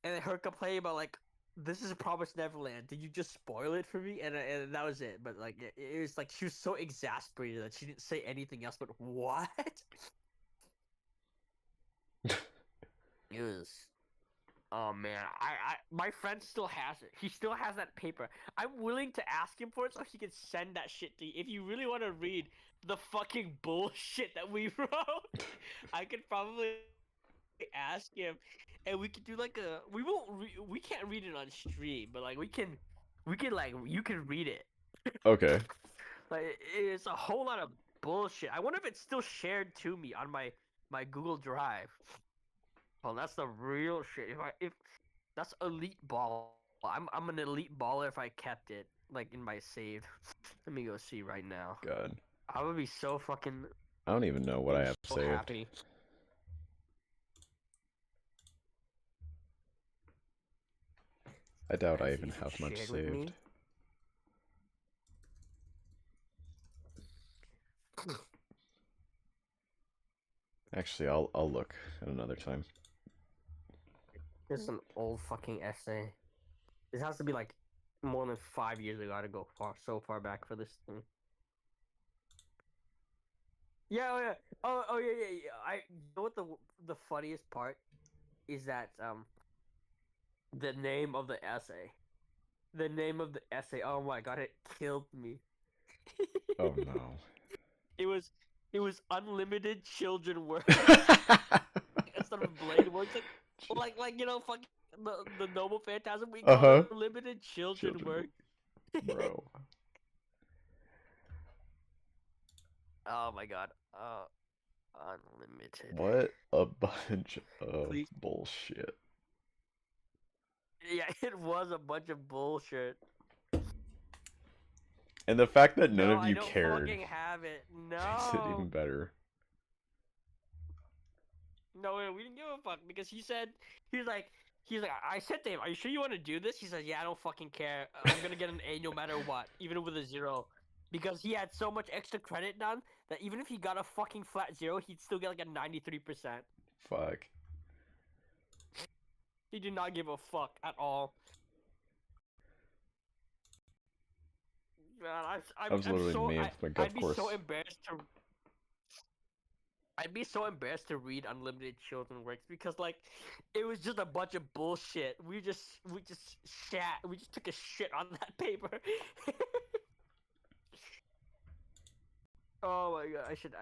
and then her complaining about like, this is Promised Neverland. Did you just spoil it for me? And that was it. But like it was like she was so exasperated that she didn't say anything else. But what? It was. Oh man, my friend still has it. He still has that paper. I'm willing to ask him for it so he can send that shit to you. If you really want to read the fucking bullshit that we wrote, I could probably ask him, and we could do like a. We can't read it on stream, but like we can like you can read it. Okay. Like it's a whole lot of bullshit. I wonder if it's still shared to me on my Google Drive. Well, that's the real shit. If that's elite ball, I'm an elite baller if I kept it like in my save. Let me go see right now. God. I would be so fucking. I don't even know what I have so saved. Happy. I doubt I even have much saved. Actually, I'll look at another time. This is an old fucking essay. This has to be like more than 5 years ago. I gotta go so far back for this thing. Yeah, oh yeah, yeah. You know what the funniest part is that the name of the essay. The name of the essay. Oh my god, it killed me. Oh no. It was unlimited children work instead of blade works. Like you know, fuck the noble phantasm. We got unlimited children work. Bro. Oh my god. Unlimited. What a bunch of bullshit. Yeah, it was a bunch of bullshit. And the fact that none of you I don't cared fucking have it. No. makes it even better. No, we didn't give a fuck because he was like, I said to him, "Are you sure you want to do this?" He says, "Yeah, I don't fucking care. I'm gonna get an A no matter what, even with a 0." Because he had so much extra credit done that even if he got a fucking flat 0, he'd still get like a 93%. Fuck. He did not give a fuck at all. Man, I was literally me with my golf I'd be course. so embarrassed to. I'd be so embarrassed to read Unlimited Children Works because like it was just a bunch of bullshit. We just took a shit on that paper. Oh my god, I should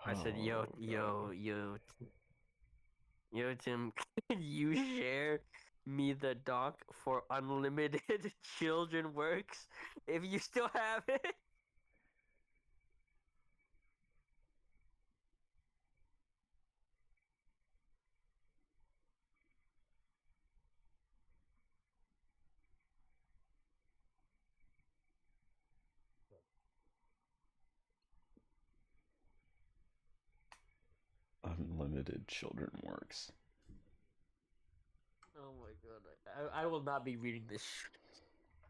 I said yo Tim, can you share me the doc for Unlimited Children Works if you still have it? Unlimited Children Works. Oh my god, I will not be reading this.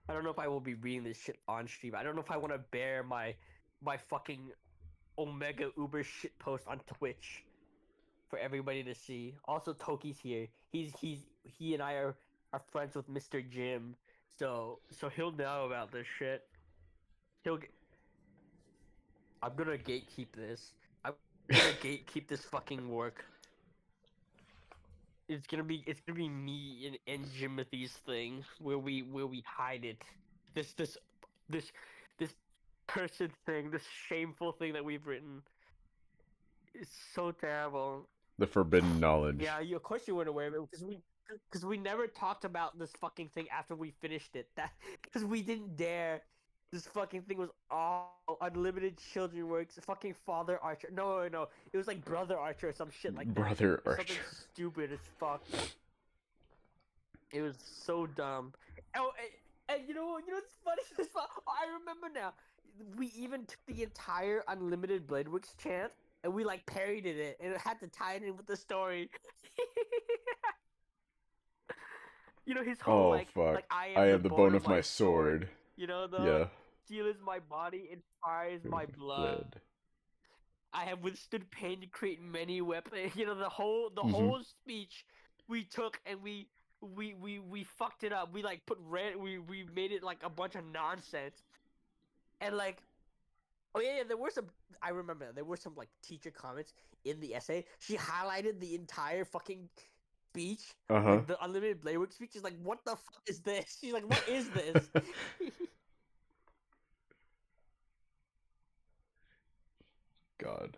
I don't know if I will be reading this shit on stream. I don't know if I want to bear my fucking Omega Uber shit post on Twitch for everybody to see. Also, Toki's here. He and I are friends with Mr. Jim, so he'll know about this shit. He'll. I'm gonna gatekeep this. I'm gonna gatekeep this fucking work. It's gonna be me and Jimothy's thing where we hide it. This this person thing, this shameful thing that we've written. It's so terrible. The forbidden knowledge. Yeah, of course you weren't aware of it because we never talked about this fucking thing after we finished it. That because we didn't dare. This fucking thing was all Unlimited Children Works. Fucking Father Archer. No. It was like Brother Archer or some shit like that. Brother Archer. Something stupid as fuck. It was so dumb. Oh, and you know what's funny? I remember now. We even took the entire Unlimited Blade Works chant and we like parodied it, and it had to tie it in with the story. You know his whole like I am the bone of my sword. You know the steel is my body, and fire is my blood. I have withstood pain to create many weapons. You know the whole speech we took and we fucked it up. We like put we made it like a bunch of nonsense, and like. Oh yeah, there were some. I remember there were some like teacher comments in the essay. She highlighted the entire fucking speech, like the Unlimited Blade Works speech. She's like, "What the fuck is this?" She's like, "What is this?" God.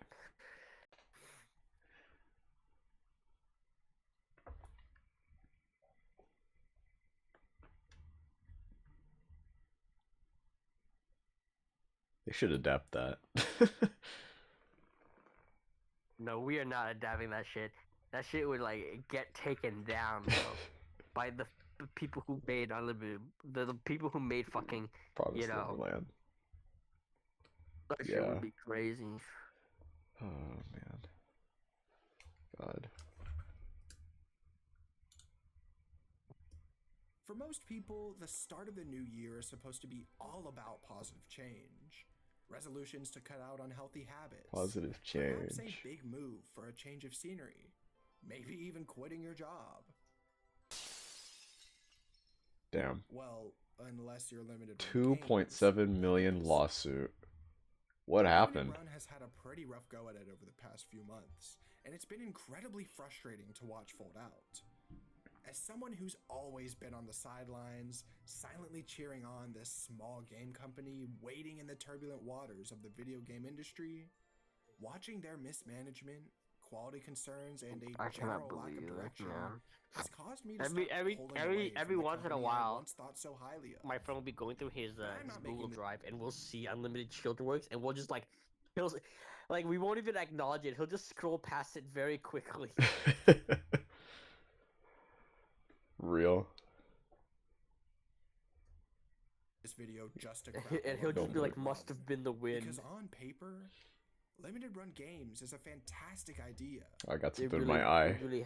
They should adapt that. No, we are not adapting that shit. That shit would like get taken down, bro, by the people who made Unlimited, the people who made fucking, Promised Neverland. That shit would be crazy. Oh man. God. For most people, the start of the new year is supposed to be all about positive change. Resolutions to cut out unhealthy habits. Positive Perhaps change. a big move for a change of scenery. Maybe even quitting your job. Damn. Well, unless you're limited. 2.7 million lawsuit. What happened? Run has had a pretty rough go at it over the past few months, and it's been incredibly frustrating to watch fold out. As someone who's always been on the sidelines, silently cheering on this small game company wading in the turbulent waters of the video game industry, watching their mismanagement, quality concerns, and a general lack of direction has caused me to every once in a while, once thought so highly of. My friend will be going through his Google Drive, and we'll see Unlimited Children Works, and we'll just he'll we won't even acknowledge it. He'll just scroll past it very quickly. Real. This video just to and he'll just be like, "Must have been the wind." Because on paper, limited run games is a fantastic idea. I got something in my eye. Limited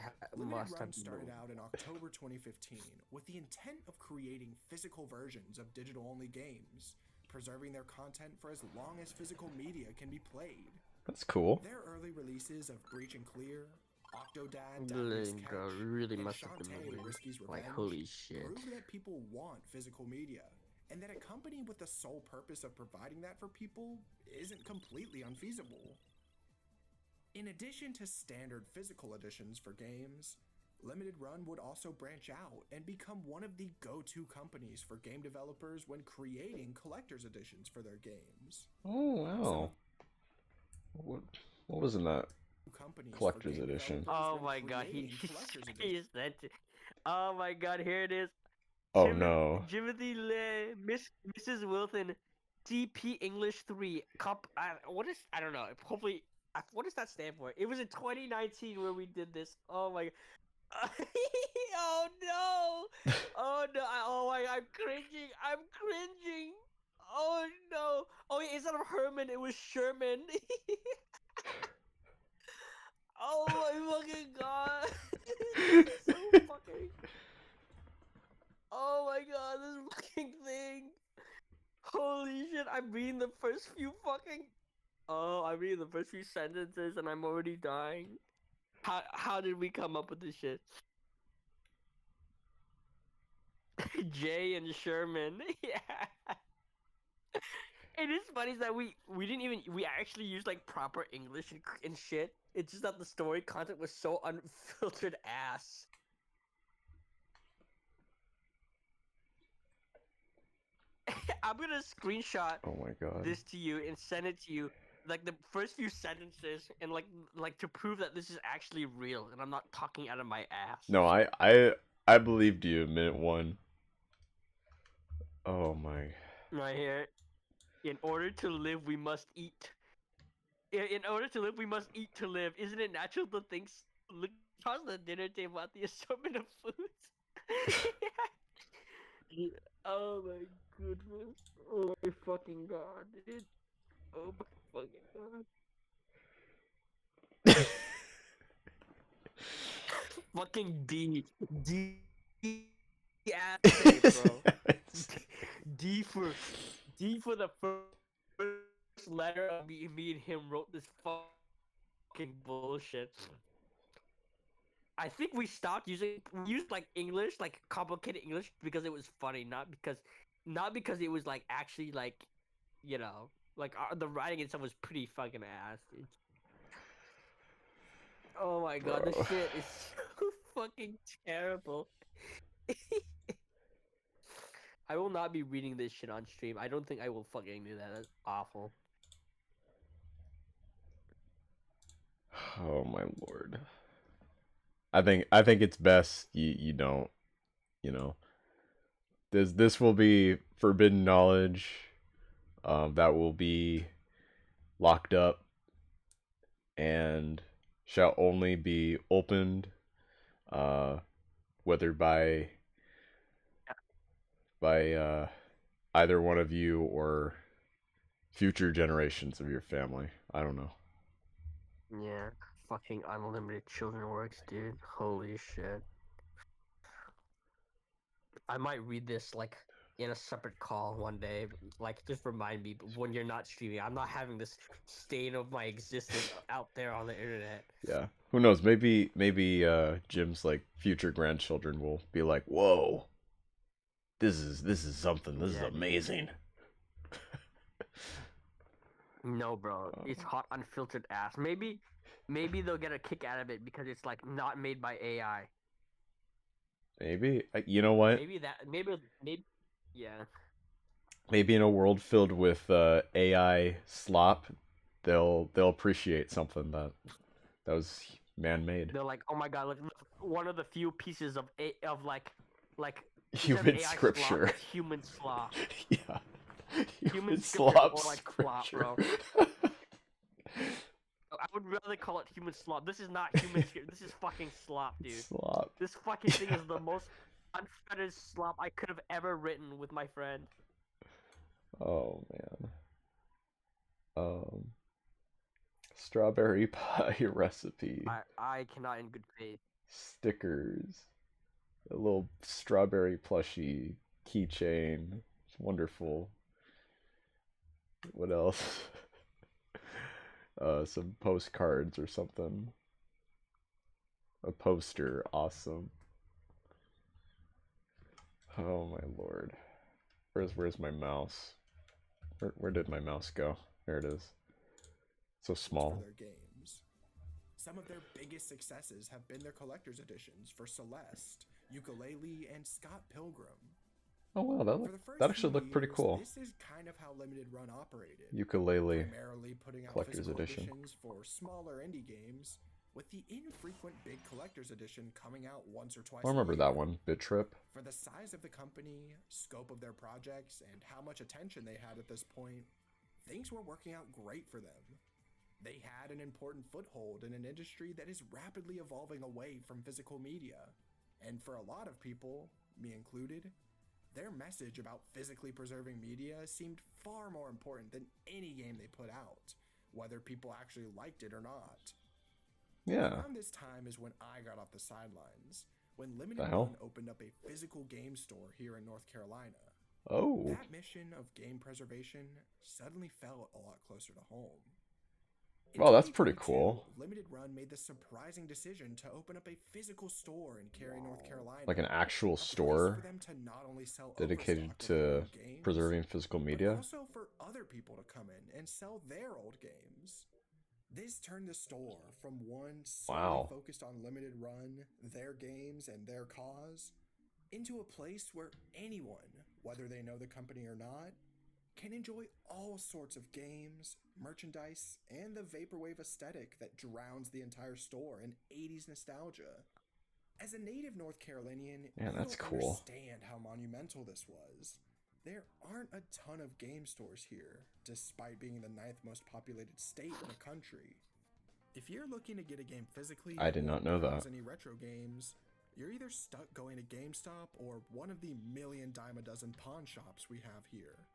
Run started out in October 2015 with the intent of creating physical versions of digital-only games, preserving their content for as long as physical media can be played. That's cool. Their early releases of Breach and Clear, Octodad, really must have been the wind. Like, holy shit. Prove that people want physical media, and that a company with the sole purpose of providing that for people isn't completely unfeasible. In addition to standard physical editions for games, Limited Run would also branch out and become one of the go-to companies for game developers when creating collector's editions for their games. Oh, wow. What was in that collector's edition? Oh my god, he sent it. Oh my god, here it is. Oh no. Timothy Le, Mrs. Wilson, TP English 3. What is, I don't know. Hopefully, what does that stand for? It was in 2019 where we did this. Oh my god. Oh no. Oh no. Oh my, I'm cringing. I'm cringing. Oh no. Oh, instead of Herman, it was Sherman. Oh my fucking god. This is so fucking. Oh my god, this fucking thing. Holy shit, I'm reading the first few fucking. Oh, I'm reading the first few sentences and I'm already dying. How did we come up with this shit? Jay and Sherman. Yeah. It is funny that we didn't even, we actually used like proper English and shit. It's just that the story content was so unfiltered ass. I'm gonna screenshot Oh my god. this to you and send it to you, like the first few sentences, and like to prove that this is actually real and I'm not talking out of my ass. No, I believed you minute one. Oh my. Right here. In order to live, we must eat. In order to live, we must eat to live. Isn't it natural to think? Look across the dinner table at the assortment of foods. Oh my goodness. Oh my fucking god, dude. Oh my fucking god. Fucking D assay, bro. D for the first letter of me and him wrote this fucking bullshit. I think we stopped using, we used like English, like complicated English, because it was funny, not because it was like actually like, you know, like the writing itself was pretty fucking ass, dude. Oh my god, this shit is so fucking terrible. I will not be reading this shit on stream. I don't think I will fucking do that. That's awful. Oh my lord. I think it's best you don't, you know. This will be forbidden knowledge. That will be locked up and shall only be opened, whether by either one of you or future generations of your family. I don't know. Yeah, fucking unlimited children works, dude. Holy shit. I might read this like in a separate call one day. Like, just remind me when you're not streaming. I'm not having this stain of my existence out there on the internet. Yeah. Who knows? Maybe Jim's like future grandchildren will be like, "Whoa, this is something. This is amazing." No, bro, it's hot unfiltered ass. Maybe they'll get a kick out of it because it's like not made by AI. Maybe, you know what? Maybe, yeah. Maybe in a world filled with AI slop, they'll appreciate something that was man-made. They're like, oh my god, look, one of the few pieces of like human AI scripture. Slop, human slop. Yeah. Human slop or like flop, bro. I would rather call it human slop. This is not human script. This is fucking slop, dude. Slop. This fucking thing is the most unfettered slop I could have ever written with my friend. Oh man. Strawberry pie recipe. I cannot in good faith. Stickers. A little strawberry plushie keychain. It's wonderful. What else? Some postcards or something. A poster, awesome. Oh my lord. Where's my mouse? Where did my mouse go? There it is. So small. For their games. Some of their biggest successes have been their collector's editions for Celeste, Ukulele, and Scott Pilgrim. Oh wow, For the first that actually few looked pretty years, cool. This is kind of how Limited Run operated. Ukulele Primarily putting out collector's physical edition. editions for smaller indie games, with the infrequent big collector's edition coming out once or twice I remember a that year. one, Bit Trip. For the size of the company, scope of their projects, and how much attention they had at this point, things were working out great for them. They had an important foothold in an industry that is rapidly evolving away from physical media. And for a lot of people, me included, their message about physically preserving media seemed far more important than any game they put out, whether people actually liked it or not. Yeah. Around this time is when I got off the sidelines, when Limited The hell? Run opened up a physical game store here in North Carolina. Oh. That mission of game preservation suddenly felt a lot closer to home. In Oh, that's pretty 2022, cool. Limited Run made the surprising decision to open up a physical store in Cary, North Carolina. Like an actual A place store for them to not only sell dedicated overstock of their to old games, preserving physical but media. also for other people to come in and sell their old games. This turned the store from one solely Wow. focused on Limited Run, their games, and their cause, into a place where anyone, whether they know the company or not, can enjoy all sorts of games, merchandise, and the vaporwave aesthetic that drowns the entire store in 80s nostalgia. As a native North Carolinian, Yeah, you that's don't cool. understand how monumental this was. There aren't a ton of game stores here, despite being the 9th most populated state in the country. If you're looking to get a game physically, I did or not know browse that. any retro games, you're either stuck going to GameStop or one of the million dime a dozen pawn shops we have here.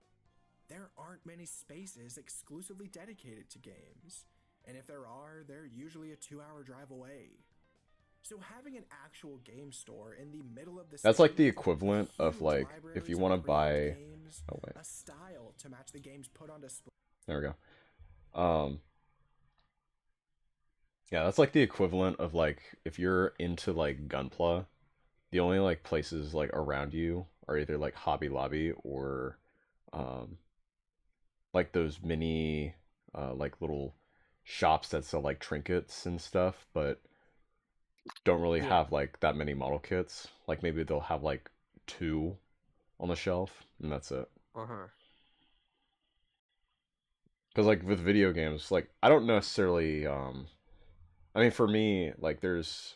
There aren't many spaces exclusively dedicated to games, and if there are, they're usually a 2-hour drive away. So having an actual game store in the middle of the That's like city the with equivalent of huge like if you libraries want to of pre-owned buy. games, Oh wait, a style to match the games put on display. there we go. Yeah, that's like the equivalent of like if you're into like Gunpla, the only like places like around you are either like Hobby Lobby or like those mini like little shops that sell like trinkets and stuff, but don't really have like that many model kits. Like maybe they'll have like 2 on the shelf and that's it. Because like with video games, like I don't necessarily I mean for me, like there's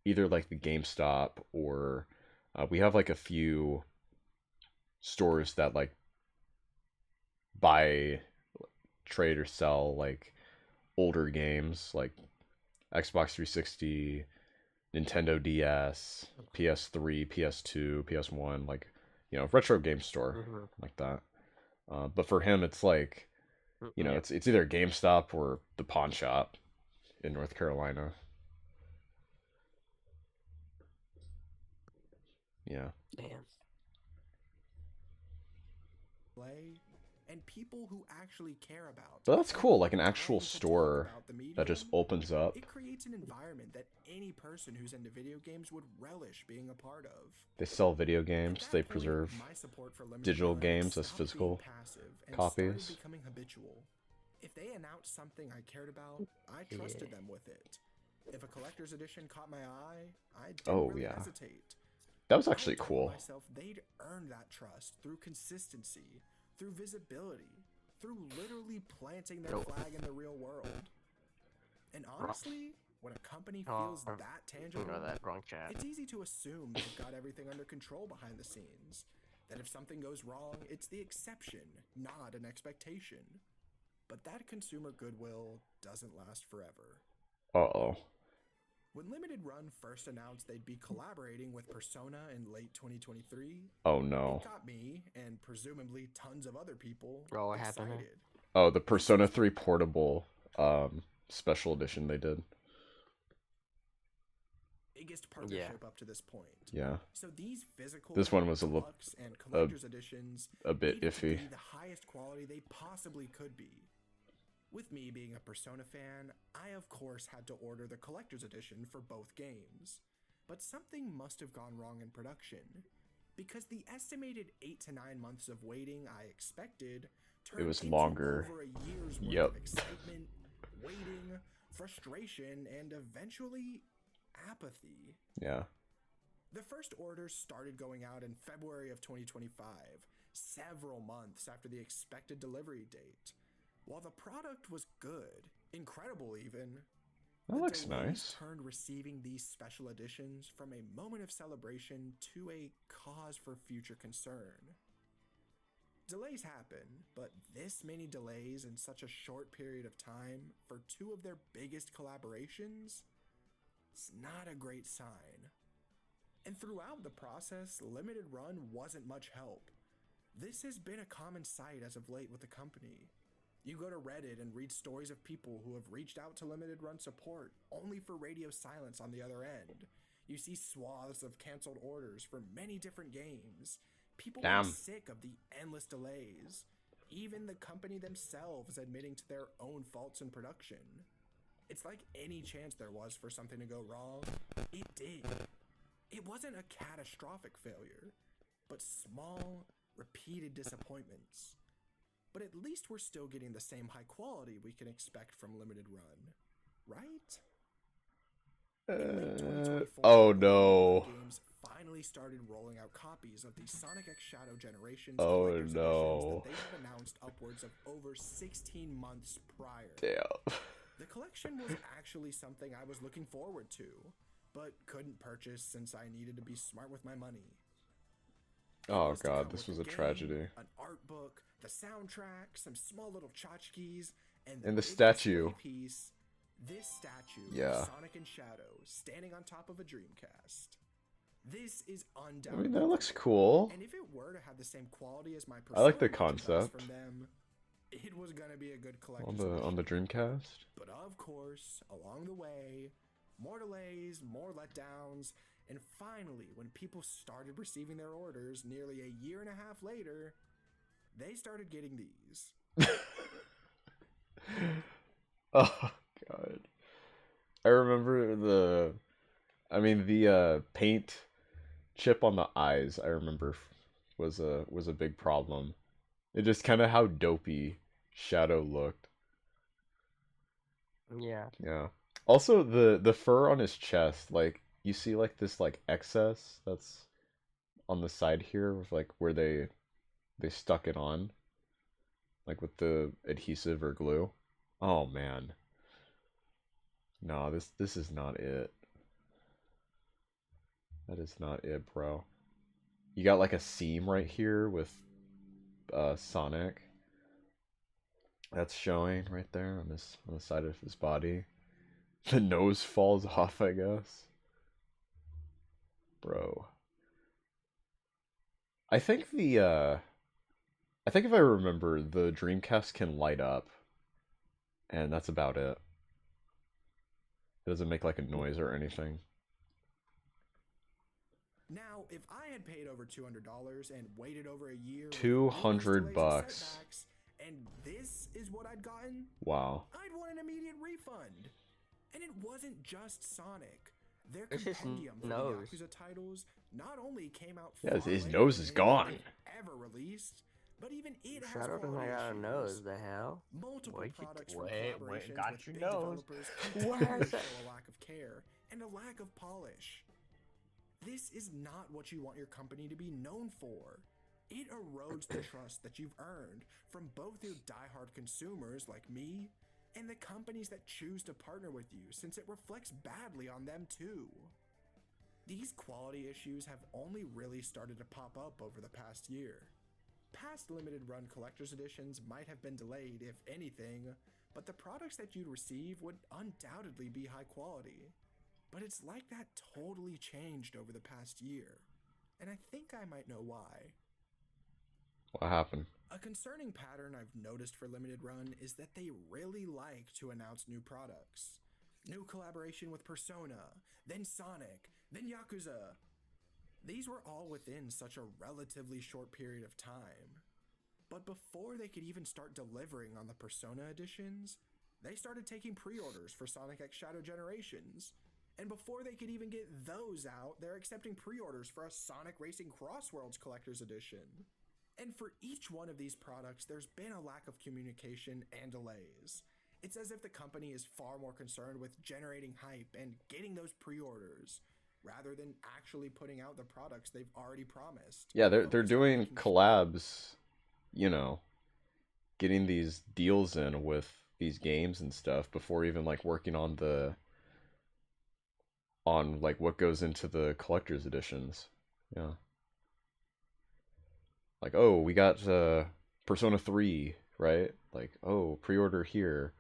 either like the GameStop or we have like a few stores that like buy, trade, or sell like older games like Xbox 360, Nintendo DS, PS3, PS2, PS1, like, you know, retro game store like that. But for him, it's like, you know, it's either GameStop or the pawn shop in North Carolina. Yeah. Damn. And people who actually care about. But that's cool, like an and actual dying to talk store about the that just medium. opens up. It creates an environment that any person who's into video games would relish being a part of. They sell video At games, that they point, preserve my support for Limited digital Run games as stopped being physical passive and copies. started becoming habitual. If they announced something I cared about, I trusted them with it. If a collector's edition caught my eye, I didn't really hesitate. That was actually I told cool. myself they'd earned that trust through consistency, through visibility, through literally planting their flag in the real world. And honestly, when a company feels that tangible, it's easy to assume they've got everything under control behind the scenes. That if something goes wrong, it's the exception, not an expectation. But that consumer goodwill doesn't last forever. Uh-oh. When Limited Run first announced they'd be collaborating with Persona in late 2023, Oh no. it got me, and presumably tons of other people, What happened? excited. Oh, the Persona 3 Portable special edition they did. Biggest partnership up to this point. Yeah. So these physical This one was a deluxe and collector's editions a bit needed to iffy. be the highest quality they possibly could be. With me being a Persona fan, I of course had to order the collector's edition for both games. But something must have gone wrong in production. because the estimated 8 to 9 months of waiting I expected It turned was into longer. over a year's worth Yep. of excitement, waiting, frustration, and eventually apathy. Yeah. The first orders started going out in February of 2025, several months after the expected delivery date. While the product was good, incredible even, That looks delays nice. turned receiving these special editions from a moment of celebration to a cause for future concern. Delays happen, but this many delays in such a short period of time for two of their biggest collaborations, it's not a great sign. And throughout the process, Limited Run wasn't much help. This has been a common sight as of late with the company. You go to Reddit and read stories of people who have reached out to Limited Run support only for radio silence on the other end. You see swaths of canceled orders for many different games. People Damn. get sick of the endless delays. Even the company themselves admitting to their own faults in production. It's like any chance there was for something to go wrong, it did. It wasn't a catastrophic failure, but small, repeated disappointments. But at least we're still getting the same high quality we can expect from Limited Run, right? In late 2024, Oh Limited no. Run Games finally started rolling out copies of the Sonic X Shadow Generations Oh collector's editions no. that they had announced upwards of over 16 months prior. Damn. The collection was actually something I was looking forward to, but couldn't purchase since I needed to be smart with my money. It Oh was to come god, this with was a game, tragedy. an art book, the soundtrack, some small little tchotchkes, and And the big statue. display piece. This statue Yeah. of Sonic and Shadow standing on top of a Dreamcast. This is I undoubtedly mean, that looks cool. cool. And if it were to have the same quality as my I like the Persona merchandise concept. from them, it was gonna be a good collector's On the edition. Dreamcast. But of course, along the way, more delays, more letdowns, and finally, when people started receiving their orders nearly a year and a half later, they started getting these. Oh god. I remember the paint chip on the eyes, I remember was a big problem. It just kind of how dopey Shadow looked. Yeah. Yeah. Also the fur on his chest, like you see like this like excess that's on the side here with like where they stuck it on, like with the adhesive or glue. Oh man. No, this is not it. That is not it, bro. You got like a seam right here with Sonic. That's showing right there on the side of his body. The nose falls off, I guess. Bro. I think I think if I remember, the Dreamcast can light up. And that's about it. It doesn't make like a noise or anything. Now, if I had paid over $200 and waited over a year with $200 numerous delays and bucks. setbacks, and this is what I'd gotten, Wow. I'd want an immediate refund. And it wasn't just Sonic. Their It's just compendium for the nose. Yakuza titles not only came out Yeah, far his later nose than is anything gone. they've ever released, but even it has Shadow doesn't quality got a issues. nose. The hell? Multiple Wait, you- products from wait, collaborations got with your big nose. developers continue to show a lack of care and a lack of polish. This is not what you want your company to be known for. It erodes the trust that you've earned from both your diehard consumers like me and the companies that choose to partner with you, since it reflects badly on them too. These quality issues have only really started to pop up over the past year. Past limited run collector's editions might have been delayed, if anything, but the products that you'd receive would undoubtedly be high quality. But it's like that totally changed over the past year, and I think I might know why. What happened? A concerning pattern I've noticed for Limited Run is that they really like to announce new products. New collaboration with Persona, then Sonic, then Yakuza. These were all within such a relatively short period of time. But before they could even start delivering on the Persona editions, they started taking pre-orders for Sonic X Shadow Generations. And before they could even get those out, they're accepting pre-orders for a Sonic Racing Crossworlds Collector's Edition. And for each one of these products, there's been a lack of communication and delays. It's as if the company is far more concerned with generating hype and getting those pre-orders, rather than actually putting out the products they've already promised. Yeah, they're doing collabs, you know, getting these deals in with these games and stuff before even like working on like what goes into the collector's editions. Yeah. Like, oh, we got Persona 3, right? Like, oh, pre-order here.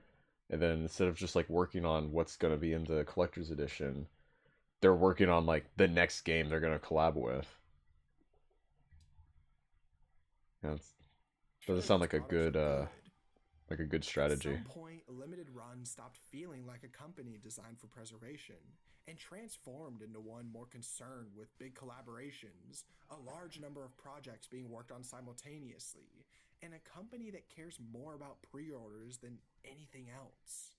And then instead of just like working on what's going to be in the collector's edition, they're working on like the next game they're going to collab with. Yeah, it doesn't sound like a good strategy. At some point, Limited Run stopped feeling like a company designed for preservation and transformed into one more concerned with big collaborations, a large number of projects being worked on simultaneously, and a company that cares more about pre-orders than anything else.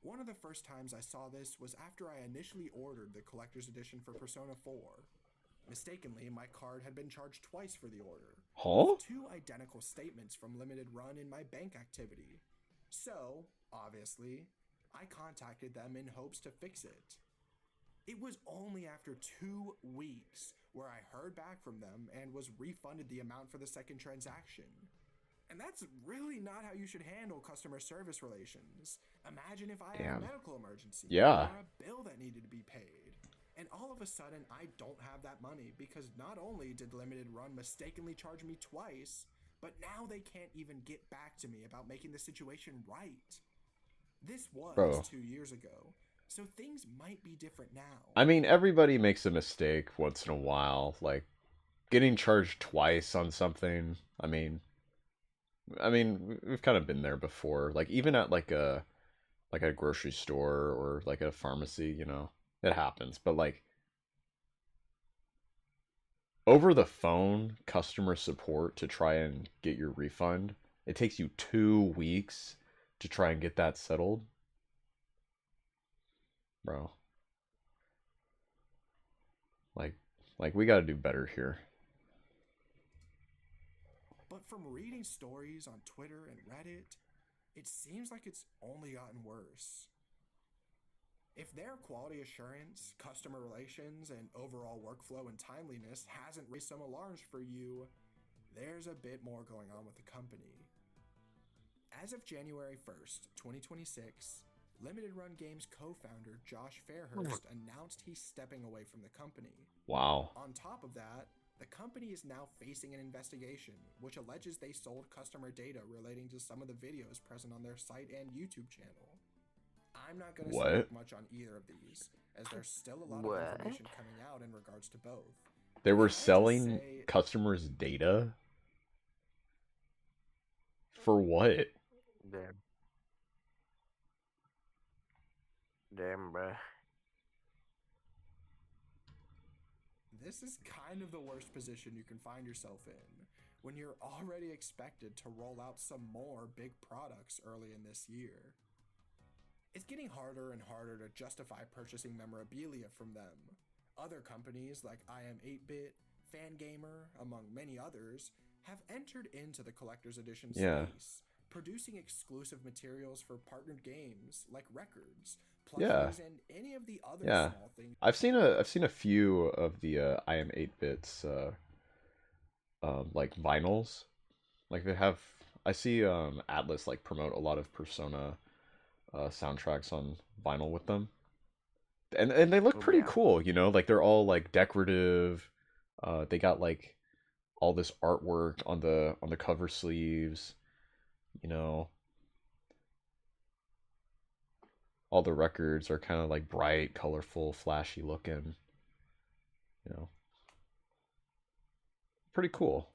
One of the first times I saw this was after I initially ordered the collector's edition for Persona 4. Mistakenly, my card had been charged twice for the order. Huh? With two identical statements from Limited Run in my bank activity. So, obviously, I contacted them in hopes to fix it. It was only after 2 weeks where I heard back from them and was refunded the amount for the second transaction. And that's really not how you should handle customer service relations. Imagine if I had a medical emergency or a bill that needed to be paid. And all of a sudden, I don't have that money because not only did Limited Run mistakenly charge me twice, but now they can't even get back to me about making the situation right. This was 2 years ago, so things might be different now. I mean, everybody makes a mistake once in a while. Like, getting charged twice on something, I mean, we've kind of been there before. Like, even at like a grocery store or like a pharmacy, you know. It happens, but like over the phone customer support to try and get your refund, it takes you 2 weeks to try and get that settled. Bro. Like we got to do better here. But from reading stories on Twitter and Reddit, it seems like it's only gotten worse. If their quality assurance, customer relations, and overall workflow and timeliness hasn't raised some alarms for you, there's a bit more going on with the company. As of January 1st, 2026, Limited Run Games co-founder Josh Fairhurst announced he's stepping away from the company. Wow. On top of that, the company is now facing an investigation, which alleges they sold customer data relating to some of the videos present on their site and YouTube channel. I'm not going to speak much on either of these, as there's still a lot of information coming out in regards to both. They were selling customers' data? For what? Damn, bruh. This is kind of the worst position you can find yourself in, when you're already expected to roll out some more big products early in this year. It's getting harder and harder to justify purchasing memorabilia from them. Other companies like IM8bit, Fangamer, among many others, have entered into the collector's edition space, producing exclusive materials for partnered games like records, plushies, and any of the other small things. I've seen a few of the IM8bits like vinyls. Like I see Atlas like promote a lot of Persona soundtracks on vinyl with them, and they look pretty cool, you know, like they're all like decorative. They got like all this artwork on the cover sleeves, you know. All the records are kind of like bright, colorful, flashy looking, you know. Pretty cool.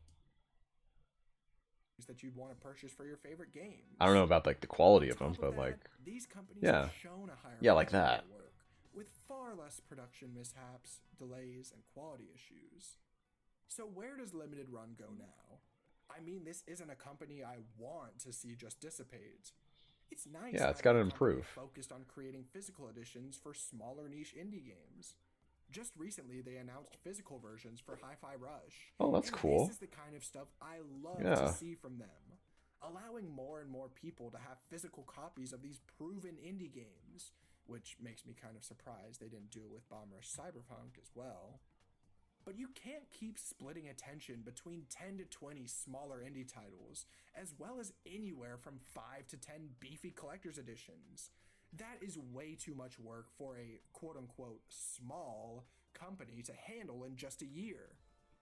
That you'd want to purchase for your favorite games. I don't know about like the quality of them, but like these companies have shown a higher like that work, with far less production mishaps, delays, and quality issues. So where does Limited Run go now? I mean, this isn't a company I want to see just dissipate. It's nice Yeah, it's having got to a company improve. focused on creating physical editions for smaller niche indie games. Just recently, they announced physical versions for Hi-Fi Rush, Oh, that's and cool. this is the kind of stuff I love to Yeah. see from them. Allowing more and more people to have physical copies of these proven indie games, which makes me kind of surprised they didn't do it with Bomb Rush Cyberpunk as well. But you can't keep splitting attention between 10 to 20 smaller indie titles, as well as anywhere from 5 to 10 beefy collector's editions. That is way too much work for a quote unquote small company to handle in just a year.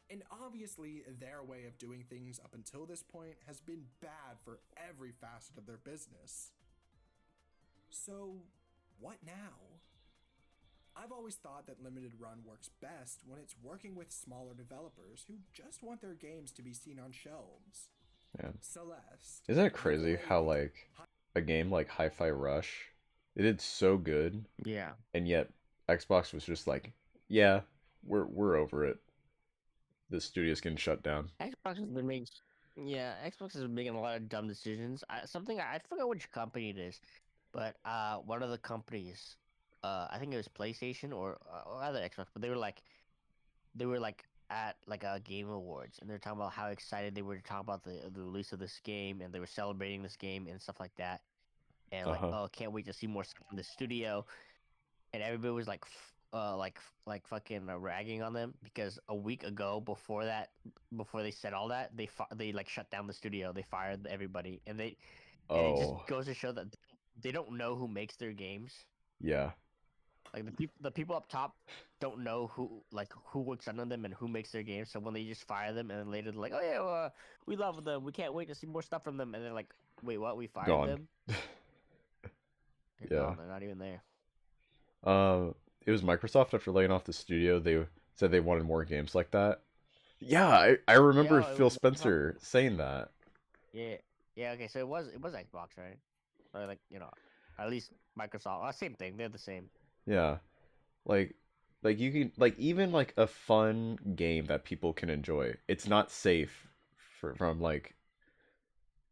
And obviously, their way of doing things up until this point has been bad for every facet of their business. So, what now? I've always thought that limited run works best when it's working with smaller developers who just want their games to be seen on shelves. Yeah. Celeste. Isn't it crazy Ukulele how, Beat, like, a game like Hi-Fi Rush, it did so good, Yeah. and yet Xbox was just like, yeah, we're over it. The studio's getting shut down. Xbox has been making, yeah, Xbox has been making a lot of dumb decisions. I forgot which company it is, but one of the companies, I think it was PlayStation or other Xbox, but they were like at like a Game Awards, and they're talking about how excited they were to talk about the release of this game, and they were celebrating this game and stuff like that, and like, Uh-huh. oh, can't wait to see more stuff from the studio, and everybody was like, like fucking ragging on them because a week ago before that, before they said all that, they like shut down the studio, they fired everybody, and it just Oh, goes to show that they don't know who makes their games. yeah. Like the people up top don't know who works under them and who makes their games. So when they just fire them and then later they're like, oh yeah, we love them, we can't wait to see more stuff from them, and they're like, wait, what? We fired Gone. them? They're Yeah. gone. They're not even there. It was Microsoft after laying off the studio, they said they wanted more games like that. Yeah, I remember Yeah, it Phil was Microsoft. Spencer saying that. Yeah, yeah. Okay, so it was Xbox, right? Or like at least Microsoft. Same thing. They're the same. Yeah. Like you can like even like a fun game that people can enjoy. It's not safe from like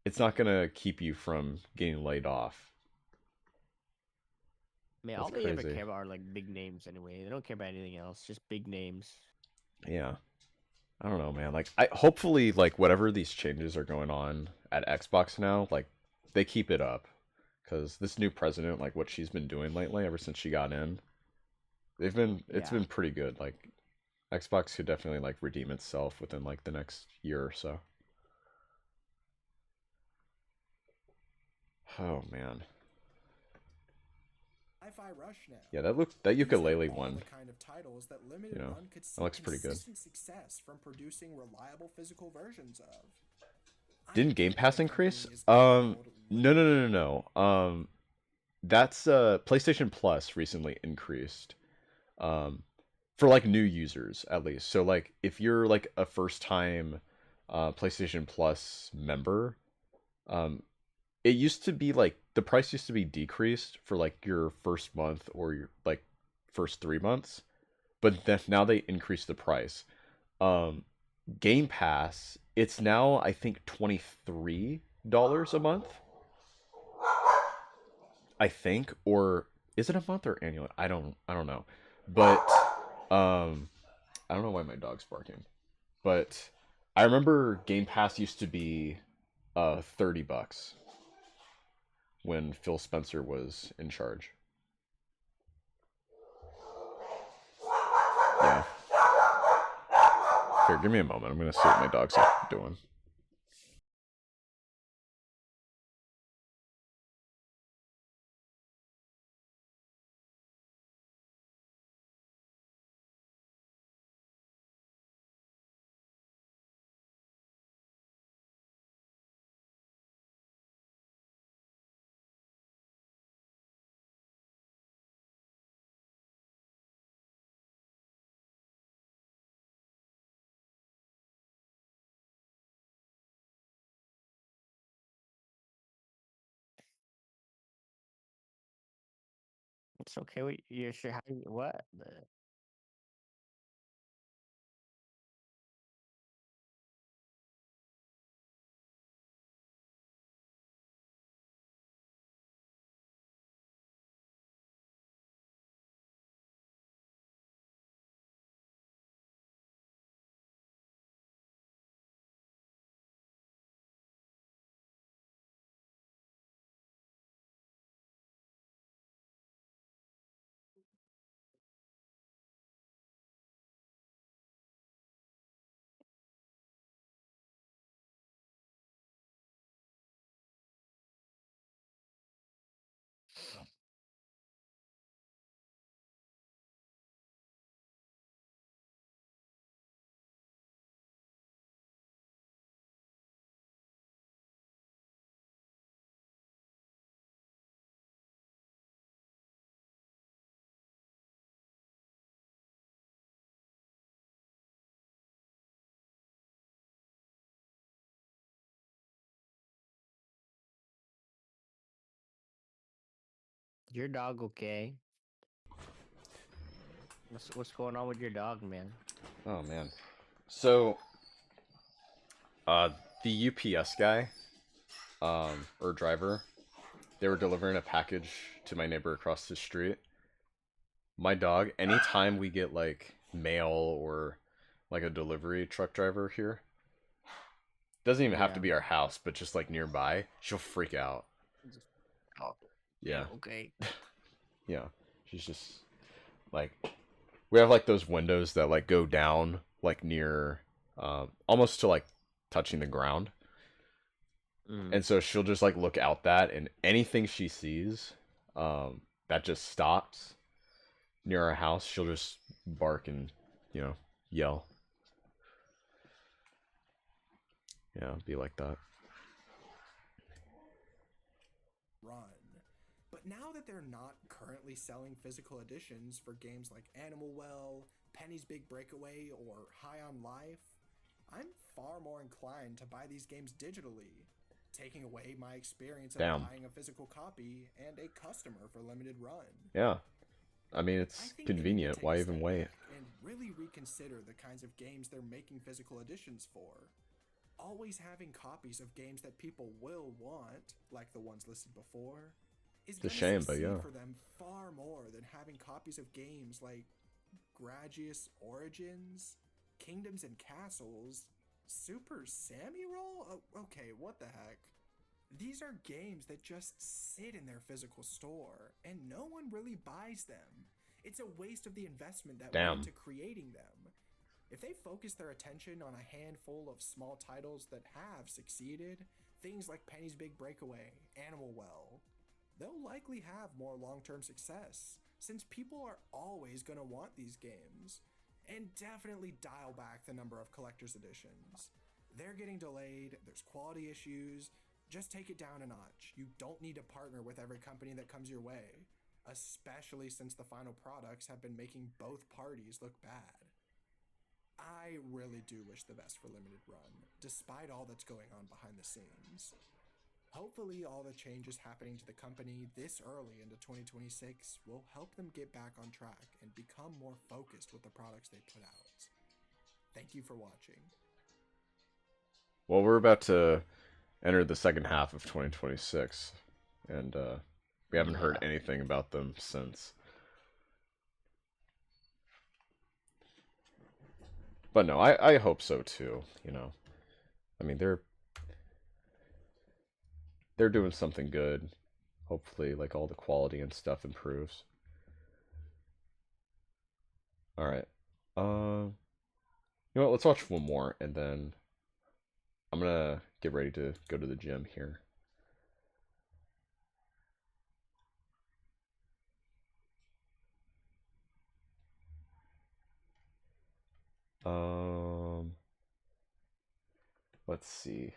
it's not gonna keep you from getting laid off. I mean, That's all they ever crazy. care about are like big names anyway. They don't care about anything else. Just big names. Yeah. I don't know, man. Like I hopefully like whatever these changes are going on at Xbox now, like they keep it up. Cause this new president, like what she's been doing lately, ever since she got in, it's Yeah. been pretty good. Like Xbox could definitely like redeem itself within like the next year or so. Oh man. Hi-Fi Rush now. Yeah, that These are ukulele all one, the kind of titles that you Limited know, Run could that see looks pretty good. consistent success from producing reliable physical versions of. I Didn't Game get that Pass the company increase? is called No, no, Limited. no, no, no. That's PlayStation Plus recently increased. For like new users at least. So like if you're like a first time PlayStation Plus member, um it used to be like the price used to be decreased for like your first month or your like first 3 months, but then now they increased the price. Um Game Pass, it's now I think $23 a month, I think, or is it a month or annual? I don't know. But I don't know why my dog's barking. But I remember Game Pass used to be $30 when Phil Spencer was in charge. Yeah. Here, give me a moment. I'm gonna see what my dog's doing. It's okay. You're sure? What? your dog okay? What's going on with your dog, man? Oh man. So, uh, the UPS guy, or driver, they were delivering a package to my neighbor across the street. My dog, anytime we get like mail or like a delivery truck driver here, doesn't even have to be our house, but just like nearby, she'll freak out. Oh, Yeah. okay. Yeah. She's just like, we have like those windows that like go down like near, almost to like touching the ground. And so she'll just like look out that, and anything she sees, that just stops near our house, she'll just bark and, yell. Yeah, be like that. Run. But now that they're not currently selling physical editions for games like Animal Well, Penny's Big Breakaway, or High on Life, I'm far more inclined to buy these games digitally, taking away my experience of buying a physical copy and a customer for limited run. Yeah. I mean, it's convenient. Why even wait? And really reconsider the kinds of games they're making physical editions for. Always having copies of games that people will want, like the ones listed before, is a shame, but yeah. for them far more than having copies of games like Gradius Origins, Kingdoms and Castles, Super Sammy Roll? Oh, okay, what the heck? These are games that just sit in their physical store, and no one really buys them. It's a waste of the investment that went into creating them. If they focus their attention on a handful of small titles that have succeeded, things like Penny's Big Breakaway, Animal Well, they'll likely have more long-term success, since people are always going to want these games. And definitely dial back the number of collector's editions. They're getting delayed, there's quality issues. Just take it down a notch. You don't need to partner with every company that comes your way, especially since the final products have been making both parties look bad. I really do wish the best for Limited Run, despite all that's going on behind the scenes. Hopefully all the changes happening to the company this early into 2026 will help them get back on track and become more focused with the products they put out. Thank you for watching. Well, we're about to enter the second half of 2026, and we haven't heard anything about them since. But no, I hope so too, I mean, they're doing something good. Hopefully, like, all the quality and stuff improves. Alright. You know what, let's watch one more, and then I'm gonna get ready to go to the gym here. Let's see.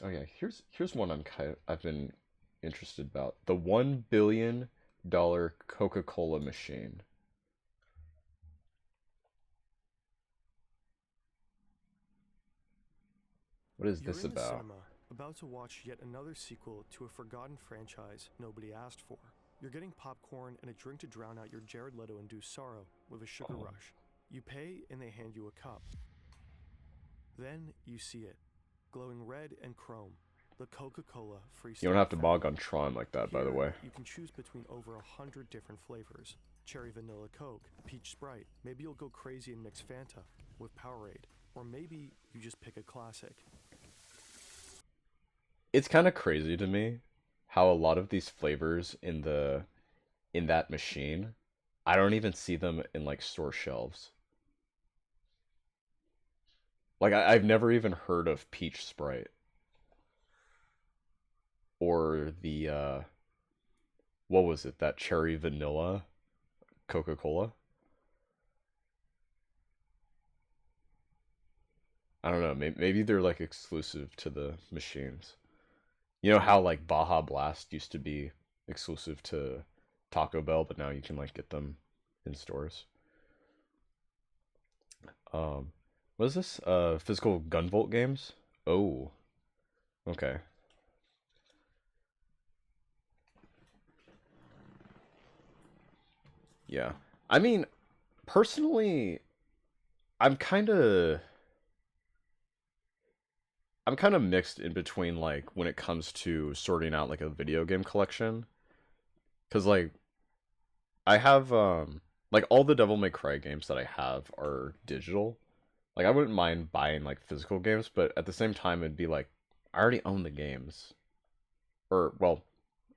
Oh yeah, here's one I've been interested about. The $1 billion Coca-Cola machine. What is this about? Cinema, about to watch yet another sequel to a forgotten franchise nobody asked for. You're getting popcorn and a drink to drown out your Jared Leto-induced sorrow with a sugar rush. You pay and they hand you a cup. Then you see it, glowing red and chrome. The Coca-Cola freestyle. You don't have to bog on Tron like that, by the way. You can choose between over 100 different flavors. Cherry Vanilla Coke, Peach Sprite. Maybe you'll go crazy and mix Fanta with Powerade. Or maybe you just pick a classic. It's kind of crazy to me how a lot of these flavors in that machine, I don't even see them in like store shelves. Like I've never even heard of Peach Sprite or the what was it, that cherry vanilla Coca-Cola? I don't know, maybe they're like exclusive to the machines. You know how like Baja Blast used to be exclusive to Taco Bell, but now you can like get them in stores. What is this? Physical gunvolt games? Oh. Okay. Yeah. I mean, personally, I'm kind of mixed in between, like, when it comes to sorting out like a video game collection, because like I have like all the Devil May Cry games that I have are digital. Like I wouldn't mind buying like physical games, but at the same time it'd be like I already own the games. Or well,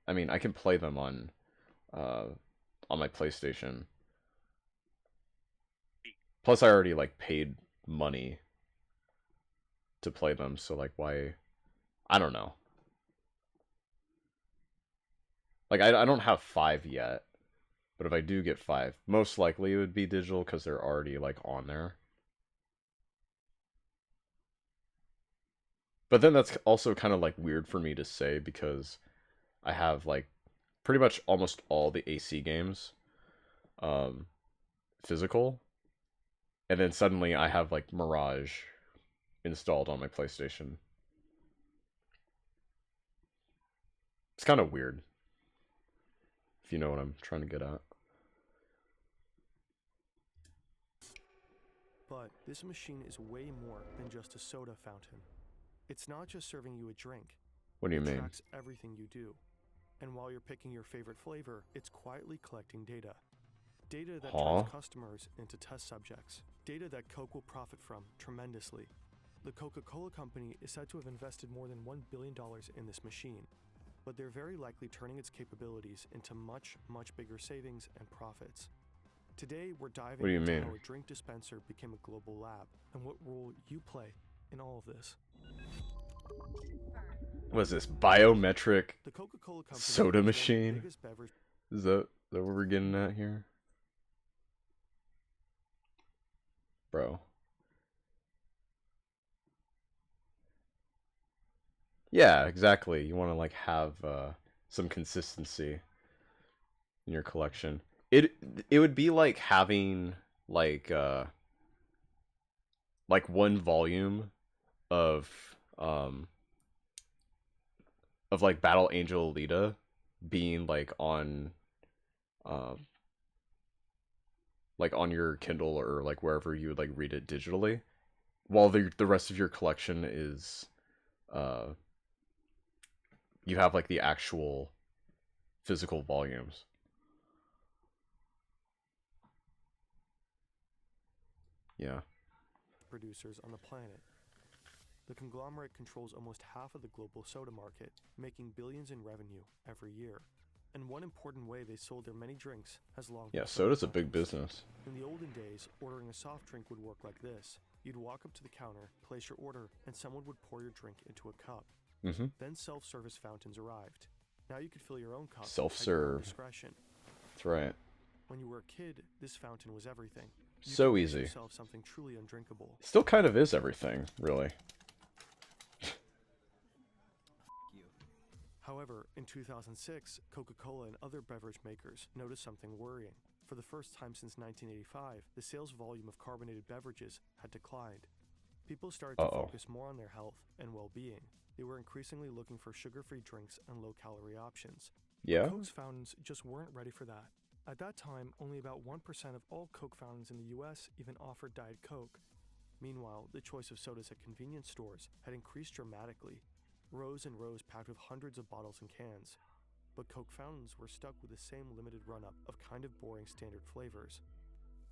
I mean I can play them uh on my PlayStation. Plus I already like paid money to play them, so like why, I don't know. Like I don't have 5 yet, but if I do get 5, most likely it would be digital because they're already like on there. But then that's also kind of like weird for me to say because I have like pretty much almost all the AC games physical, and then suddenly I have like Mirage installed on my PlayStation. It's kind of weird, if you know what I'm trying to get at. But this machine is way more than just a soda fountain. It's not just serving you a drink. What do you mean? It tracks everything you do. And while you're picking your favorite flavor, it's quietly collecting data. Data that turns customers into test subjects. Data that Coke will profit from tremendously. The Coca-Cola Company is said to have invested more than $1 billion in this machine, but they're very likely turning its capabilities into much, much bigger savings and profits. Today, we're diving into how a drink dispenser became a global lab and what role you play in all of this. What is this, biometric The Coca-Cola Company soda is machine? one of the biggest beverage... Is that what we're getting at here? Bro. Yeah, exactly. You want to like have some consistency in your collection. It would be like having like one volume of like Battle Angel Alita being like on your Kindle or like wherever you would like read it digitally, while the rest of your collection is you have like the actual physical volumes. Yeah. Producers on the planet. The conglomerate controls almost half of the global soda market, making billions in revenue every year. And one important way they sold their many drinks has long been soda's a big business. In the olden days, ordering a soft drink would work like this. You'd walk up to the counter, place your order, and someone would pour your drink into a cup. Then self-service fountains arrived. Now you could fill your own cup at your own discretion. That's right. When you were a kid, this fountain was everything. You so could easy. yourself something truly undrinkable. Still kind of is everything, really. However, in 2006, Coca-Cola and other beverage makers noticed something worrying. For the first time since 1985, the sales volume of carbonated beverages had declined. People started to focus more on their health and well-being. They were increasingly looking for sugar-free drinks and low-calorie options. Yeah. Coke's fountains just weren't ready for that. At that time, only about 1% of all Coke fountains in the US even offered Diet Coke. Meanwhile, the choice of sodas at convenience stores had increased dramatically. Rows and rows packed with hundreds of bottles and cans. But Coke fountains were stuck with the same limited run-up of kind of boring standard flavors.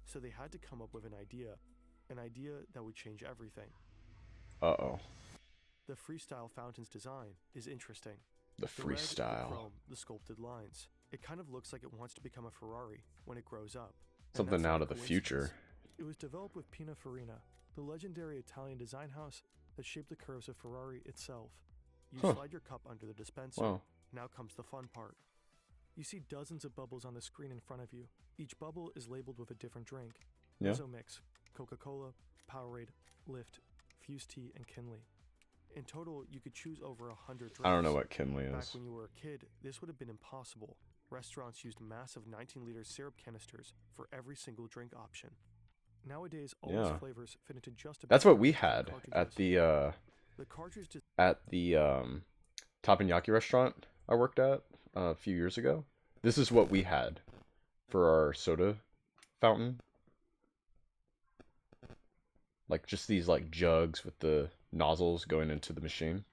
So they had to come up with an idea that would change everything. The freestyle fountain's design is interesting. The freestyle. The chrome, the sculpted lines. It kind of looks like it wants to become a Ferrari when it grows up. Something out of the future. It was developed with Pininfarina, the legendary Italian design house that shaped the curves of Ferrari itself. You slide your cup under the dispenser. Wow. Now comes the fun part. You see dozens of bubbles on the screen in front of you. Each bubble is labeled with a different drink. Mix, Coca-Cola, Powerade, Lift, Fused Tea, and Kinley. In total, you could choose over 100 drinks. I don't know what Kinley is. Back when you were a kid, this would have been impossible. Restaurants used massive 19-liter syrup canisters for every single drink option. Nowadays, all these flavors fit into just about... That's what we had at the Teppanyaki restaurant I worked at a few years ago. This is what we had. for our soda fountain. Like just these like jugs with the nozzles going into the machine.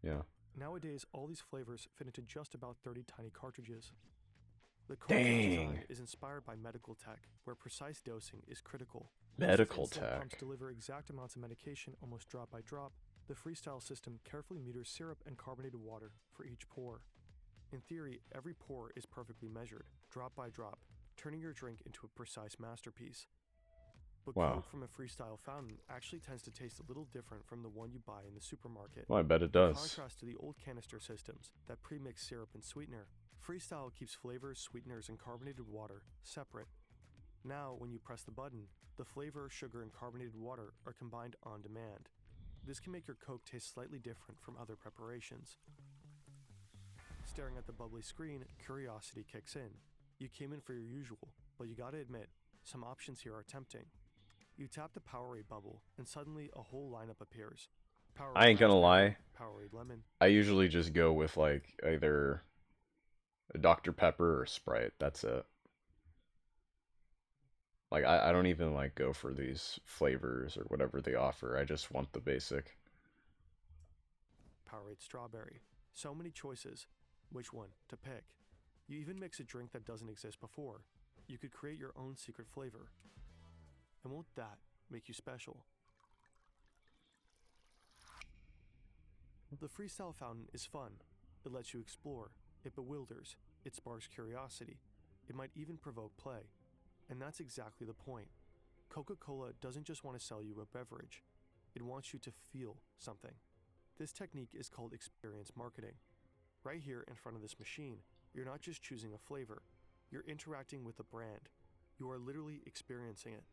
Yeah. Nowadays, all these flavors fit into just about 30 tiny cartridges. The cartridge design is inspired by medical tech, where precise dosing is critical. Medical Since insulin tech. pumps deliver exact amounts of medication almost drop by drop, the Freestyle system carefully meters syrup and carbonated water for each pour. In theory, every pour is perfectly measured, drop by drop, turning your drink into a precise masterpiece. But Wow. Coke from a Freestyle fountain actually tends to taste a little different from the one you buy in the supermarket. Well, I bet it In does. contrast to the old canister systems that pre-mix syrup and sweetener, Freestyle keeps flavors, sweeteners, and carbonated water separate. Now, when you press the button, the flavor, sugar, and carbonated water are combined on demand. This can make your Coke taste slightly different from other preparations. Staring at the bubbly screen, curiosity kicks in. You came in for your usual, but you gotta admit, some options here are tempting. You tap the Powerade bubble, and suddenly a whole lineup appears. Powerade I ain't gonna raspberry, lie. Powerade lemon. I usually just go with like either a Dr. Pepper or Sprite. That's it. Like I don't even like go for these flavors or whatever they offer. I just want the basic. Powerade strawberry. So many choices. Which one to pick? You even mix a drink that doesn't exist before. You could create your own secret flavor. And won't that make you special? The Freestyle fountain is fun. It lets you explore. It bewilders. It sparks curiosity. It might even provoke play. And that's exactly the point. Coca-Cola doesn't just want to sell you a beverage. It wants you to feel something. This technique is called experience marketing. Right here in front of this machine, you're not just choosing a flavor. You're interacting with the brand. You are literally experiencing it.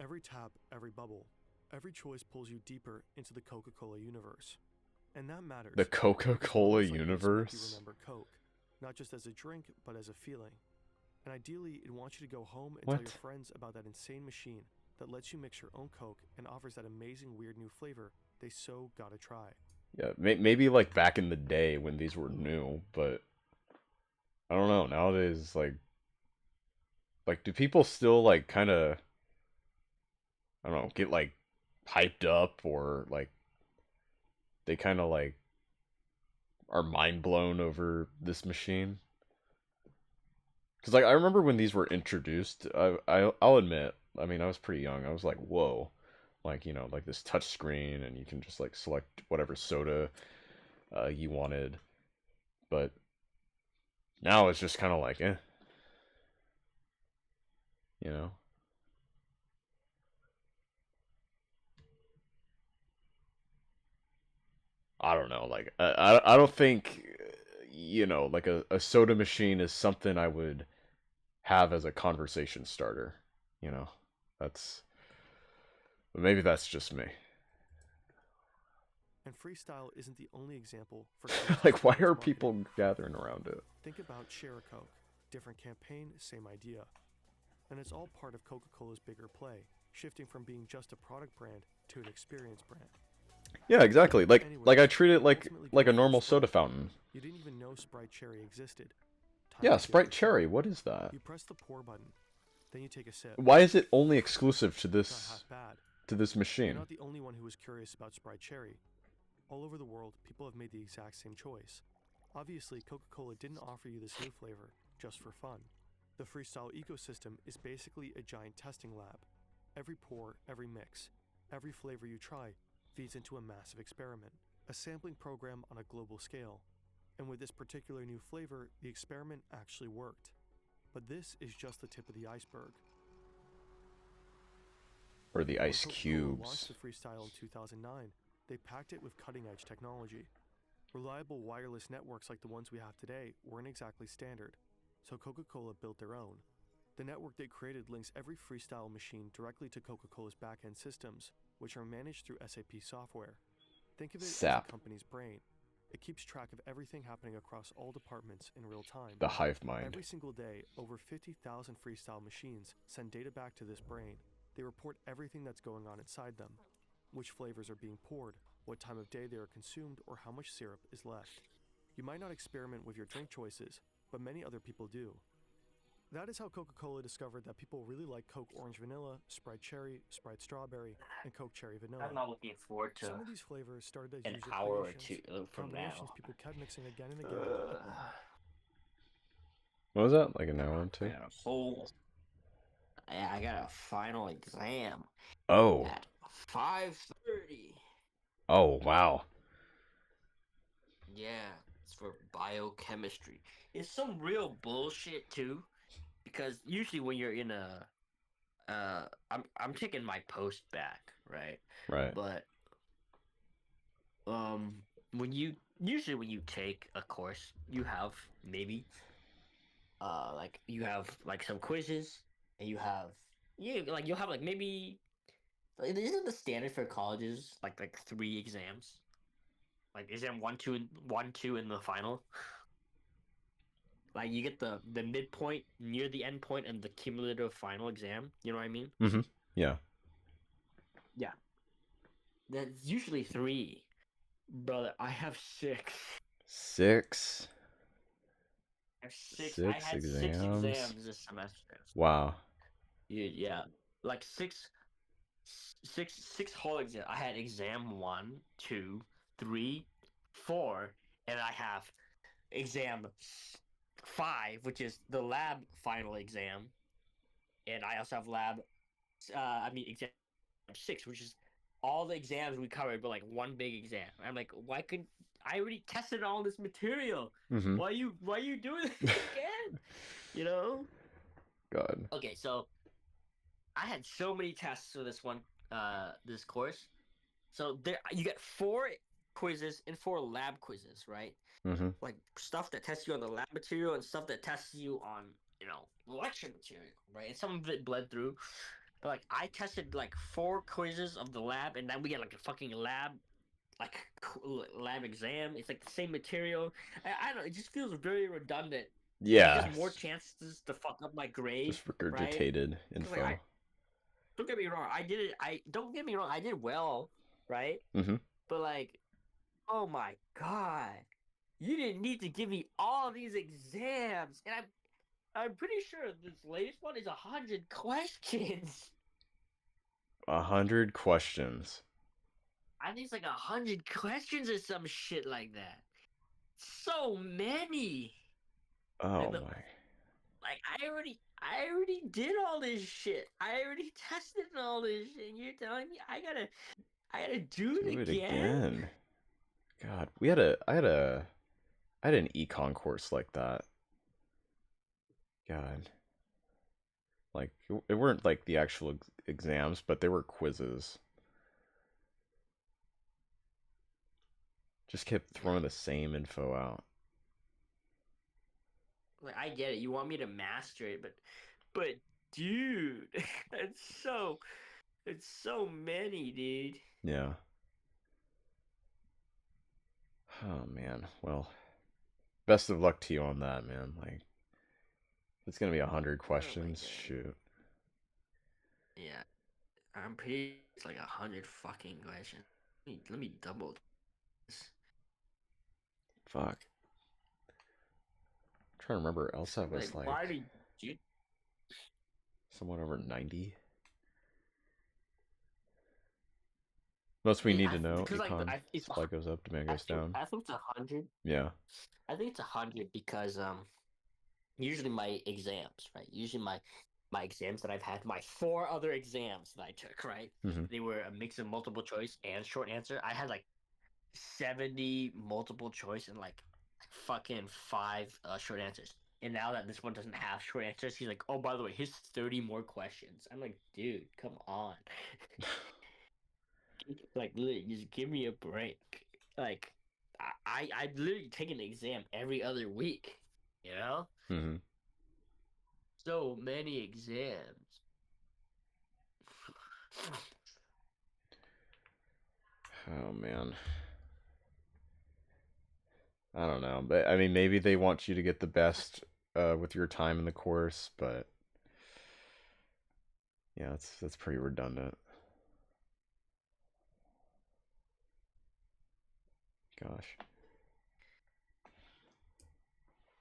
Every tap, every bubble, every choice pulls you deeper into the Coca-Cola universe. And that matters. The Coca-Cola because moments like this make universe? You remember Coke, not just as a drink, but as a feeling. And ideally, it wants you to go home and tell your friends about that insane machine that lets you mix your own Coke and offers that amazing weird new flavor they so gotta try. Yeah, maybe like back in the day when these were new, but I don't know. Nowadays, like do people still like kind of, I don't know, get like hyped up, or like they kind of like are mind blown over this machine? Because like I remember when these were introduced, I'll admit, I mean I was pretty young. I was like, whoa, like like this touch screen, and you can just like select whatever soda you wanted. But now it's just kind of like, you know. I don't know. Like I don't think like a soda machine is something I would have as a conversation starter. That's, but maybe that's just me. And Freestyle isn't the only example for Like, why are marketing. people gathering around it? Think about Share a Coke. Different campaign, same idea. And it's all part of Coca-Cola's bigger play, shifting from being just a product brand to an experience brand. Yeah, exactly. Like Anyways, like I treat it like ultimately a normal Sprite. soda fountain. You didn't even know Sprite Cherry existed. Time Yeah, to give Sprite it a Cherry. shot. What is that? You press the pour button, then you take a sip. Why is it only exclusive to It's not this half bad. this You're machine? not the only one who was curious about Sprite Cherry. All over the world, people have made the exact same choice. Obviously, Coca-Cola didn't offer you this new flavor just for fun. The Freestyle ecosystem is basically a giant testing lab. Every pour, every mix, every flavor you try feeds into a massive experiment, a sampling program on a global scale. And with this particular new flavor, the experiment actually worked. But this is just the tip of the iceberg. Or the When ice Coca-Cola launched cubes? the Freestyle in 2009, they packed it with cutting-edge technology. Reliable wireless networks like the ones we have today weren't exactly standard, so Coca-Cola built their own. The network they created links every Freestyle machine directly to Coca-Cola's back-end systems, which are managed through SAP software. Think of it as SAP. a company's brain. It keeps track of everything happening across all departments in real time. The hive mind. Every single day, over 50,000 Freestyle machines send data back to this brain. They report everything that's going on inside them. Which flavors are being poured, what time of day they are consumed, or how much syrup is left. You might not experiment with your drink choices, but many other people do. That is how Coca-Cola discovered that people really like Coke Orange Vanilla, Sprite Cherry, Sprite Strawberry, and Coke Cherry Vanilla. I'm not looking forward to Some of these flavors started as an user hour or creations, two from combinations now. people kept mixing again and again. What was that? Like an hour or two? I got a final exam Oh. at 5:30. Oh, wow. Yeah, it's for biochemistry. It's some real bullshit too, because usually when you're in a, I'm taking my post back, right? Right. But when you take a course, you have maybe like you have like some quizzes, and you'll have like maybe, isn't the standard for colleges like 3 exams, like exam 1, 2 in the final. Like you get the midpoint near the end point and the cumulative final exam. You know what I mean? Mm-hmm. Yeah. Yeah. That's usually 3. Brother, I have 6. 6. I have 6. I 6 had 6 exams. exams this semester. Wow. Yeah. Like 6 whole exam. I had exam 1, 2, 3, 4, and I have exam 5, which is the lab final exam, and I also have exam 6, which is all the exams we covered, but like one big exam. I'm like, why could I already tested all this material? Mm-hmm. Why you doing this again? You know? God. Okay, so I had so many tests for this course. So there you get 4 quizzes and 4 lab quizzes, right? Mm-hmm. Like stuff that tests you on the lab material and stuff that tests you on, lecture material, right? And some of it bled through. But like I tested like 4 quizzes of the lab, and then we get like a fucking lab exam. It's like the same material. I don't know. It just feels very redundant. Yeah. Just more chances to fuck up my grade, Just right? regurgitated info. Like, don't get me wrong. I did it. Don't get me wrong. I did well, right? Mm-hmm. But like, oh my god, you didn't need to give me all these exams, and I'm pretty sure this latest one is 100 questions. 100 questions. I think it's like 100 questions or some shit like that. So many. Oh And my. like I already did all this shit. I already tested all this shit. And you're telling me I gotta do Do it it again? again. God, I had an econ course like that. God. Like it weren't like the actual exams, but they were quizzes. Just kept throwing the same info out. Like I get it. You want me to master it, but dude, it's so many, dude. Yeah. Oh man. Well, best of luck to you on that, man. Like it's gonna be 100 questions. Shoot. Yeah, I'm pretty. It's like 100 fucking questions. Let me double this. Fuck. I'm trying to remember. LSAT was like why did you? somewhat over 90. Most we need to know. Because like Econ supply goes up, demand goes down. I think it's 100. Yeah. I think it's 100 because usually my exams, right? Usually my exams that I've had, my 4 other exams that I took, right? Mm-hmm. They were a mix of multiple choice and short answer. I had like 70 multiple choice and like fucking 5 short answers. And now that this one doesn't have short answers, he's like, oh, by the way, here's 30 more questions. I'm like, dude, come on. Like, literally, just give me a break. Like, I literally take an exam every other week, you know? Mm-hmm. So many exams. Oh man. I don't know, but I mean, maybe they want you to get the best with your time in the course, but yeah, that's pretty redundant. Gosh.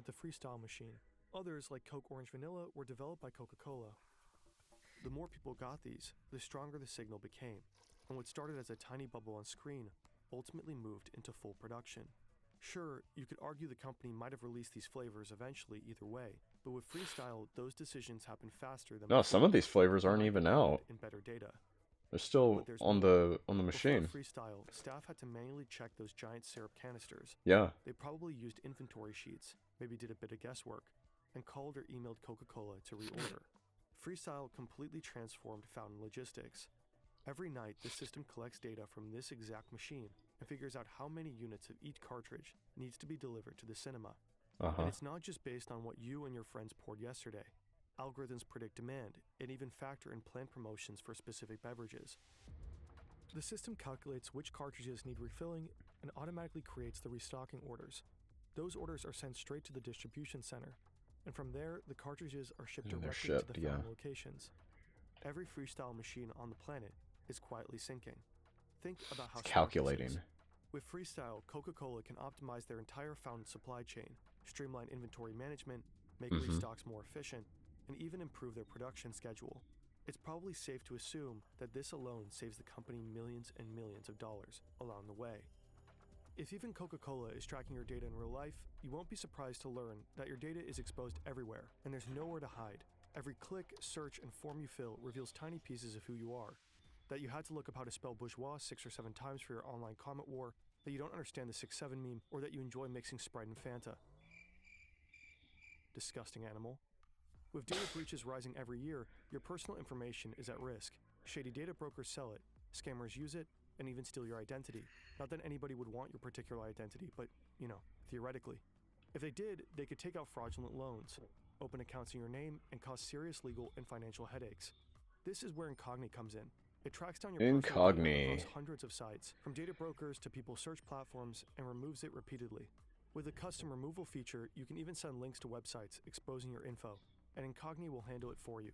The freestyle machine. Others, like Coke Orange Vanilla, were developed by Coca-Cola. The more people got these, the stronger the signal became, and what started as a tiny bubble on screen ultimately moved into full production. Sure, you could argue the company might have released these flavors eventually either way, but with Freestyle, those decisions happen faster than No, some of these flavors aren't combined even with out. and better data. They're still But there's on more. the machine. Before Freestyle, staff had to manually check those giant syrup canisters. Yeah. They probably used inventory sheets, maybe did a bit of guesswork, and called or emailed Coca-Cola to reorder. Freestyle completely transformed fountain logistics. Every night, the system collects data from this exact machine and figures out how many units of each cartridge needs to be delivered to the cinema. And it's not just based on what you and your friends poured yesterday. Algorithms predict demand and even factor in planned promotions for specific beverages. The system calculates which cartridges need refilling and automatically creates the restocking orders. Those orders are sent straight to the distribution center, and from there, the cartridges are shipped directly to the fountain locations. Every Freestyle machine on the planet is quietly syncing. Think about how it's calculating. Smart this is. With Freestyle, Coca-Cola can optimize their entire fountain supply chain, streamline inventory management, make restocks more efficient, and even improve their production schedule. It's probably safe to assume that this alone saves the company millions and millions of dollars along the way. If even Coca-Cola is tracking your data in real life, you won't be surprised to learn that your data is exposed everywhere, and there's nowhere to hide. Every click, search, and form you fill reveals tiny pieces of who you are. That you had to look up how to spell bourgeois 6 or 7 times for your online comment war, that you don't understand the 6-7 meme, or that you enjoy mixing Sprite and Fanta. Disgusting animal. With data breaches rising every year, your personal information is at risk. Shady data brokers sell it, scammers use it, and even steal your identity. Not that anybody would want your particular identity, but, theoretically. If they did, they could take out fraudulent loans, open accounts in your name, and cause serious legal and financial headaches. This is where Incogni comes in. It tracks down your personal data across hundreds of sites, from data brokers to people's search platforms, and removes it repeatedly. With a custom removal feature, you can even send links to websites exposing your info, and Incogni will handle it for you.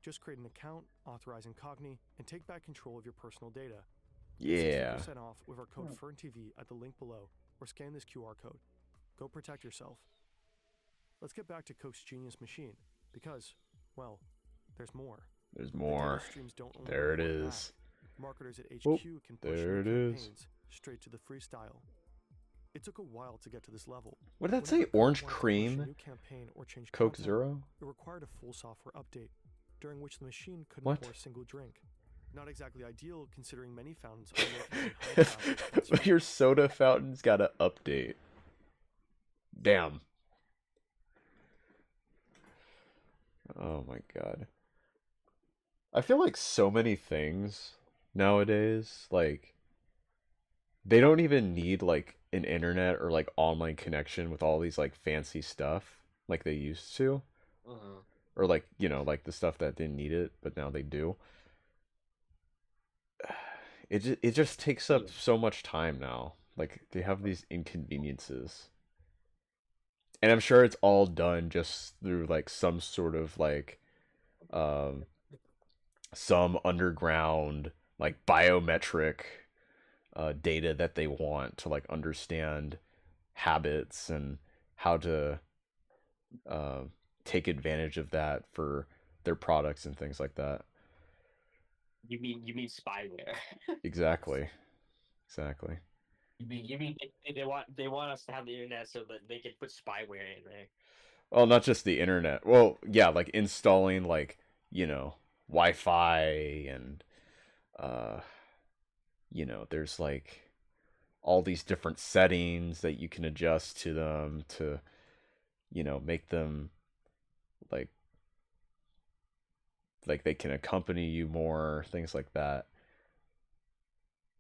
Just create an account, authorize Incogni, and take back control of your personal data. Yeah. 60% off with our code FERNTV at the link below, or scan this QR code. Go protect yourself. Let's get back to Coke's genius machine, because, well, there's more. There's more. Don't there it is. Marketers at HQ can push there new it campaigns is. Straight to the Freestyle. It took a while to get to this level. What did that say? Orange cream? Coke Zero? It required a full software update, during which the machine couldn't pour a single drink. Not exactly ideal, considering many fountains are located Your soda fountain's got an update. Damn. Oh my god. I feel like so many things nowadays, like, they don't even need, like, an internet or, like, online connection with all these, like, fancy stuff like they used to. Or, like, like the stuff that didn't need it, but now they do. It just takes up so much time now. Like, they have these inconveniences. And I'm sure it's all done just through, like, some sort of, like, some underground, like, biometric data that they want to, like, understand habits and how to take advantage of that for their products and things like that. You mean spyware? Exactly. You mean they want us to have the internet so that they can put spyware in there. Well, not just the internet. Well, yeah, like installing, like, Wi-Fi and there's like all these different settings that you can adjust to them to make them like they can accompany you more, things like that.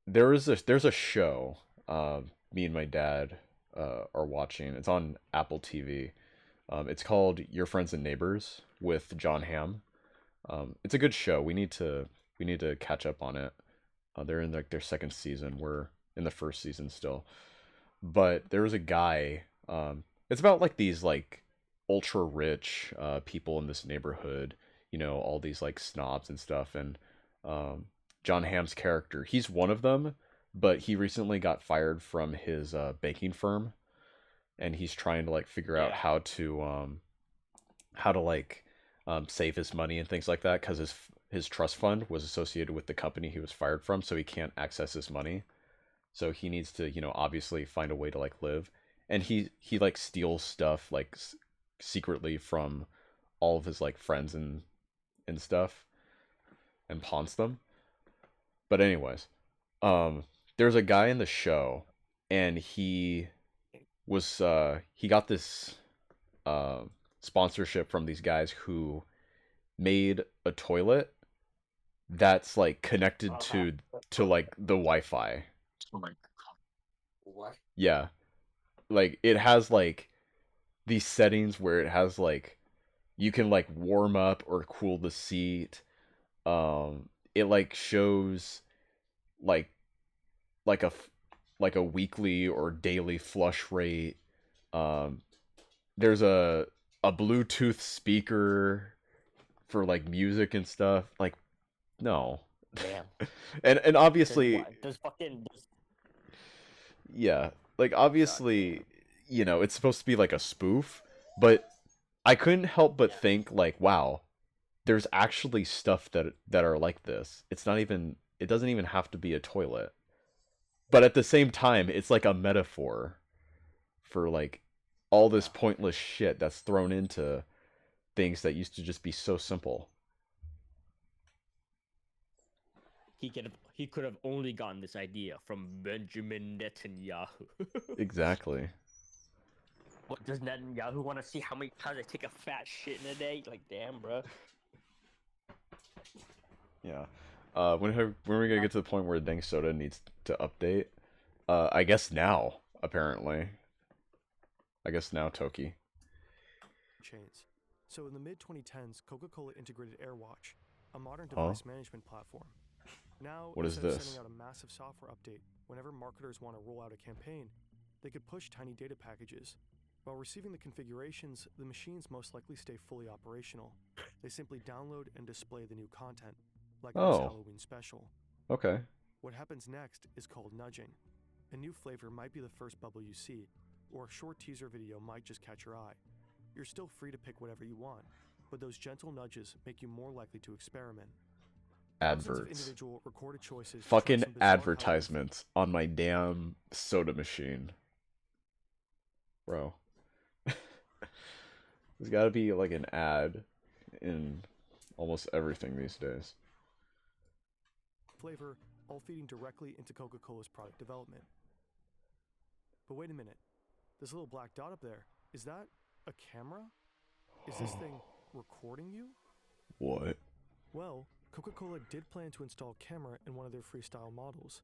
There's a show me and my dad are watching. It's on Apple TV. It's called Your Friends and Neighbors with John Hamm. It's a good show. We need to catch up on it. They're in like their second season. We're in the first season still. But there was a guy. It's about like these like ultra rich people in this neighborhood. All these like snobs and stuff. And John Hamm's character, he's one of them, but he recently got fired from his baking firm, and he's trying to like figure out how to how to like save his money and things like that, because his trust fund was associated with the company he was fired from, so he can't access his money. So he needs to, obviously find a way to like live, and he like steals stuff like secretly from all of his like friends and stuff, and pawns them. But anyways, there's a guy in the show, and he got this uh sponsorship from these guys who made a toilet that's like connected to like the Wi-Fi. Oh my god. What? Yeah. Like it has like these settings where it has like you can like warm up or cool the seat. It like shows like like a like a weekly or daily flush rate. Um there's a Bluetooth speaker for like music and stuff. Like no. Damn. And obviously There's fucking yeah, like obviously, it's supposed to be like a spoof, but I couldn't help but think like, wow, there's actually stuff that are like this. It doesn't even have to be a toilet. But at the same time, it's like a metaphor for like all this pointless shit that's thrown into things that used to just be so simple. He could have only gotten this idea from Benjamin Netanyahu. Exactly. What does Netanyahu want to see how many times I take a fat shit in a day? Like, damn, bro. Yeah. When are we gonna get to the point where the dang soda needs to update? I guess now, apparently. I guess now, Toki. Chains. So in the mid-2010s, Coca-Cola integrated AirWatch, a modern device management platform. Now, what is instead of this? sending out a massive software update, whenever marketers want to roll out a campaign, they could push tiny data packages. While receiving the configurations, the machines most likely stay fully operational. They simply download and display the new content, like this Halloween special. Okay. What happens next is called nudging. A new flavor might be the first bubble you see, or a short teaser video might just catch your eye. You're still free to pick whatever you want, but those gentle nudges make you more likely to experiment. Adverts. Recorded choices Fucking advertisements on my damn soda machine. Bro. There's gotta be like an ad in almost everything these days. Flavor, all feeding directly into Coca-Cola's product development. But wait a minute. This little black dot up there, is that a camera? Is this thing recording you? What? Well, Coca-Cola did plan to install a camera in one of their freestyle models.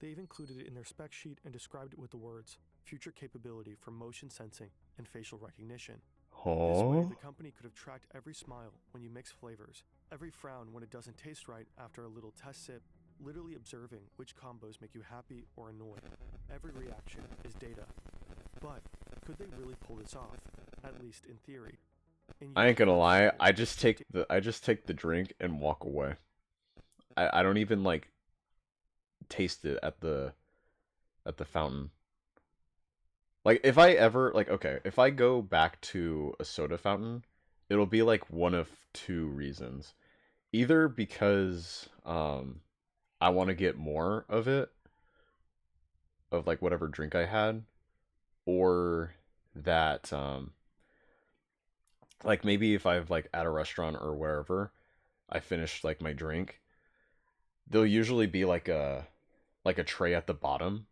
They've included it in their spec sheet and described it with the words, future capability for motion sensing and facial recognition. This way, the company could have tracked every smile when you mix flavors, every frown when it doesn't taste right after a little test sip, literally observing which combos make you happy or annoyed. Every reaction is data. But could they really pull this off? At least in theory. I ain't gonna lie, I just take the drink and walk away. I don't even like taste it at the fountain. Like if I ever if I go back to a soda fountain, it'll be like one of two reasons. Either because I want to get more of it, of like whatever drink I had, or that like maybe if I've like at a restaurant or wherever I finished like my drink, there'll usually be like a tray at the bottom,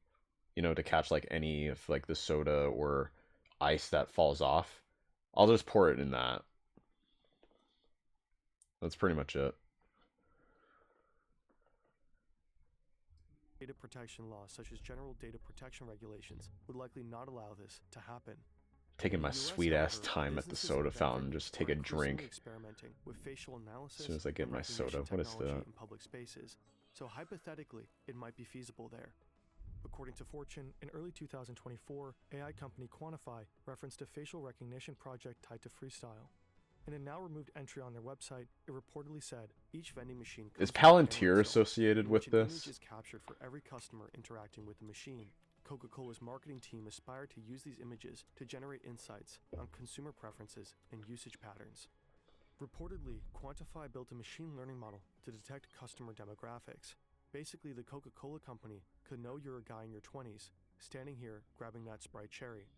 to catch like any of like the soda or ice that falls off. I'll just pour it in that. That's pretty much it. Data protection laws such as general data protection regulations would likely not allow this to happen. Taking my sweet ass time at the soda fountain, just take a drink. As soon as I get my soda, what is that? In public spaces. So hypothetically, it might be feasible there. According to Fortune, in early 2024, AI company Quantify referenced a facial recognition project tied to Freestyle. In a now-removed entry on their website, it reportedly said, each vending machine... Is Palantir associated with this? Image is captured for every customer interacting with the machine. Coca-Cola's marketing team aspired to use these images to generate insights on consumer preferences and usage patterns. Reportedly, Quantify built a machine learning model to detect customer demographics. Basically, the Coca-Cola company could know you're a guy in your 20s, standing here grabbing that Sprite cherry.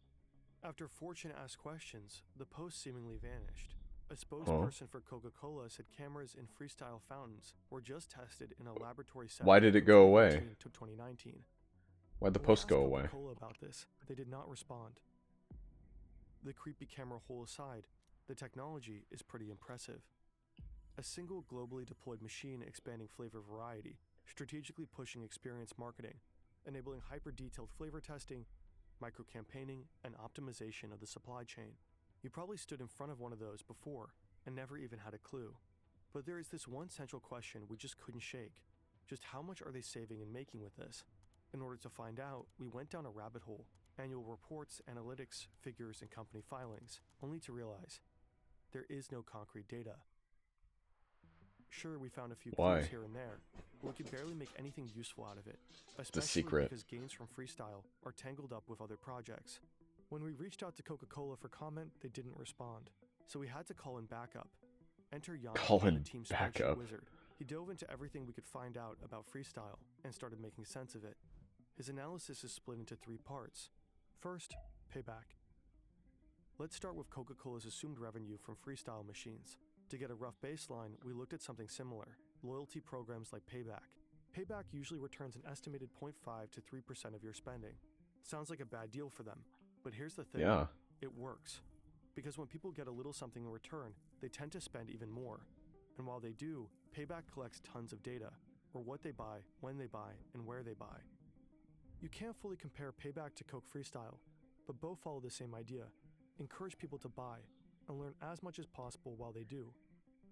After Fortune asked questions, the post seemingly vanished. A spokesperson for Coca-Cola said cameras in freestyle fountains were just tested in a laboratory setting. Why did it go away? To 2019. Why'd the When we post asked go away? Coca-Cola about this, they did not respond. The creepy camera hole aside, the technology is pretty impressive. A single globally deployed machine expanding flavor variety, strategically pushing experience marketing, enabling hyper-detailed flavor testing, micro-campaigning, and optimization of the supply chain. You probably stood in front of one of those before and never even had a clue. But there is this one central question we just couldn't shake. Just how much are they saving and making with this? In order to find out, we went down a rabbit hole, annual reports, analytics, figures, and company filings, only to realize there is no concrete data. Sure, we found a few clues here and there, but we could barely make anything useful out of it, especially because gains from Freestyle are tangled up with other projects. When we reached out to Coca-Cola for comment, they didn't respond, so we had to call in backup. Enter Jan, the team's spreadsheet wizard. He dove into everything we could find out about Freestyle and started making sense of it. His analysis is split into 3 parts. First, payback. Let's start with Coca-Cola's assumed revenue from Freestyle machines. To get a rough baseline, we looked at something similar, loyalty programs like Payback. Payback usually returns an estimated 0.5 to 3% of your spending. Sounds like a bad deal for them, but here's the thing. Yeah. It works. Because when people get a little something in return, they tend to spend even more. And while they do, Payback collects tons of data, or what they buy, when they buy, and where they buy. You can't fully compare Payback to Coke Freestyle, but both follow the same idea. Encourage people to buy, and learn as much as possible while they do.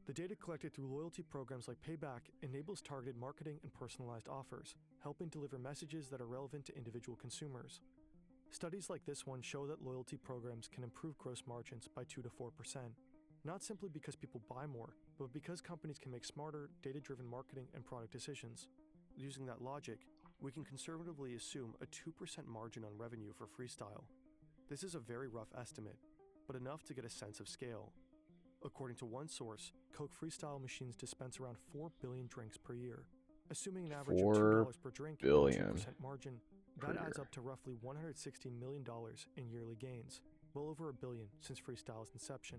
The data collected through loyalty programs like Payback enables targeted marketing and personalized offers, helping deliver messages that are relevant to individual consumers. Studies like this one show that loyalty programs can improve gross margins by 2 to 4%, not simply because people buy more, but because companies can make smarter, data-driven marketing and product decisions. Using that logic, we can conservatively assume a 2% margin on revenue for Freestyle. This is a very rough estimate, but enough to get a sense of scale. According to one source, Coke Freestyle machines dispense around 4 billion drinks per year. Assuming an average of $2 per drink and a 2% margin, that adds up to roughly $160 million in yearly gains, well over $1 billion since Freestyle's inception.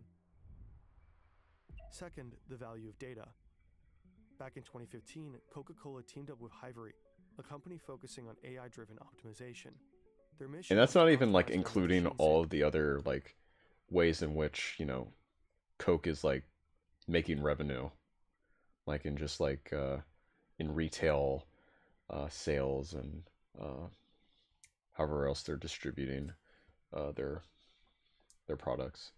Second, the value of data. Back in 2015, Coca-Cola teamed up with Hivery, a company focusing on AI-driven optimization. Their mission and that's not even like including all of the other like ways in which, you know, Coke is like making revenue, like in just like in retail sales and however else they're distributing their products.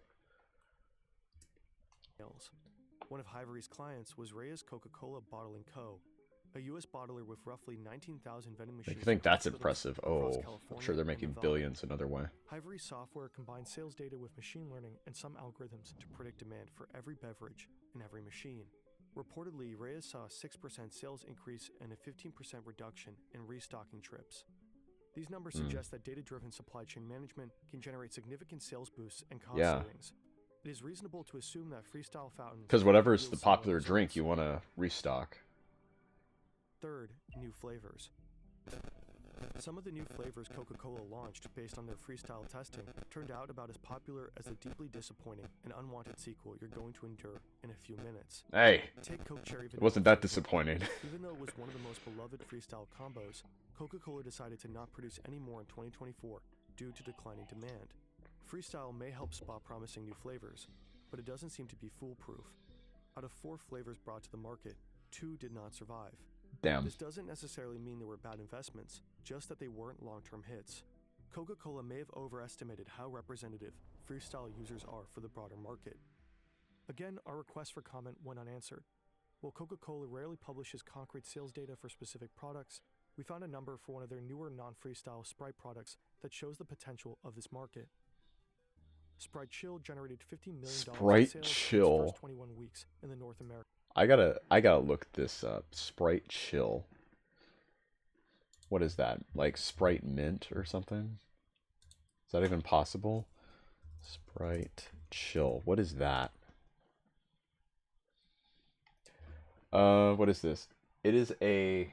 One of Hivery's clients was Reyes Coca-Cola Bottling Co., a U.S. bottler with roughly 19,000 vending machines. I think that's impressive. Oh, I'm sure they're making billions another way. Hivery's software combines sales data with machine learning and some algorithms to predict demand for every beverage and every machine. Reportedly, Reyes saw a 6% sales increase and a 15% reduction in restocking trips. These numbers suggest that data-driven supply chain management can generate significant sales boosts and cost savings. It is reasonable to assume that Freestyle fountains... Because whatever is the popular drink, you want to restock. Third, new flavors. Some of the new flavors Coca-Cola launched based on their Freestyle testing turned out about as popular as the deeply disappointing and unwanted sequel you're going to endure in a few minutes. Hey, Take Coke Cherry Vanilla. It wasn't that disappointing. Even though it was one of the most beloved Freestyle combos, Coca-Cola decided to not produce any more in 2024 due to declining demand. Freestyle may help spot promising new flavors, but it doesn't seem to be foolproof. Out of 4 flavors brought to the market, 2 did not survive. Damn. This doesn't necessarily mean they were bad investments, just that they weren't long-term hits. Coca-Cola may have overestimated how representative Freestyle users are for the broader market. Again, our request for comment went unanswered. While Coca-Cola rarely publishes concrete sales data for specific products, we found a number for one of their newer non-Freestyle Sprite products that shows the potential of this market. Sprite Chill generated $50 million in sales in its first 21 weeks in the North America. I gotta look this up. Sprite Chill. What is that? Like Sprite Mint or something? Is that even possible? Sprite Chill. What is that? What is this? It is a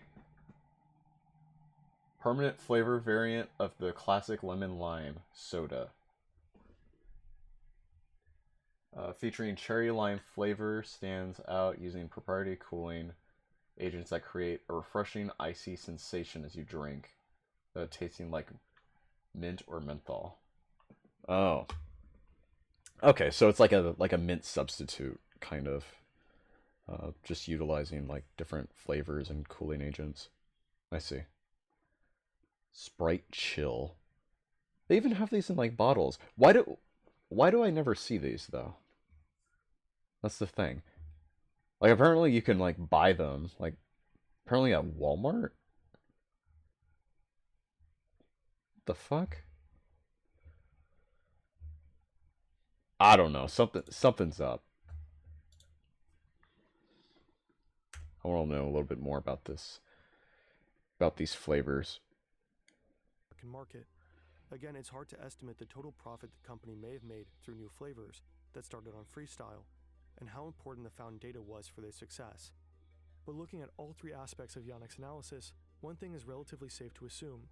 permanent flavor variant of the classic lemon lime soda. Featuring cherry lime flavor, stands out using proprietary cooling agents that create a refreshing icy sensation as you drink, tasting like mint or menthol. Oh, okay, so it's like a mint substitute kind of, just utilizing like different flavors and cooling agents. I see. Sprite Chill. They even have these in like bottles. Why do I never see these though? That's the thing. Like apparently you can like buy them like apparently at Walmart. The fuck? I don't know. Something's up. I want to know a little bit more about this. About these flavors. Market. Again, it's hard to estimate the total profit the company may have made through new flavors that started on freestyle, and how important the found data was for their success. But looking at all three aspects of Yannick's analysis, one thing is relatively safe to assume.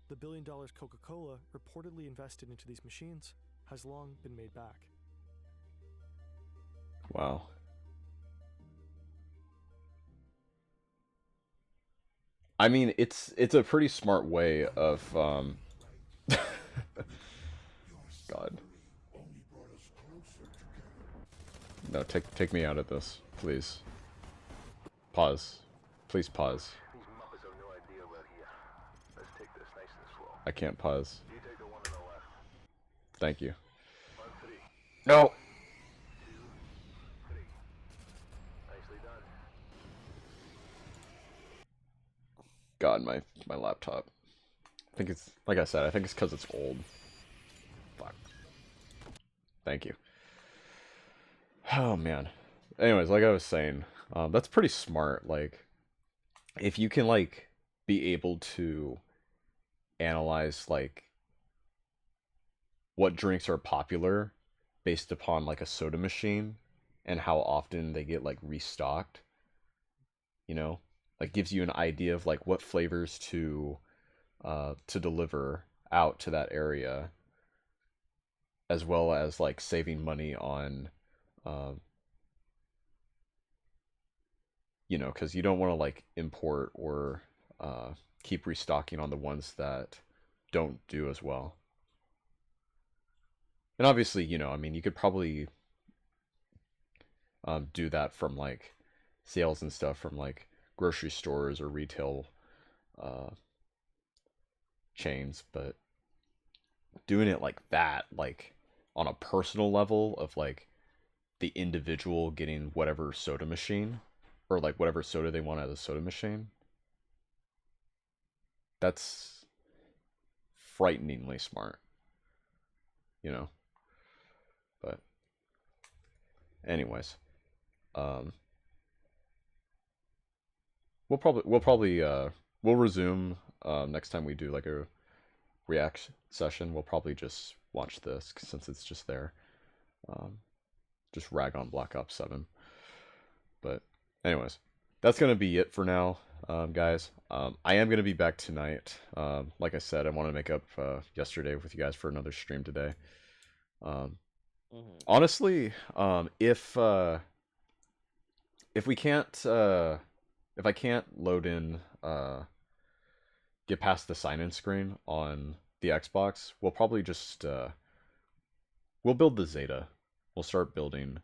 The $1 billion Coca-Cola reportedly invested into these machines has long been made back. Wow. I mean, it's a pretty smart way of God. No, take me out of this, please. Pause. Please pause. I can't pause. Thank you. No. God, my laptop. I think it's, like I said, I think it's because it's old. Fuck. Thank you. Oh, man. Anyways, like I was saying, that's pretty smart. Like, if you can, like, be able to analyze, like, what drinks are popular based upon, like, a soda machine and how often they get, like, restocked, you know? Like, gives you an idea of, like, what flavors to deliver out to that area, as well as, like, saving money on, you know, because you don't want to, like, import or keep restocking on the ones that don't do as well. And obviously, you know, I mean, you could probably do that from, like, sales and stuff from, like, grocery stores or retail chains, but doing it like that, like, on a personal level of, like, the individual getting whatever soda machine, or, like, whatever soda they want out of the soda machine, that's frighteningly smart, you know? But anyways, we'll resume next time we do like a react session. We'll probably just watch this since it's just there. Just rag on Black Ops 7. But anyways, that's gonna be it for now, guys. I am gonna be back tonight. Like I said, I want to make up yesterday with you guys for another stream today. Honestly, if we can't, if I can't load in, get past the sign-in screen on the Xbox, we'll probably just we'll build the Zeta. We'll start building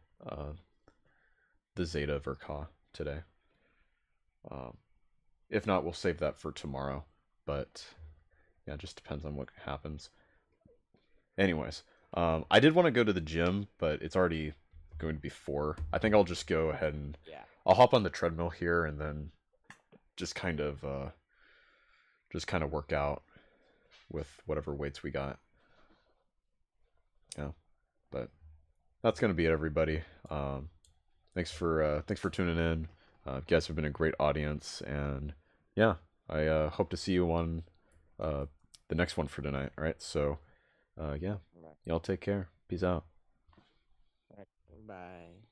the Zeta Verka today. If not, we'll save that for tomorrow. But yeah, it just depends on what happens. Anyways, I did want to go to the gym, but it's already going to be 4. I think I'll just go ahead and I'll hop on the treadmill here and then just kind of work out with whatever weights we got. Yeah, but that's gonna be it, everybody. Thanks for tuning in. You guys have been a great audience, and yeah, I hope to see you on the next one for tonight. All right. So, yeah, y'all take care. Peace out. Bye.